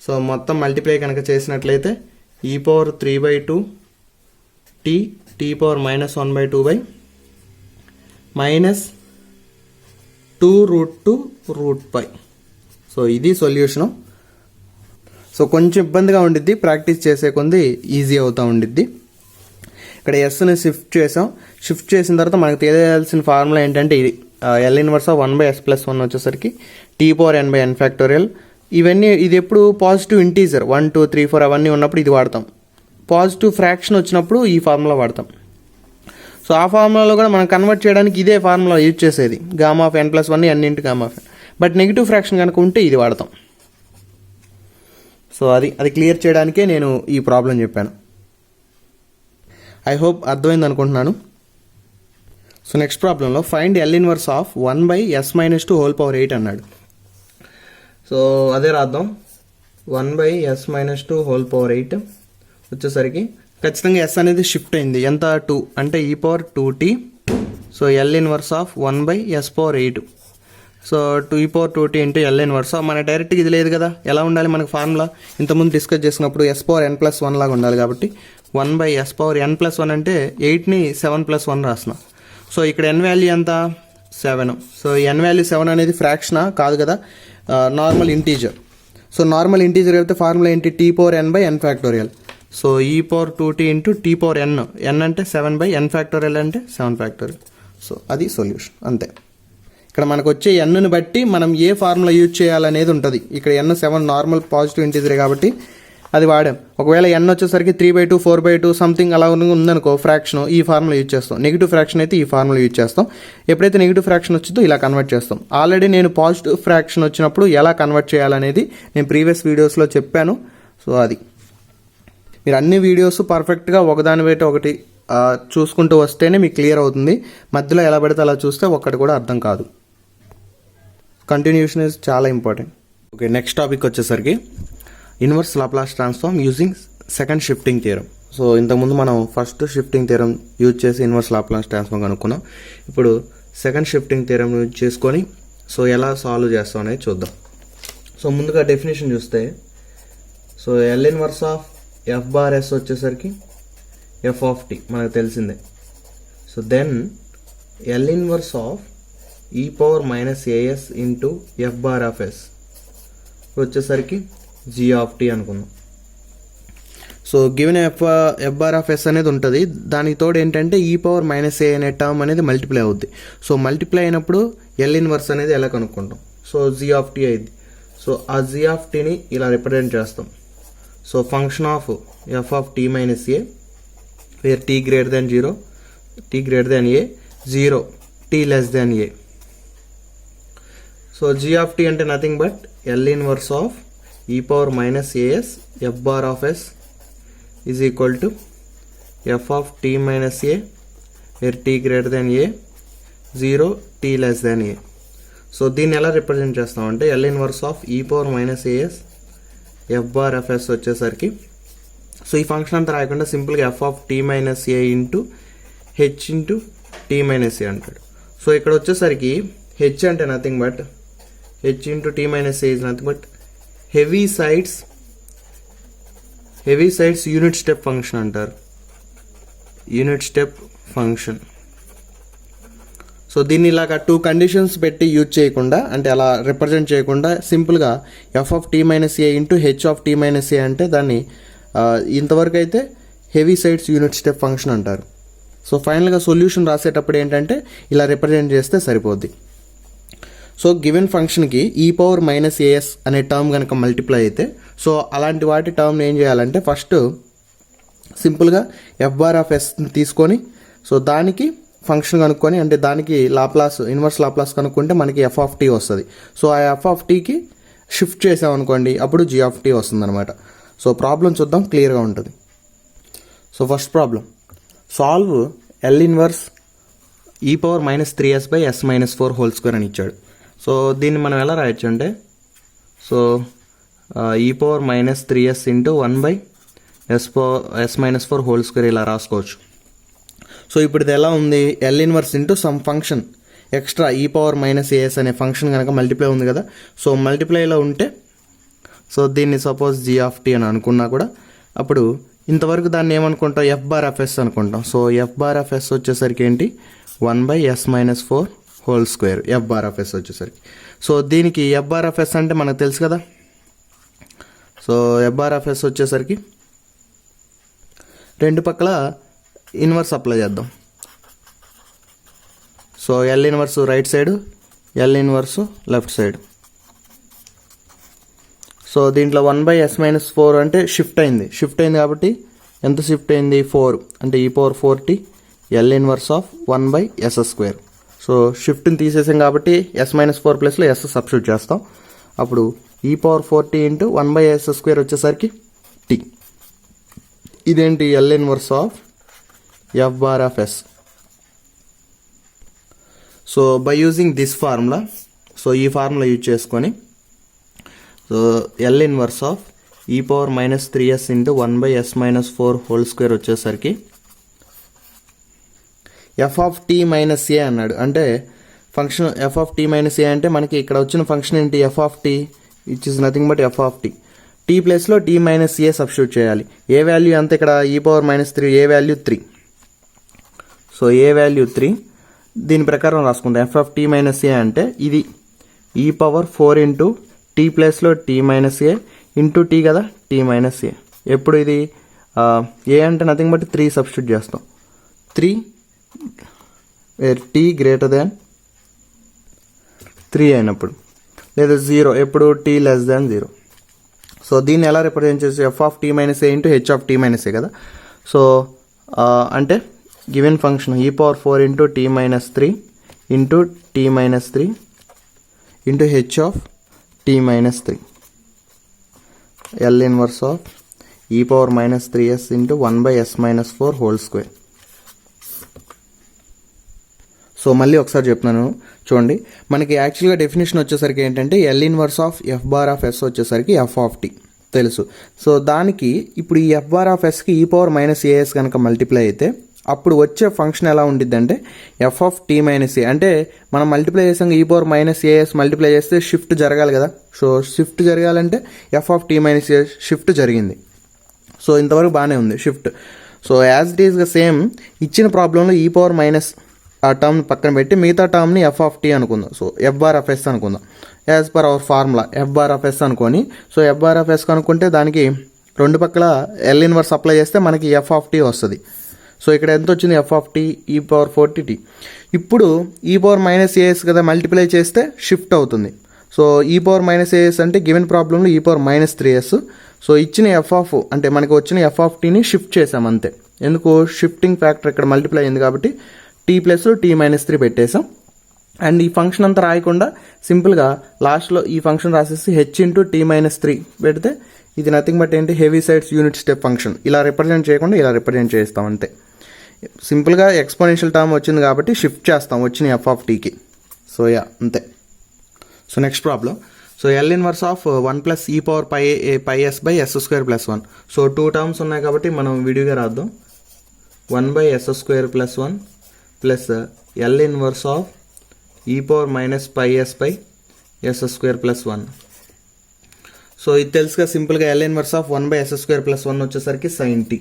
సో మొత్తం మల్టిప్లై కనుక చేసినట్లయితే ఈ పవర్ 3/2t t⁴1/2/ -2√2√π. సో ఇది సొల్యూషను. సో కొంచెం ఇబ్బందిగా ఉండిద్ది, ప్రాక్టీస్ చేసే కొంది ఈజీ అవుతూ ఉండిద్ది. ఇక్కడ ఎస్ని షిఫ్ట్ చేసిన తర్వాత మనకు తెలియాల్సిన ఫార్ములా ఏంటంటే ఇది ఎల్ ఇన్వర్స్ ఆఫ్ 1/s+1 వచ్చేసరికి t⁴n/n. ఇవన్నీ ఇది ఎప్పుడు పాజిటివ్ ఇంటీజర్ 1, 2, 3, 4 అవన్నీ ఉన్నప్పుడు ఇది వాడతాం. పాజిటివ్ ఫ్రాక్షన్ వచ్చినప్పుడు ఈ ఫార్ములా వాడతాం. సో ఆ ఫార్ములాలో కూడా మనం కన్వర్ట్ చేయడానికి ఇదే ఫార్ములా యూజ్ చేసేది, Γ(n+1) n into Γ(n). But negative fraction కనుక ఉంటే ఇది వాడతాం. సో అది క్లియర్ చేయడానికే నేను ఈ ప్రాబ్లం చెప్పాను. ఐ హోప్ అర్థమైంది అనుకుంటున్నాను. సో నెక్స్ట్ ప్రాబ్లంలో find L inverse of 1/s-2 అన్నాడు. సో అదే రాద్దాం. 1/s-2 వచ్చేసరికి ఖచ్చితంగా ఎస్ అనేది షిఫ్ట్ అయింది. ఎంత, 2 అంటే e⁴2t. So L inverse of 1/s/8. So 2e⁴2t into L inverse. మన డైరెక్ట్గా ఇది లేదు కదా, ఎలా ఉండాలి మనకు ఫార్ములా ఇంతకుముందు డిస్కస్ చేసినప్పుడు s⁴n+1 లాగా ఉండాలి. కాబట్టి 1/s⁴n+1 అంటే 8ని 7+1 రాసిన. సో ఇక్కడ n వాల్యూ ఎంత, 7. సో n వాల్యూ 7 అనేది ఫ్రాక్షనా కాదు కదా, normal integer. So normal integer అయితే ఫార్ములా ఏంటి, t power n by n factorial. So ఈ power 2t into tea power n, n అంటే 7 బై n ఫ్యాక్టోరియల్ అంటే 7 ఫ్యాక్టోరియల్. సో అది సొల్యూషన్ అంతే. ఇక్కడ మనకు వచ్చే ఎన్ను బట్టి మనం ఏ ఫార్ములా యూజ్ చేయాలనేది ఉంటుంది. ఇక్కడ n 7 నార్మల్ పాజిటివ్ ఇంటీజరే కాబట్టి అది వాడాం. ఒకవేళ n వచ్చేసరికి 3/2 4/2 సంథింగ్ అలా ఉందనుకో ఫ్రాక్షన్, ఈ ఫార్ములా యూజ్ చేస్తాం. నెగిటివ్ ఫ్రాక్షన్ అయితే ఈ ఫార్ములా యూజ్ చేస్తాం. ఎప్పుడైతే నెగిటివ్ ఫ్రాక్షన్ వచ్చిందో ఇలా కన్వర్ట్ చేస్తాం. ఆల్రెడీ నేను పాజిటివ్ ఫ్రాక్షన్ వచ్చినప్పుడు ఎలా కన్వర్ట్ చేయాలనేది నేను ప్రీవియస్ వీడియోస్లో చెప్పాను. సో అది మీరు అన్ని వీడియోస్ పర్ఫెక్ట్గా ఒకదాని బయట ఒకటి చూసుకుంటూ వస్తేనే మీకు క్లియర్ అవుతుంది. మధ్యలో ఎలా పడితే అలా చూస్తే ఒక్కటి కూడా అర్థం కాదు. కంటిన్యూషన్ ఇస్ చాలా ఇంపార్టెంట్. ఓకే, నెక్స్ట్ టాపిక్ వచ్చేసరికి inverse Laplace transform using second shifting theorem. So ఇంతకుముందు మనం ఫస్ట్ షిఫ్టింగ్ థియరం యూజ్ చేసి ఇన్వర్స్ లాప్లాస్ ట్రాన్స్ఫార్మ్ కనుక్కున్నాం. ఇప్పుడు సెకండ్ షిఫ్టింగ్ థియరం యూజ్ చేసుకొని సో ఎలా సాల్వ్ చేస్తాం అనేది చూద్దాం. సో ముందుగా డెఫినేషన్ చూస్తే, so L inverse of F bar S వచ్చేసరికి ఎఫ్ ఆఫ్ టీ మనకు తెలిసిందే. So then L inverse of ఈ power minus AS into F bar of yes వచ్చేసరికి జీ ఆఫ్ టీ అనుకుందాం. So given F bar of S అనేది ఉంటుంది. దానికి తోడు ఏంటంటే ఈ పవర్ మైనస్ ఏ అనే టర్మ్ అనేది మల్టిప్లై అవుద్ది. సో మల్టిప్లై అయినప్పుడు ఎల్ ఇన్వర్స్ అనేది ఎలా కనుక్కుంటాం, సో జీ ఆఫ్ టీ అయింది. సో ఆ జీ ఆఫ్ టీని ఇలా రిప్రజెంట్ చేస్తాం. So function of f of tea minus a where t greater than 0, t greater than a, 0 t less than a. So g of tea అంటే nothing but L inverse of ఈ power minus a s f bar of yes is equal to f of tea minus a where t greater than a, 0 t less than a. So దీన్ని ఎలా represent చేస్తామంటే L inverse of ఈ power minus a s f bar of yes వచ్చేసరికి, so ఈ function అంతా రాయకుండా సింపుల్గా f of tea minus A into h into t minus a అంటాడు. సో ఇక్కడ వచ్చేసరికి హెచ్ అంటే nothing but h into t minus a is nothing but Heaviside unit step function అంటారు, యూనిట్ స్టెప్ ఫంక్షన్. సో దీన్ని ఇలాగా 2 conditions పెట్టి use చేయకుండా, అంటే అలా రిప్రజెంట్ చేయకుండా సింపుల్గా f of tea minus A into h of tea minus ఏ అంటే దాన్ని ఇంతవరకు అయితే Heaviside unit step function అంటారు. సో ఫైనల్గా సొల్యూషన్ రాసేటప్పుడు ఏంటంటే ఇలా రిప్రజెంట్ చేస్తే సరిపోద్ది. సో గివెన్ ఫంక్షన్కి ఈ పవర్ మైనస్ ఏఎస్ అనే టర్మ్ కనుక మల్టిప్లై అయితే, సో అలాంటి వాటి టర్మ్ని ఏం చేయాలంటే ఫస్ట్ సింపుల్గా ఎఫ్ బార్ ఆఫ్ ఎస్ తీసుకొని, సో దానికి ఫంక్షన్ కనుక్కొని, అంటే దానికి లాప్లాస్ ఇన్వర్స్ లాప్లాస్ కనుక్కుంటే మనకి ఎఫ్ ఆఫ్ టీ వస్తుంది. సో ఆ ఎఫ్ ఆఫ్ టీకి షిఫ్ట్ చేసామనుకోండి అప్పుడు జీ ఆఫ్ టీ వస్తుంది అనమాట. సో ప్రాబ్లం చూద్దాం, క్లియర్గా ఉంటుంది. So first problem, solve L inverse e power minus 3s by yes minus 4 whole square అని ఇచ్చాడు. సో దీన్ని మనం ఎలా రాయొచ్చు అంటే, సో ఈ power minus 3s into 1 by yes minus 4 whole square ఇలా రాసుకోవచ్చు. సో ఇప్పుడు ఇది ఎలా ఉంది, L inverse into some function extra E power minus AS అనే ఫంక్షన్ కనుక మల్టిప్లై ఉంది కదా. సో మల్టిప్లైలో ఉంటే, సో దీన్ని సపోజ్ జీ ఆఫ్ టీ అని అనుకున్నా కూడా అప్పుడు ఇంతవరకు దాన్ని ఏమనుకుంటాం, ఎఫ్ బార్ ఆఫ్ ఎస్ అనుకుంటాం. So F bar of yes వచ్చేసరికి ఏంటి, 1 by yes minus 4 whole square F bar of yes వచ్చేసరికి. సో దీనికి ఎఫ్ బార్ ఆఫ్ ఎస్ అంటే మనకు తెలుసు కదా. So F bar of yes వచ్చేసరికి రెండు పక్కల ఇన్వర్స్ అప్లై చేద్దాం. So L inverse right side, L inverse left side. So దీంట్లో 1 బై ఎస్ మైనస్ 4 అంటే షిఫ్ట్ అయింది కాబట్టి ఎంత షిఫ్ట్ అయింది, 4 అంటే e power 4t L inverse of 1 by yes square. So షిఫ్ట్ని తీసేసాం కాబట్టి ఎస్ మైనస్ 4 ప్లస్లో ఎస్ సబ్స్టిట్యూట్ చేస్తాం. అప్పుడు e power 4t into 1 by yes square వచ్చేసరికి టీ. ఇదేంటి, L inverse of F bar of yes. So by using this formula, so ఈ formula use చేసుకొని, సో ఎల్ ఇన్వర్స్ ఆఫ్ ఈ power minus 3s into 1 by yes minus 4 whole square వచ్చేసరికి F of tea minus a అన్నాడు. అంటే function f of tea minus ఏ అంటే మనకి ఇక్కడ వచ్చిన ఫంక్షన్ ఏంటి, F of tea which is nothing but F of T. T ప్లేస్లో T minus A substitute చేయాలి. ఏ వాల్యూ అంత ఇక్కడ E power minus 3, A value 3. So A value 3, దీని ప్రకారం రాసుకుందాం. ఎఫ్ ఆఫ్ టీ మైనస్ ఏ అంటే ఇది ఈ పవర్ 4 ఇంటూ టీ ప్లేస్లో టీ మైనస్ ఏ ఇంటూ టీ కదా, టీ మైనస్ ఏ. ఎప్పుడు ఇది ఏ అంటే నథింగ్ బట్ 3 సబ్స్టిట్యూట్ చేస్తాం. 3 టీ గ్రేటర్ దాన్ 3 అయినప్పుడు, లేదా 0 ఎప్పుడు టీ లెస్ దాన్ 0. సో దీన్ని ఎలా రిప్రజెంట్ చేసి f of tea minus A into h of tea minus a కదా. సో అంటే given function e power 4 into t minus 3 into t minus 3 into h of tea minus 3 L inverse of ఈ power minus 3s into 1/s minus 4 whole square. So మళ్ళీ ఒకసారి చెప్తున్నాను చూడండి. మనకి యాక్చువల్గా definition వచ్చేసరికి ఏంటంటే L inverse of F bar of yes వచ్చేసరికి ఎఫ్ ఆఫ్ టీ తెలుసు. సో దానికి ఇప్పుడు ఈ ఎఫ్ బార్ ఆఫ్ ఎస్కి ఈ పవర్ మైనస్ ఏఎస్ కనుక మల్టిప్లై అయితే అప్పుడు వచ్చే ఫంక్షన్ ఎలా ఉండిద్ది అంటే ఎఫ్ ఆఫ్ టీ మైనస్ ఏ. అంటే మనం మల్టిప్లై చేసాం e power minus a s multiply చేస్తే షిఫ్ట్ జరగాలి కదా. సో షిఫ్ట్ జరగాలంటే f of tea minus a shift జరిగింది. సో ఇంతవరకు బాగానే ఉంది షిఫ్ట్. సో యాజ్ ఇట్ ఈస్గా సేమ్ ఇచ్చిన ప్రాబ్లంలో ఈ పవర్ మైనస్ ఆ టర్మ్ పక్కన పెట్టి మిగతా టర్మ్ని ఎఫ్ ఆఫ్ టీ అనుకుందాం. So F bar of yes అనుకుందాం as per our formula f bar of s అనుకొని. So F bar of s కనుక్కుంటే దానికి రెండు పక్కల ఎల్ ఇన్వర్స్ అప్లై చేస్తే మనకి ఎఫ్ ఆఫ్ టీ వస్తుంది. సో ఇక్కడ ఎంత వచ్చింది f of t e power 40t. ఇప్పుడు ఈ పవర్ మైనస్ ఏఎస్ కదా మల్టిప్లై చేస్తే షిఫ్ట్ అవుతుంది. సో ఈ పవర్ మైనస్ ఏఎస్ అంటే గివెన్ ప్రాబ్లంలో ఈ పవర్ మైనస్ 3s. సో ఇచ్చిన ఎఫ్ ఆఫ్ అంటే మనకి వచ్చిన ఎఫ్ ఆఫ్ టీని షిఫ్ట్ చేసాం అంతే. ఎందుకు షిఫ్టింగ్ ఫ్యాక్టర్ ఇక్కడ మల్టిప్లై అయింది కాబట్టి టీ ప్లస్ టీ మైనస్ 3 పెట్టేసాం. అండ్ ఈ ఫంక్షన్ అంతా రాయకుండా సింపుల్గా లాస్ట్లో ఈ ఫంక్షన్ రాసేసి హెచ్ ఇంటూ టీ మైనస్ 3 పెడితే ఇది నథింగ్ బట్ ఏంటి heavy sides unit step function. ఇలా రిప్రజెంట్ చేయకుండా ఇలా రిప్రజెంట్ చేస్తాం అంతే. సింపుల్గా ఎక్స్పోనెన్షియల్ టర్మ్ వచ్చింది కాబట్టి షిఫ్ట్ చేస్తాం వచ్చిన ఎఫ్ ఆఫ్ టీకి. సో అంతే. So next problem. So L inverse of 1 plus e power pi yes by yes square plus 1. So 2 terms ఉన్నాయి కాబట్టి మనం విడిగా రాద్దాం. 1/s square plus 1 plus L inverse of ఈ power minus pi yes by yes square plus 1. So ఇది తెలుసుగా సింపుల్గా L inverse of 1/s square plus 1 వచ్చేసరికి sine t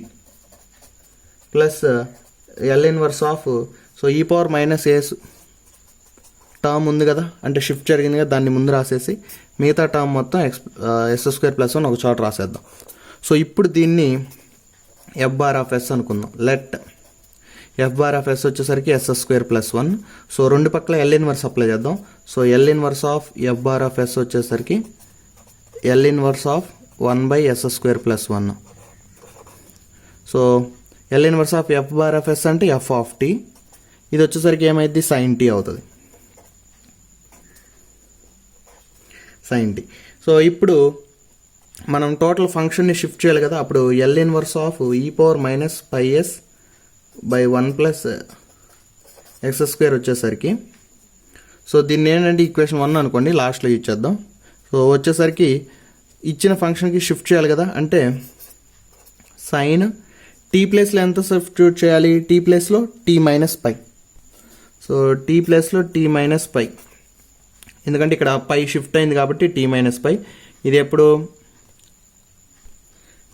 plus L inverse of so ఈ పవర్ మైనస్ ఏస్ term ఉంది కదా అంటే shift జరిగింది కదా దాన్ని ముందు రాసేసి మిగతా టర్మ్ మొత్తం ఎస్ స్క్వేర్ ప్లస్ 1 ఒక చోట రాసేద్దాం. సో ఇప్పుడు దీన్ని ఎఫ్ బార్ ఆఫ్ ఎస్ అనుకుందాం. Let f bar of yes వచ్చేసరికి ఎస్ స్క్వేర్ ప్లస్ 1. సో రెండు పక్కల ఎల్ ఇన్వర్స్ అప్లై చేద్దాం. So L inverse of F bar of yes వచ్చేసరికి L inverse of 1/s square plus 1. So L inverse of F bar of yes అంటే F of t. ఇది వచ్చేసరికి ఏమైంది sine t అవుతుంది. Sine t. So ఇప్పుడు మనం total ఫంక్షన్ని shift చేయాలి కదా. అప్పుడు ఎల్ ఇన్వర్స్ ఆఫ్ ఈ power minus pi yes by 1 plus X square వచ్చేసరికి సో దీన్ని ఏంటంటే ఈక్వేషన్ 1 అనుకోండి లాస్ట్లో ఇచ్చేద్దాం. సో వచ్చేసరికి ఇచ్చిన ఫంక్షన్కి షిఫ్ట్ చేయాలి కదా అంటే సైన్ టీ ప్లేస్లో ఎంత సబ్స్టిట్యూట్ చేయాలి టీ ప్లేస్లో T minus pi. So T ప్లేస్లో టీ మైనస్ పై ఎందుకంటే ఇక్కడ పై షిఫ్ట్ అయింది కాబట్టి టీ మైనస్ పై. ఇది ఎప్పుడు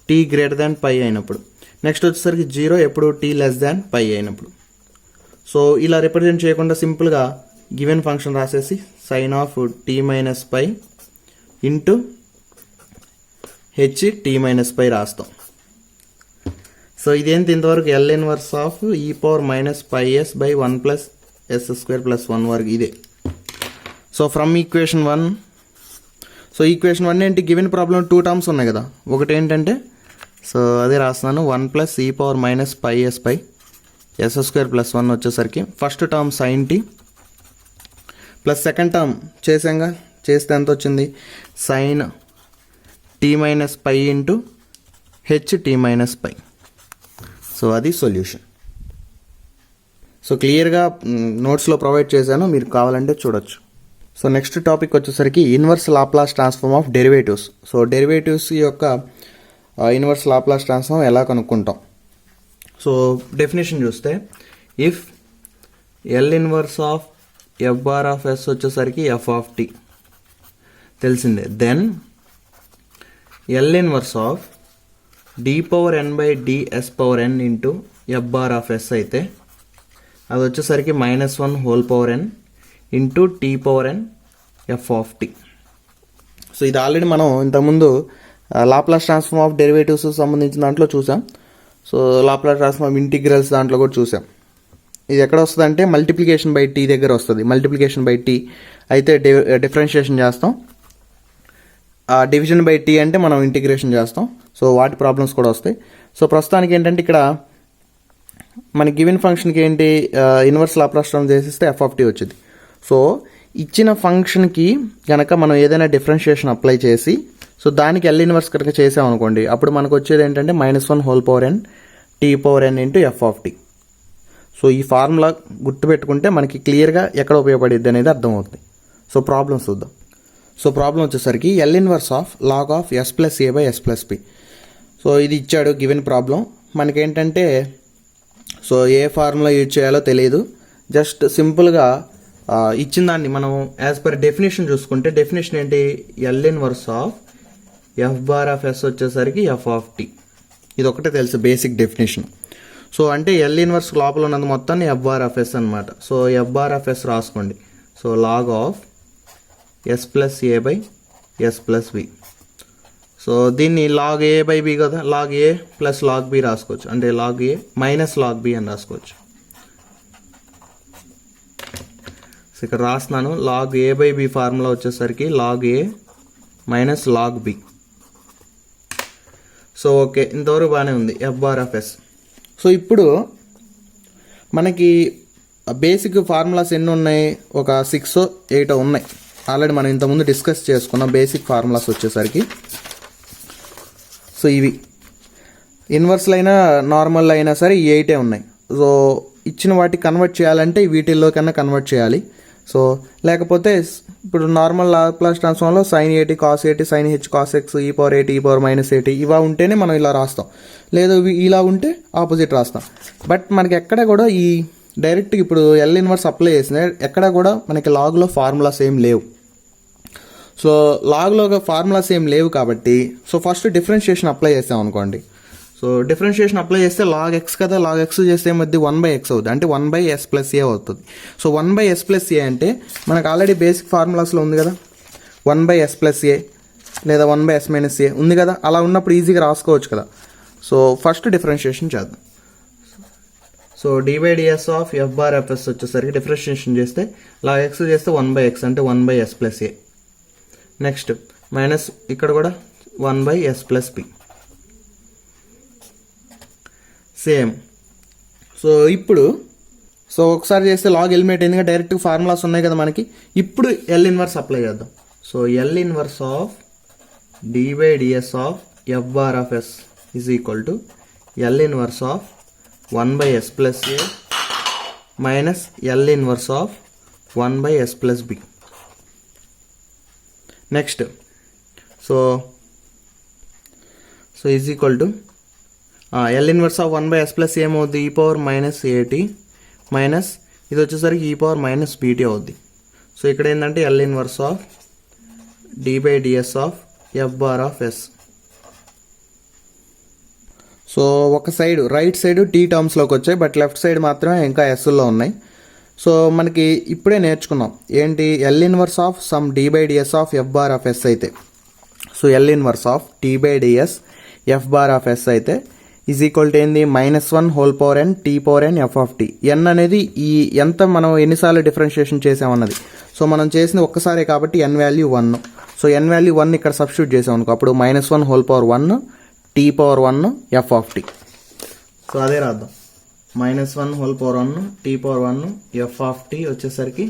టీ గ్రేటర్ దాన్ పై అయినప్పుడు. నెక్స్ట్ వచ్చేసరికి 0 ఎప్పుడు టీ లెస్ దాన్ పై అయినప్పుడు. సో ఇలా రిప్రజెంట్ చేయకుండా సింపుల్గా గివెన్ ఫంక్షన్ రాసేసి sine of tea minus pi into H T minus pi రాస్తాం. సో ఇదేంటి ఇంతవరకు ఎల్ ఇన్వర్స్ ఆఫ్ ఈ power minus pi yes by 1 plus yes square plus 1 వరకు ఇదే. So from equation 1. So equation 1 ఏంటి గివెన్ ప్రాబ్లం 2 టర్మ్స్ ఉన్నాయి కదా. ఒకటి ఏంటంటే సో అదే రాస్తున్నాను 1 plus e power minus pi yes by yes square plus 1 వచ్చేసరికి first term sine t plus second term చేసాంగా చేస్తే ఎంత వచ్చింది sine t minus pi into H T minus pi. So అది సొల్యూషన్. సో క్లియర్గా నోట్స్లో ప్రొవైడ్ చేశాను, మీరు కావాలంటే చూడొచ్చు. సో నెక్స్ట్ టాపిక్ వచ్చేసరికి inverse Laplace transform of derivatives. So derivatives యొక్క ఇన్వర్స్ లాప్లాస్ ట్రాన్స్ఫార్మ్ ఎలా కనుక్కుంటాం. సో డెఫినేషన్ చూస్తే if L inverse of F bar of yes వచ్చేసరికి ఎఫ్ ఆఫ్ టీ తెలిసిందే. Then L inverse of D power N by DS power N into F bar of yes అయితే అది వచ్చేసరికి -1 whole power n into tea power n F of tea. So ఇది already మనం ఇంతకుముందు Laplace transform of derivatives సంబంధించిన దాంట్లో చూసాం. So Laplace transform integrals దాంట్లో కూడా చూసాం. ఇది ఎక్కడ వస్తుంది అంటే మల్టిప్లికేషన్ బై టీ దగ్గర వస్తుంది. మల్టిప్లికేషన్ బై టీ అయితే డిఫరెన్షియేషన్ చేస్తాం, డివిజన్ బై టీ అంటే మనం ఇంటిగ్రేషన్ చేస్తాం. సో వాటి ప్రాబ్లమ్స్ కూడా వస్తాయి. సో ప్రస్తుతానికి ఏంటంటే ఇక్కడ మన గివెన్ ఫంక్షన్కి ఏంటి ఇన్వర్స్ లాప్లాస్ ట్రాన్స్ఫార్మ్ చేసిస్తే ఎఫ్ ఆఫ్ టీ వచ్చింది. సో ఇచ్చిన ఫంక్షన్కి కనుక మనం ఏదైనా డిఫరెన్షియేషన్ అప్లై చేసి సో దానికి ఎల్ ఇన్వర్స్ కనుక చేసామనుకోండి, అప్పుడు మనకు వచ్చేది ఏంటంటే -1 whole power n t power n into F of tea. So ఈ ఫార్ములా గుర్తుపెట్టుకుంటే మనకి క్లియర్గా ఎక్కడ ఉపయోగపడిద్ది అనేది అర్థమవుతుంది. సో ప్రాబ్లమ్స్ చూద్దాం. సో ప్రాబ్లం వచ్చేసరికి L inverse of log of s plus A by yes plus P. So ఇది ఇచ్చాడు గివెన్ ప్రాబ్లం. మనకేంటంటే సో ఏ ఫార్ములా యూజ్ చేయాలో తెలియదు. జస్ట్ సింపుల్గా ఇచ్చిన దాన్ని మనం యాజ్ పర్ డెఫినేషన్ చూసుకుంటే డెఫినేషన్ ఏంటి, L inverse of F bar of yes వచ్చేసరికి ఎఫ్ ఆఫ్ టీ. ఇది ఒకటే తెలుసు బేసిక్ డెఫినేషన్. సో అంటే ఎల్ ఇన్వర్స్ లోపల ఉన్నది మొత్తాన్ని ఎఫ్ బార్ ఆఫ్ ఎస్ అనమాట. So F bar of s రాసుకోండి. So log of s plus A by yes plus B. So దీన్ని లాగ్ ఏ బై బి కదా, log a plus log b రాసుకోవచ్చు. అంటే log ఏ minus log b అని రాసుకోవచ్చు. So ఇక్కడ రాస్తున్నాను, log A by b formula వచ్చేసరికి లాగ్ ఏ minus log B. So okay, ఇంతవరకు బాగానే ఉంది f bar of yes. So ఇప్పుడు మనకి బేసిక్ ఫార్ములాస్ ఎన్ని ఉన్నాయి, ఒక 6 8 ఉన్నాయి. ఆల్రెడీ మనం ఇంతకుముందు డిస్కస్ చేసుకున్నాం బేసిక్ ఫార్ములాస్ వచ్చేసరికి. సో ఇవి ఇన్వర్స్లు అయినా నార్మల్ అయినా సరే ఈ 8 ఉన్నాయి. సో ఇచ్చిన వాటికి కన్వర్ట్ చేయాలంటే వీటిల్లో కన్నా కన్వర్ట్ చేయాలి. సో లేకపోతే ఇప్పుడు నార్మల్ లాప్లాస్ ట్రాన్స్ఫార్మ్లో sin AT cos AT sin h cos x e పవర్ AT e పవర్ -AT ఇవా ఉంటేనే మనం ఇలా రాస్తాం, లేదు ఇలా ఉంటే ఆపోజిట్ రాస్తాం. బట్ మనకి ఎక్కడ కూడా ఈ డైరెక్ట్ ఇప్పుడు ఎల్ ఇన్వర్స్ అప్లై చేసిన ఎక్కడ కూడా మనకి లాగ్లో ఫార్ములాస్ ఏం లేవు. సో లాగ్లో ఫార్ములాస్ ఏం లేవు కాబట్టి సో ఫస్ట్ డిఫరెన్షియేషన్ అప్లై చేస్తాం అనుకోండి. సో డిఫరెన్షియేషన్ అప్లై చేస్తే లాగ్ ఎక్స్ కదా, లాగ్ ఎక్స్ చేస్తే మధ్య 1/x అవుతుంది, అంటే 1/s ప్లస్ ఏ అవుతుంది. సో 1/s ప్లస్ ఏ అంటే మనకు ఆల్రెడీ బేసిక్ ఫార్ములాస్లో ఉంది కదా, 1/s ప్లస్ ఏ లేదా 1/s మైనస్ ఏ ఉంది కదా. అలా ఉన్నప్పుడు ఈజీగా రాసుకోవచ్చు కదా. సో ఫస్ట్ డిఫరెన్షియేషన్ చేద్దాం. So d/ds of F bar f yes వచ్చేసరికి డిఫరెన్షియేషన్ చేస్తే లాగ్ ఎక్స్ చేస్తే 1/x అంటే 1/s ప్లస్ ఏ. నెక్స్ట్ మైనస్ ఇక్కడ కూడా 1/s plus P. Same. So ఇప్పుడు సో ఒకసారి చేస్తే లాగ్ ఎలిమినేట్ అయింది, డైరెక్ట్ ఫార్ములాస్ ఉన్నాయి కదా మనకి. ఇప్పుడు ఎల్ ఇన్వర్స్ అప్లై చేద్దాం. So L inverse of d/ds of F bar of yes is equal to L inverse of 1/s plus A minus L inverse of 1/s plus B. Next so is equal to L inverse of 1/s plus ఏమవుద్ది, E power -AT minus ఇది వచ్చేసరికి ఈ power -BT అవుద్ది. So ఇక్కడ ఏంటంటే L inverse of d/ds of F bar of yes. So ఒక side right side T టర్మ్స్లోకి వచ్చాయి, బట్ లెఫ్ట్ సైడ్ మాత్రమే ఇంకా ఎస్లో ఉన్నాయి. సో మనకి ఇప్పుడే నేర్చుకున్నాం ఏంటి, L inverse of some d/ds of F bar of yes అయితే, so L inverse of d/ds f bar of yes అయితే ఈజ్ ఈక్వల్ టు ఏంది, -1 whole power n t power n F of t. N అనేది ఈ ఎంత మనం ఎన్నిసార్లు differentiation చేసామన్నది. So మనం చేసింది ఒక్కసారే కాబట్టి n value 1. So n value 1 ఇక్కడ సబ్స్టిట్యూట్ చేసాం అనుకో, అప్పుడు -1 whole power 1 t power 1 f of tea. So అదే రాద్దాం, -1 whole power 1 t power 1 f of tea వచ్చేసరికి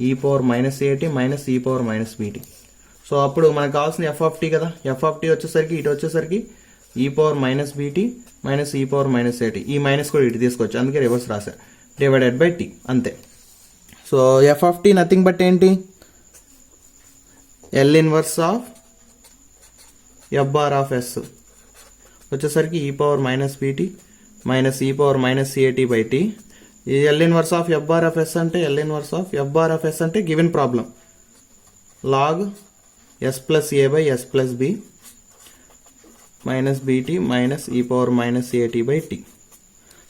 ఈ పవర్ -AT మైనస్ ఈ పవర్ -BT. సో అప్పుడు మనకు కావాల్సిన ఎఫ్ ఆఫ్ టీ కదా, ఎఫ్ ఆఫ్ టీ వచ్చేసరికి ఇటు వచ్చేసరికి ఈ పవర్ -BT మైనస్ ఈ పవర్ -AT. ఈ మైనస్ కూడా ఇటు తీసుకోవచ్చు, అందుకే రివర్స్ రాశా, డివైడెడ్ బై టీ అంతే. So F of T nothing but ఏంటి, L inverse of F bar of yes వచ్చేసరికి ఈ పవర్ -BT మైనస్ ఈ పవర్ -AT బై టీ. ఈ L inverse of F bar of yes అంటే L inverse of F bar of yes అంటే given problem log S plus A by yes plus B minus BT minus ఈ power -AT by T.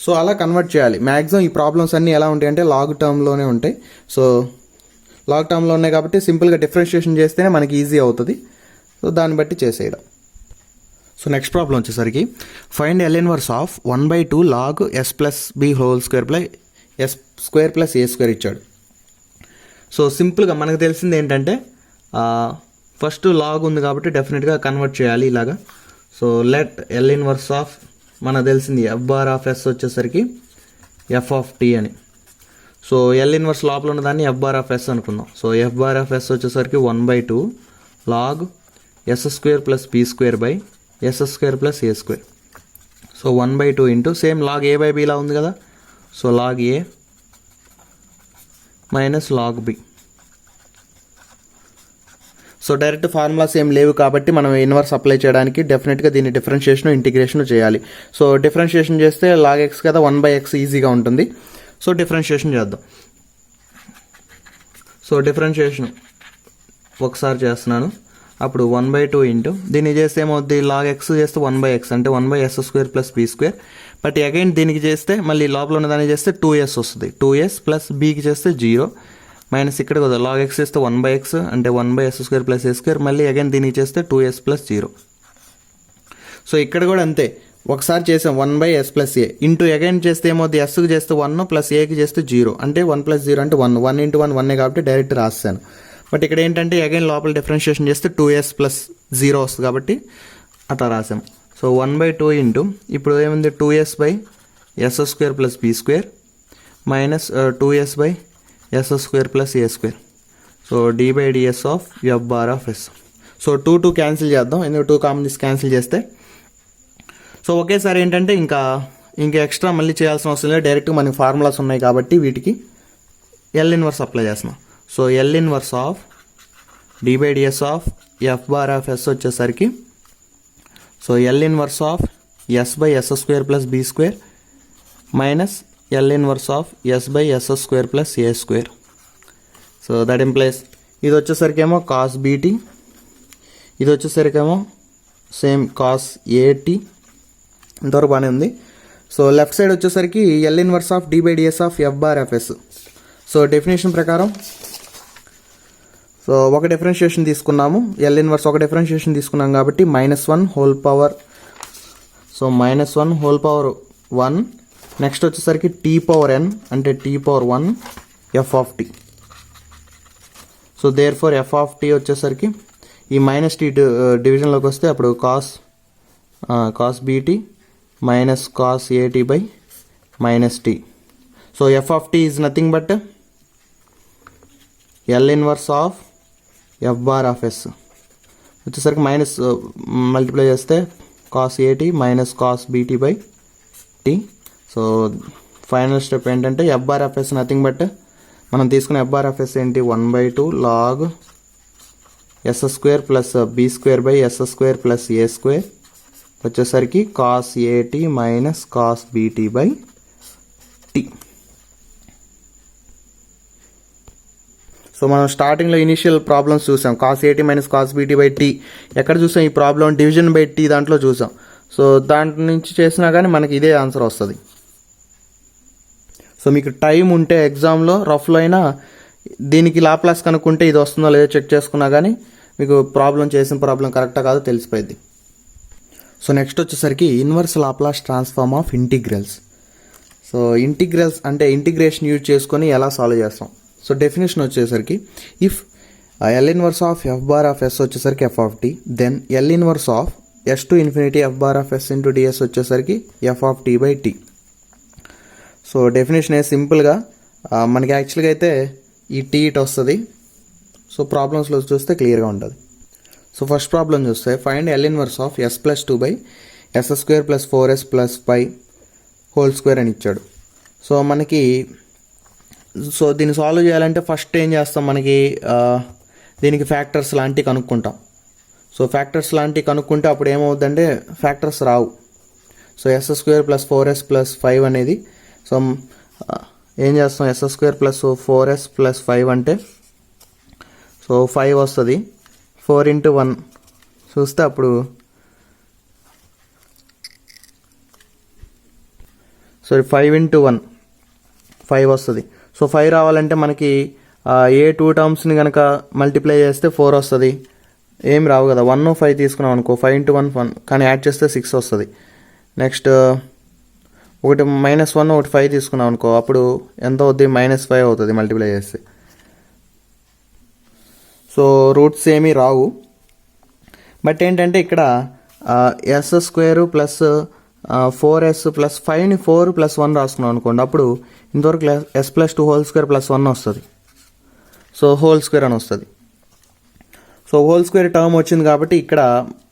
So అలా convert చేయాలి. Maximum ఈ problems అన్నీ ఎలా ఉంటాయి అంటే లాగ్ టర్మ్లోనే ఉంటాయి. సో లాగ్ టర్మ్లో ఉన్నాయి కాబట్టి సింపుల్గా డిఫరెన్షియేషన్ చేస్తేనే మనకి ఈజీ అవుతుంది. సో దాన్ని బట్టి చేసేయడం. సో నెక్స్ట్ ప్రాబ్లం వచ్చేసరికి find L inverse of 1/2 log s plus b whole square plus yes square plus A square ఇచ్చాడు. సో సింపుల్గా మనకు తెలిసింది ఏంటంటే ఫస్ట్ లాగ్ ఉంది కాబట్టి డెఫినెట్గా కన్వర్ట్ చేయాలి ఇలాగా. So let L inverse of మనకు తెలిసింది ఎఫ్ బార్ ఆఫ్ ఎస్ వచ్చేసరికి ఎఫ్ ఆఫ్ టీ అని. సో ఎల్ ఇన్వర్స్ లోపల ఉన్న దాన్ని ఎఫ్ బార్ ఆఫ్ ఎస్ అనుకుందాం. So F bar of yes వచ్చేసరికి 1/2 log S square plus B square by yes square plus A square. So 1/2 into same log A by బీలా ఉంది కదా. So log ఏ minus log B. So direct formulas ఏం లేవు కాబట్టి మనం inverse apply చేయడానికి డెఫినెట్గా దీన్ని డిఫరెన్షియేషన్ ఇంటిగ్రేషన్ చేయాలి. సో డిఫరెన్షియేషన్ చేస్తే లాగ్ ఎక్స్ కదా 1/x ఈజీగా ఉంటుంది. సో డిఫరెన్షియేషన్ చేద్దాం. సో డిఫరెన్షియేషన్ ఒకసారి చేస్తున్నాను. అప్పుడు 1/2 ఇంటూ దీన్ని చేస్తే ఏమవుద్ది, లాగ్ ఎక్స్ చేస్తే 1/x అంటే 1/s square plus be square. But again దీనికి చేస్తే మళ్ళీ లోపల ఉన్న దాన్ని చేస్తే 2s వస్తుంది. 2s ప్లస్ బీకి చేస్తే 0 మైనస్ ఇక్కడ కదా లాగ్ ఎక్స్ చేస్తే 1/x అంటే 1/s స్క్వేర్ ప్లస్ ఏ స్క్వేర్. మళ్ళీ అగైన్ దీనికి చేస్తే 2s ప్లస్ 0. సో ఇక్కడ కూడా అంతే, ఒకసారి చేసాం 1/s plus A into again చేస్తే ఏమవుద్ది, ఎస్కి చేస్తే 1 ప్లస్ ఏకి చేస్తే 0 అంటే 1 ప్లస్ 0 అంటే 1. 1 ఇంటూ 1 1 కాబట్టి డైరెక్ట్ రాస్తాను. బట్ ఇక్కడ ఏంటంటే అగైన్ లోపల డిఫరెన్షియేషన్ చేస్తే 2s ప్లస్ 0 వస్తుంది కాబట్టి అట్లా రాసాం. సో 1/2 ఇంటూ ఇప్పుడు ఏముంది 2s by yes square plus be square minus 2s by yes square plus A square. So d by DS of F bar of yes. So 2 cancel చేద్దాం, ఎందుకు 2 Commons cancel చేస్తే. So ఒకేసారి ఏంటంటే ఇంకా extra మళ్ళీ చేయాల్సిన అవసరం లేదు, డైరెక్ట్గా మనకి ఫార్ములాస్ ఉన్నాయి కాబట్టి వీటికి ఎల్ ఇన్వర్స్ అప్లై చేస్తున్నాం. So L inverse of D by DS of F bar of yes వచ్చేసరికి so L inverse of S by yes square plus be square minus L inverse of S by yes square plus A square. So that implies ఇది వచ్చేసరికేమో cos BT, ఇది వచ్చేసరికేమో same cos ఏటీ. ఇంతవరకు బాగానే ఉంది. So left side వచ్చేసరికి L inverse of D by DS of F bar f s. So definition ప్రకారం so ఒక డిఫరెన్షియేషన్ తీసుకున్నాము, ఎల్ ఇన్వర్స్ ఒక డిఫరెన్షియేషన్ తీసుకున్నాం కాబట్టి -1 whole power. So -1 whole power 1. Next వచ్చేసరికి టీ పవర్ n అంటే t power 1 f of tea. So therefore F of tea వచ్చేసరికి e minus t డివిజన్లోకి వస్తే అప్పుడు కాస్ బీటీ మైనస్ కాస్ ఏటీ by minus T. So F of T is nothing but L inverse of F bar of yes వచ్చేసరికి minus multiply చేస్తే cos ఏటీ minus cos BT by T. So final step ఏంటంటే F bar of S nothing but మనం తీసుకున్న F bar of S ఏంటి 1/2 log S square plus be square by yes square plus A square వచ్చేసరికి cos ఏటీ minus cos BT by T. So మనం స్టార్టింగ్లో initial problems చూసాం, cos ఏటీ minus cos BT by t. ఎక్కడ చూసాం ఈ ప్రాబ్లం, డివిజన్ బై టీ దాంట్లో చూసాం. సో దాంట్లో నుంచి చేసినా కానీ మనకి ఇదే ఆన్సర్ వస్తుంది. సో మీకు టైం ఉంటే ఎగ్జామ్లో రఫ్లో అయినా దీనికి లాప్లాస్ కనుక్కుంటే ఇది వస్తుందో లేదో చెక్ చేసుకున్నా కానీ మీకు చేసిన ప్రాబ్లం కరెక్టా కాదో తెలిసిపోయింది. సో నెక్స్ట్ వచ్చేసరికి inverse Laplace transform of integrals. So integrals అంటే ఇంటిగ్రేషన్ యూజ్ చేసుకొని ఎలా సాల్వ్ చేస్తాం. సో డెఫినేషన్ వచ్చేసరికి if L inverse of F bar of yes వచ్చేసరికి F of T, then L inverse of S to infinity F bar of S into D S వచ్చేసరికి F of T by T. So definition సింపుల్గా మనకి యాక్చువల్గా అయితే ఈ T it వస్తుంది. So ప్రాబ్లమ్స్లో చూస్తే క్లియర్గా ఉంటుంది. సో ఫస్ట్ ప్రాబ్లం చూస్తే find L inverse of s plus 2 by yes square plus 4s plus 5 whole square అని ఇచ్చాడు. సో మనకి దీన్ని సాల్వ్ చేయాలంటే ఫస్ట్ ఏం చేస్తాం, మనకి దీనికి ఫ్యాక్టర్స్ లాంటివి కనుక్కుంటాం. సో ఫ్యాక్టర్స్ లాంటివి కనుక్కుంటే అప్పుడు ఏమవుతుందంటే ఫ్యాక్టర్స్ రావు. So yes square plus 4s plus 5 అనేది సో ఏం చేస్తాం, yes square plus 4s plus 5 అంటే సో 5 వస్తుంది. 4 ఇంటూ 1 చూస్తే అప్పుడు సో సారీ 5 into 1 5 వస్తుంది. సో 5 రావాలంటే మనకి ఏ 2 టర్మ్స్ని కనుక మల్టిప్లై చేస్తే 4 వస్తుంది. ఏం రావు కదా. 1 5 తీసుకున్నాం అనుకో, 5 into 1 1, కానీ యాడ్ చేస్తే 6 వస్తుంది. నెక్స్ట్ ఒకటి -1 ఒకటి 5 తీసుకున్నాం అనుకో, అప్పుడు ఎంత అవుద్ది, -5 అవుతుంది మల్టిప్లై చేస్తే. సో రూట్స్ ఏమీ రావు. బట్ ఏంటంటే ఇక్కడ s² ప్లస్ 4s ప్లస్ 5ని 4 + 1 రాసుకున్నాం అనుకోండి, అప్పుడు ఇంతవరకు s+2² + 1 వస్తుంది. సో హోల్² అని వస్తుంది. సో హోల్² టర్మ్ వచ్చింది కాబట్టి ఇక్కడ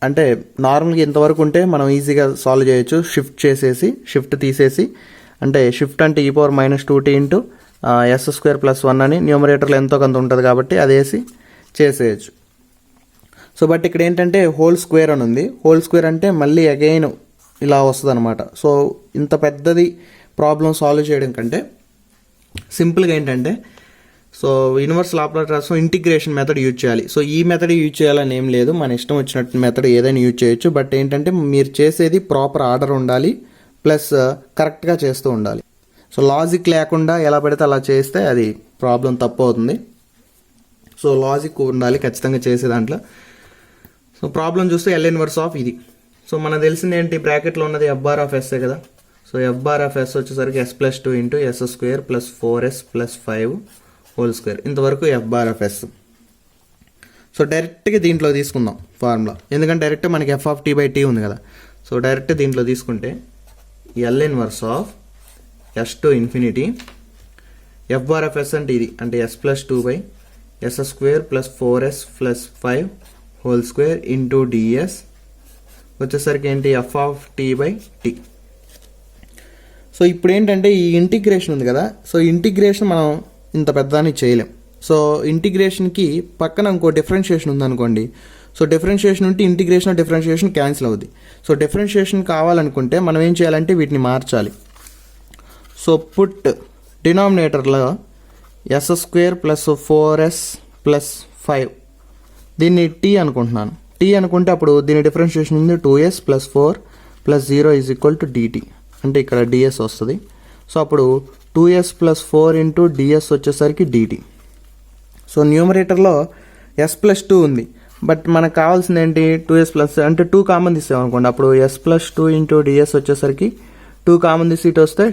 అంటే నార్మల్గా ఇంతవరకు ఉంటే మనం ఈజీగా సాల్వ్ చేయొచ్చు. షిఫ్ట్ తీసేసి, అంటే షిఫ్ట్ అంటే e⁻−2t ఇంటూ s² + 1 అని న్యూమరేటర్లో ఎంతో కొంత ఉంటుంది కాబట్టి అది వేసి చేసేయచ్చు. సో బట్ ఇక్కడ ఏంటంటే హోల్² అని ఉంది. హోల్² అంటే మళ్ళీ అగైన్ ఇలా వస్తుంది అనమాట. సో ఇంత పెద్దది ప్రాబ్లం సాల్వ్ చేయడం కంటే సింపుల్గా ఏంటంటే, so inverse Laplace transform integration method use చేయాలి. సో ఈ మెథడ్ యూజ్ చేయాలని ఏం లేదు, మన ఇష్టం వచ్చినట్టు మెథడ్ ఏదైనా యూజ్ చేయొచ్చు. బట్ ఏంటంటే మీరు చేసేది ప్రాపర్ ఆర్డర్ ఉండాలి, ప్లస్ కరెక్ట్గా చేస్తూ ఉండాలి. సో లాజిక్ లేకుండా ఎలా పడితే అలా చేస్తే అది ప్రాబ్లం తప్పు అవుతుంది. సో లాజిక్ ఉండాలి ఖచ్చితంగా చేసే దాంట్లో. సో ప్రాబ్లం చూస్తే L ఇన్వర్స్ ఆఫ్ ఇది. సో మనకు తెలిసింది ఏంటి, బ్రాకెట్లో ఉన్నది f⁻s కదా. సో f⁻s వచ్చేసరికి s+2 ఇంటూ s² + 4s + 5 హోల్². ఇంతవరకు f⁻s. సో డైరెక్ట్గా దీంట్లో తీసుకుందాం ఫార్ములా, ఎందుకంటే డైరెక్ట్ మనకి f(t/t) ఉంది కదా. సో డైరెక్ట్ దీంట్లో తీసుకుంటే L inverse of s⁻∞ f⁻s అంటే ఇది, అంటే s+2/s² + 4s + 5 హోల్² ఇంటూ ds వచ్చేసరికి ఏంటి, f(t/t). సో ఇప్పుడు ఏంటంటే ఈ ఇంటిగ్రేషన్ ఉంది కదా. సో ఇంటిగ్రేషన్ మనం ఇంత పెద్దదాన్ని చేయలేం. సో ఇంటిగ్రేషన్కి పక్కన ఇంకో డిఫరెన్షియేషన్ ఉందనుకోండి. సో డిఫరెన్షియేషన్ ఉంటే డిఫరెన్షియేషన్ క్యాన్సిల్ అవుద్ది. సో డిఫరెన్షియేషన్ కావాలనుకుంటే మనం ఏం చేయాలంటే వీటిని మార్చాలి. సో పుట్ డినామినేటర్లో s² + 4s + 5, దీన్ని t అనుకుంటున్నాను. t అనుకుంటే అప్పుడు దీని డిఫరెన్షియేషన్ ఉంది 2s + 4 + 0 = dt, అంటే ఇక్కడ ds వస్తుంది. సో అప్పుడు 2s + 4 ఇంటూ ds వచ్చేసరికి dt. సో న్యూమరేటర్లో s+2 ఉంది, బట్ మనకు కావాల్సింది ఏంటి, 2s అంటే 2 కామన్ తీసాం అనుకోండి, అప్పుడు s+2 ఇంటూ ds వచ్చేసరికి 2 కామన్ తీసి ఇటు వస్తే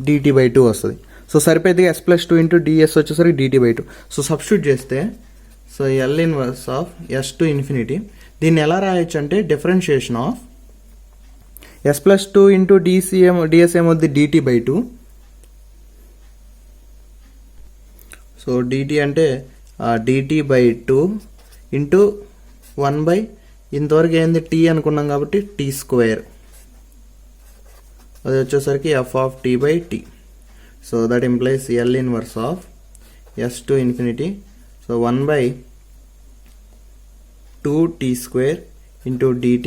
dt/2 వస్తుంది. సో సరిపోయింది, s+2 ఇంటూ ds వచ్చేసరికి dt/2. సో సబ్స్టిట్యూట్ చేస్తే so L inverse of s⁻∞, దీన్ని ఎలా రాయొచ్చు అంటే differentiation of s+2 into ds ఏమవుద్ది, dt/2. సో dt అంటే dt/2 ఇంటూ 1/, ఇంతవరకు ఏంది t అనుకున్నాం కాబట్టి t², అది వచ్చేసరికి f(t/t). So that implies L inverse of s⁻∞, so 1/2t² into dt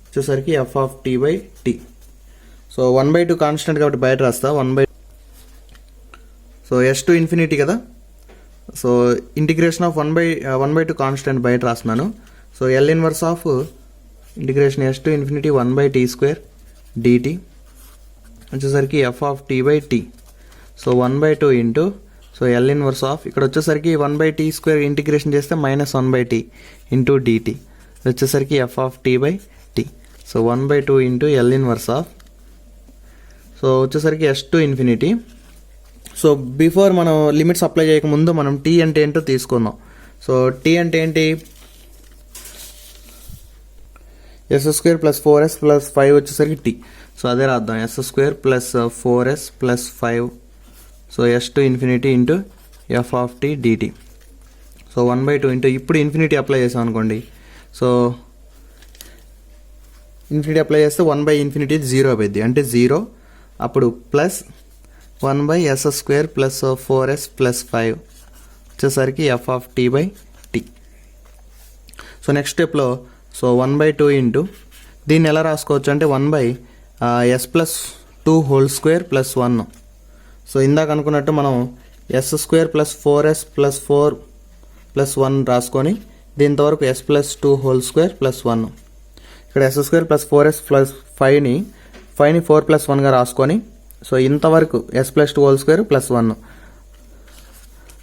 వచ్చేసరికి f(t/t). సో 1/2 కాన్స్టెంట్ కాబట్టి బయట రాస్తా, 1/, సో s⁻∞ కదా. సో ఇంటిగ్రేషన్ ఆఫ్ 1/2 కాన్స్టెంట్ బయట రాస్తున్నాను. So L inverse of integration s⁻∞ 1/t² dt వచ్చేసరికి f(t/t). So 1/2 into, so L inverse of ఇక్కడ వచ్చేసరికి 1/t² ఇంటిగ్రేషన్ చేస్తే -1/t ఇంటూ dt వచ్చేసరికి f(t/t). So 1/2 into L inverse of, so వచ్చేసరికి s⁻∞. So before మనం limits apply చేయకముందు మనం t అంటే ఏంటో తీసుకుందాం. సో t అంటే ఏంటి, s² + 4s + 5 వచ్చేసరికి t. సో అదే రాద్దాం, s² + 4s + 5, so s⁻∞ into f(t) dt. So 1/2 into, ఇప్పుడు ఇన్ఫినిటీ అప్లై చేసాం అనుకోండి, సో ఇన్ఫినిటీ అప్లై చేస్తే 1/∞ 0 అయిపోయింది, అంటే 0, అప్పుడు ప్లస్ 1/s² + 4s + 5 వచ్చేసరికి f(t/t). సో నెక్స్ట్ స్టెప్లో సో 1/2 ఇంటూ, దీన్ని ఎలా రాసుకోవచ్చు అంటే 1/s+2 హోల్² + 1. సో ఇందాక అనుకున్నట్టు మనం s² + 4s + 4 + 1 రాసుకొని దీంతవరకు s+2 హోల్² + 1. ఇక్కడ s² + 4s + 5ని 5ని 4+1గా రాసుకొని సో ఇంతవరకు s+2² + 1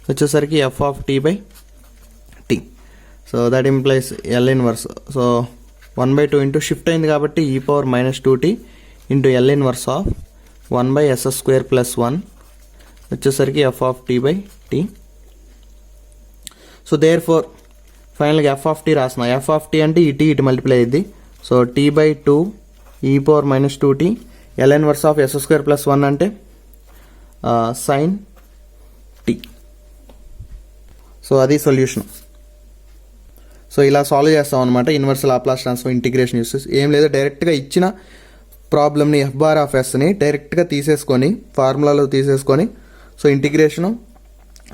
వచ్చేసరికి f of t by t. So that implies L inverse. So 1/2 into shift అయింది కాబట్టి e⁻−2t into L inverse of 1/s² + 1 వచ్చేసరికి f of t by t. So therefore ఫైనల్గా f of t రాసిన. f of t అంటే ఈ t ఇటు multiply అయ్యింది. So t/2 e⁻−2t L inverse of s² + 1 అంటే sin t. సో అది solution. So ఇలా సాల్వ్ చేస్తాం అనమాట inverse Laplace transform integration uses. ఏం లేదు, డైరెక్ట్గా ఇచ్చిన ప్రాబ్లమ్ని f⁻(s)ని డైరెక్ట్గా తీసేసుకొని ఫార్ములాలో తీసేసుకొని సో ఇంటిగ్రేషను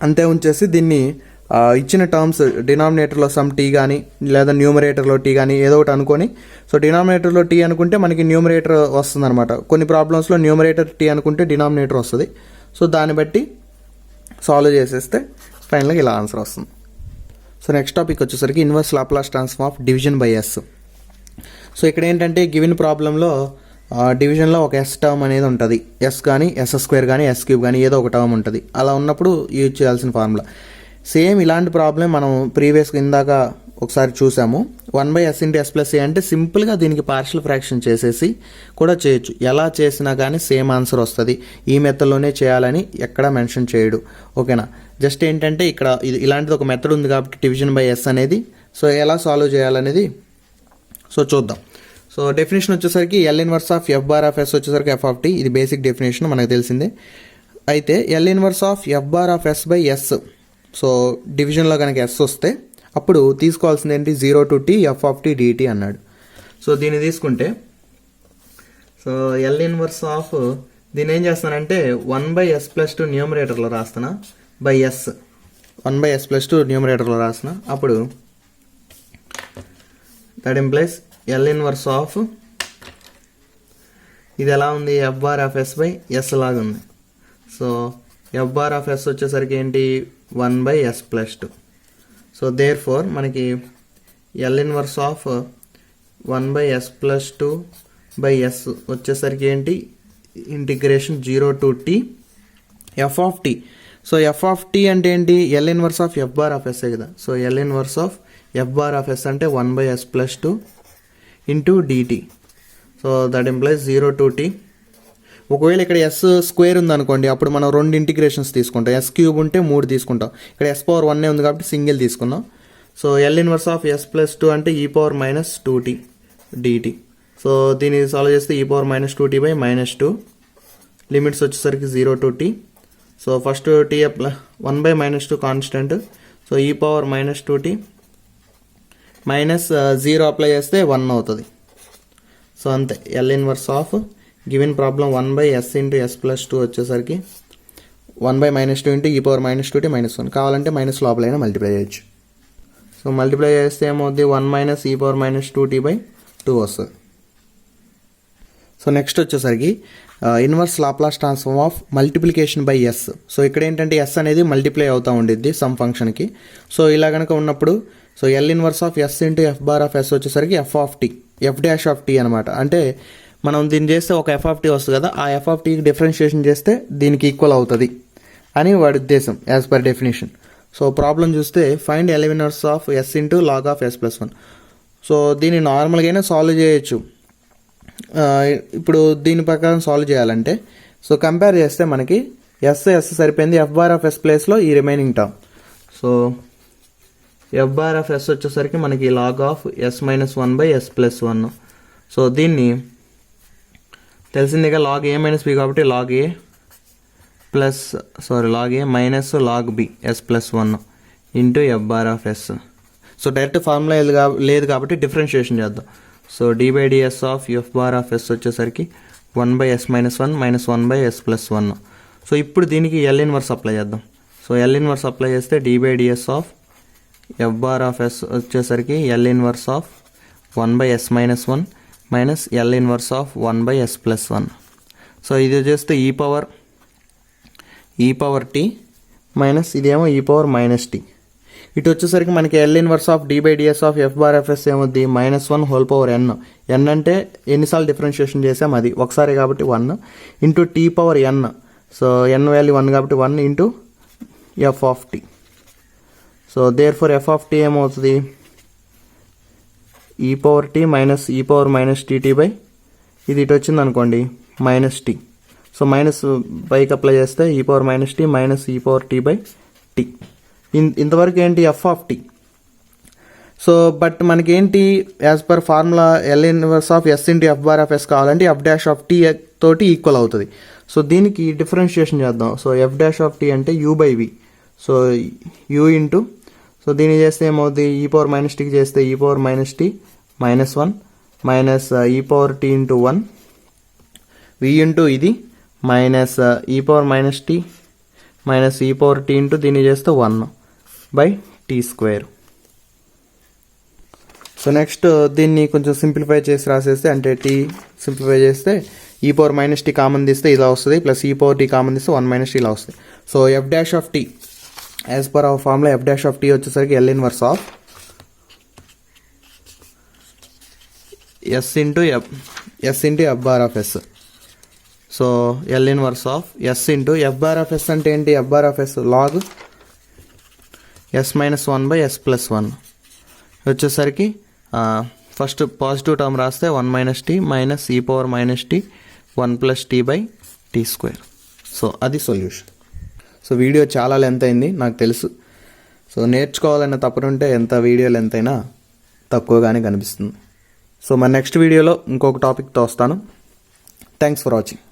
అంతే ఉంచేసి దీన్ని ఇచ్చిన టర్మ్స్ డినామినేటర్లో సమ్ టీ కానీ లేదా న్యూమరేటర్లో టీ కానీ ఏదో ఒకటి అనుకొని సో డినామినేటర్లో టీ అనుకుంటే మనకి న్యూమరేటర్ వస్తుంది అనమాట. కొన్ని ప్రాబ్లమ్స్లో న్యూమరేటర్ టీ అనుకుంటే డినామినేటర్ వస్తుంది. సో దాన్ని బట్టి సాల్వ్ చేసేస్తే ఫైనల్గా ఇలా ఆన్సర్ వస్తుంది. సో నెక్స్ట్ టాపిక్ వచ్చేసరికి inverse Laplace transform of division by s. So ఇక్కడ ఏంటంటే గివెన్ ప్రాబ్లంలో డివిజన్లో ఒక ఎస్ టర్మ్ అనేది ఉంటుంది. ఎస్ కానీ s² కానీ s³ కానీ ఏదో ఒక టర్మ్ ఉంటుంది. అలా ఉన్నప్పుడు యూజ్ చేయాల్సిన ఫార్ములా సేమ్ ఇలాంటి ప్రాబ్లం మనం ప్రీవియస్గా ఇందాక ఒకసారి చూసాము. 1/s × s + a అంటే సింపుల్గా దీనికి పార్షియల్ ఫ్రాక్షన్ చేసేసి కూడా చేయొచ్చు. ఎలా చేసినా కానీ సేమ్ ఆన్సర్ వస్తుంది. ఈ మెథడ్లోనే చేయాలని ఎక్కడ మెన్షన్ చేయడు. ఓకేనా, జస్ట్ ఏంటంటే ఇక్కడ ఇలాంటిది ఒక మెథడ్ ఉంది కాబట్టి డివిజన్ బై ఎస్ అనేది సో ఎలా సాల్వ్ చేయాలనేది సో చూద్దాం. సో డెఫినేషన్ వచ్చేసరికి L ఇన్వర్స్ ఆఫ్ f⁻(s) వచ్చేసరికి f ఆఫ్ t. ఇది బేసిక్ డెఫినేషన్ మనకు తెలిసిందే. అయితే L inverse of f⁻(s/s) so డివిజన్లో కనుక s వస్తే అప్పుడు తీసుకోవాల్సింది ఏంటి 0 to t f of t dt అన్నాడు. సో దీన్ని తీసుకుంటే సో L ఇన్వర్స్ ఆఫ్ దీన్ని ఏం చేస్తానంటే 1/s+2 న్యూమరేటర్లో రాస్తున్నా బై ఎస్ 1/s+2 న్యూమరేటర్లో రాసిన. అప్పుడు that implies L inverse of ఇది ఎలా ఉంది f⁻(s/s) లాగా ఉంది. సో f⁻(s) వచ్చేసరికి ఏంటి 1/s+2. సో దేర్ ఫోర్ మనకి L ఇన్వర్స్ ఆఫ్ 1/s+2/s వచ్చేసరికి ఏంటి integration 0 to t f of t. So f of t అంటే ఏంటి L ఇన్వర్స్ ఆఫ్ f⁻(s) కదా. So L inverse of f⁻(s) అంటే 1/s+2 into dt. So that implies 0 to t. ఒకవేళ ఇక్కడ s² ఉందనుకోండి అప్పుడు మనం 2 ఇంటిగ్రేషన్స్ తీసుకుంటాం. s³ ఉంటే 3 తీసుకుంటాం. ఇక్కడ s⁻1 ఉంది కాబట్టి సింగిల్ తీసుకున్నాం. So L inverse of s+2 అంటే e⁻−2t dt. సో దీన్ని సాల్వ్ చేస్తే e⁻−2t బై -2 లిమిట్స్ వచ్చేసరికి 0 to t. So first t 1/-2 constant. So e⁻−2t -0 apply చేస్తే 1 అవుతుంది. సో అంతే L inverse of given problem 1/s × s+2 వచ్చేసరికి 1/-2 ఇంటూ e⁻−2t -1 కావాలంటే minus లోపలైనా మల్టిప్లై చేయొచ్చు. సో మల్టిప్లై చేస్తే ఏమవుద్ది 1 - e⁻−2t/2 వస్తుంది. సో నెక్స్ట్ వచ్చేసరికి inverse Laplace transform of multiplication by s. So ఇక్కడ ఏంటంటే ఎస్ అనేది మల్టిప్లై అవుతూ ఉండిద్ది సమ్ ఫంక్షన్కి. సో ఇలా కనుక ఉన్నప్పుడు so L inverse of s × f⁻(s) వచ్చేసరికి f of t f' of t అనమాట. అంటే మనం దీన్ని చేస్తే ఒక f ఆఫ్ t వస్తుంది కదా, ఆ f ఆఫ్ tకి డిఫరెన్షియేషన్ చేస్తే దీనికి ఈక్వల్ అవుతుంది అని వాడి ఉద్దేశం as per definition. So problem చూస్తే find L inverse of s × log of s+1. So దీన్ని నార్మల్గానే సాల్వ్ చేయొచ్చు. ఇప్పుడు దీని ప్రకారం సాల్వ్ చేయాలంటే సో కంపేర్ చేస్తే మనకి s సరిపోయింది. f⁻(s) ప్లేస్లో ఈ రిమైనింగ్ టర్మ్. సో f⁻(s) వచ్చేసరికి మనకి log of s-1/s+1. సో దీన్ని తెలిసిందిగా log a - b కాబట్టి log a minus log b s+1 into f⁻(s). So direct formula లేదు కాబట్టి డిఫరెన్షియేషన్ చేద్దాం. సో d/ds ఆఫ్ f⁻(s) వచ్చేసరికి 1/s-1 మైనస్ 1/s+1. సో ఇప్పుడు దీనికి L ఇన్వర్స్ అప్లై చేద్దాం. సో L ఇన్వర్స్ అప్లై చేస్తే d/ds ఆఫ్ f⁻(s) వచ్చేసరికి L inverse of 1/s-1 minus L inverse of 1/s+1. So ఇది చేస్తే e⁻t మైనస్ ఇదేమో e⁻−t. ఇటు వచ్చేసరికి మనకి L inverse of D by DS of F bar f s ఏమవుద్ది -1 హోల్ పవర్ ఎన్. ఎన్ అంటే ఎన్నిసార్లు డిఫరెన్షియేషన్ చేసాం అది ఒకసారి కాబట్టి 1 into tea power N. So N value 1 కాబట్టి 1 into F of tea. So therefore F of T ఏమవుతుంది ఈ పవర్ టీ మైనస్ ఈ పవర్ మైనస్ టీటీ బై ఇది ఇటు వచ్చింది అనుకోండి మైనస్ టీ. సో మైనస్ పైకి అప్లై చేస్తే E power minus T minus ఈ పవర్ టీ బై టీ. ఇంతవరకు ఏంటి F of tea. So but మనకేంటి as per formula L inverse of S into F bar of S కావాలంటే F dash of T తోటి equal అవుతుంది. So దీనికి differentiation చేద్దాం. So F dash of tea అంటే U by V. So U into so దీన్ని చేస్తే ఏమవుతుంది E power minus టీకి చేస్తే E power minus T -1 minus ఈ power T into 1 V into ఇది మైనస్ ఈ పవర్ మైనస్ టీ మైనస్ ఈ పవర్ టీ ఇంటూ దీన్ని చేస్తే 1 by T square. So next దీన్ని కొంచెం సింప్లిఫై చేసి రాసేస్తే అంటే టీ సింప్లిఫై చేస్తే E power minus tea common తీస్తే ఇలా వస్తుంది plus e power tea common తీస్తే 1 మైనస్ టీ ఇలా వస్తుంది. So F dash of T as per our formula F dash of tea వచ్చేసరికి L inverse of S into F bar of yes. So L inverse of S into F bar of yes అంటే ఏంటి F bar of S log S -1 by yes plus 1 వచ్చేసరికి first positive term రాస్తే 1 minus T minus ఈ power minus T 1 plus T by T square. So అది solution. So video చాలా length అయింది నాకు తెలుసు. సో నేర్చుకోవాలన్న తప్పనుంటే ఎంత వీడియో లెంత్ అయినా తక్కువగానే కనిపిస్తుంది. సో మన నెక్స్ట్ వీడియోలో ఇంకొక టాపిక్తో వస్తాను. Thanks for watching.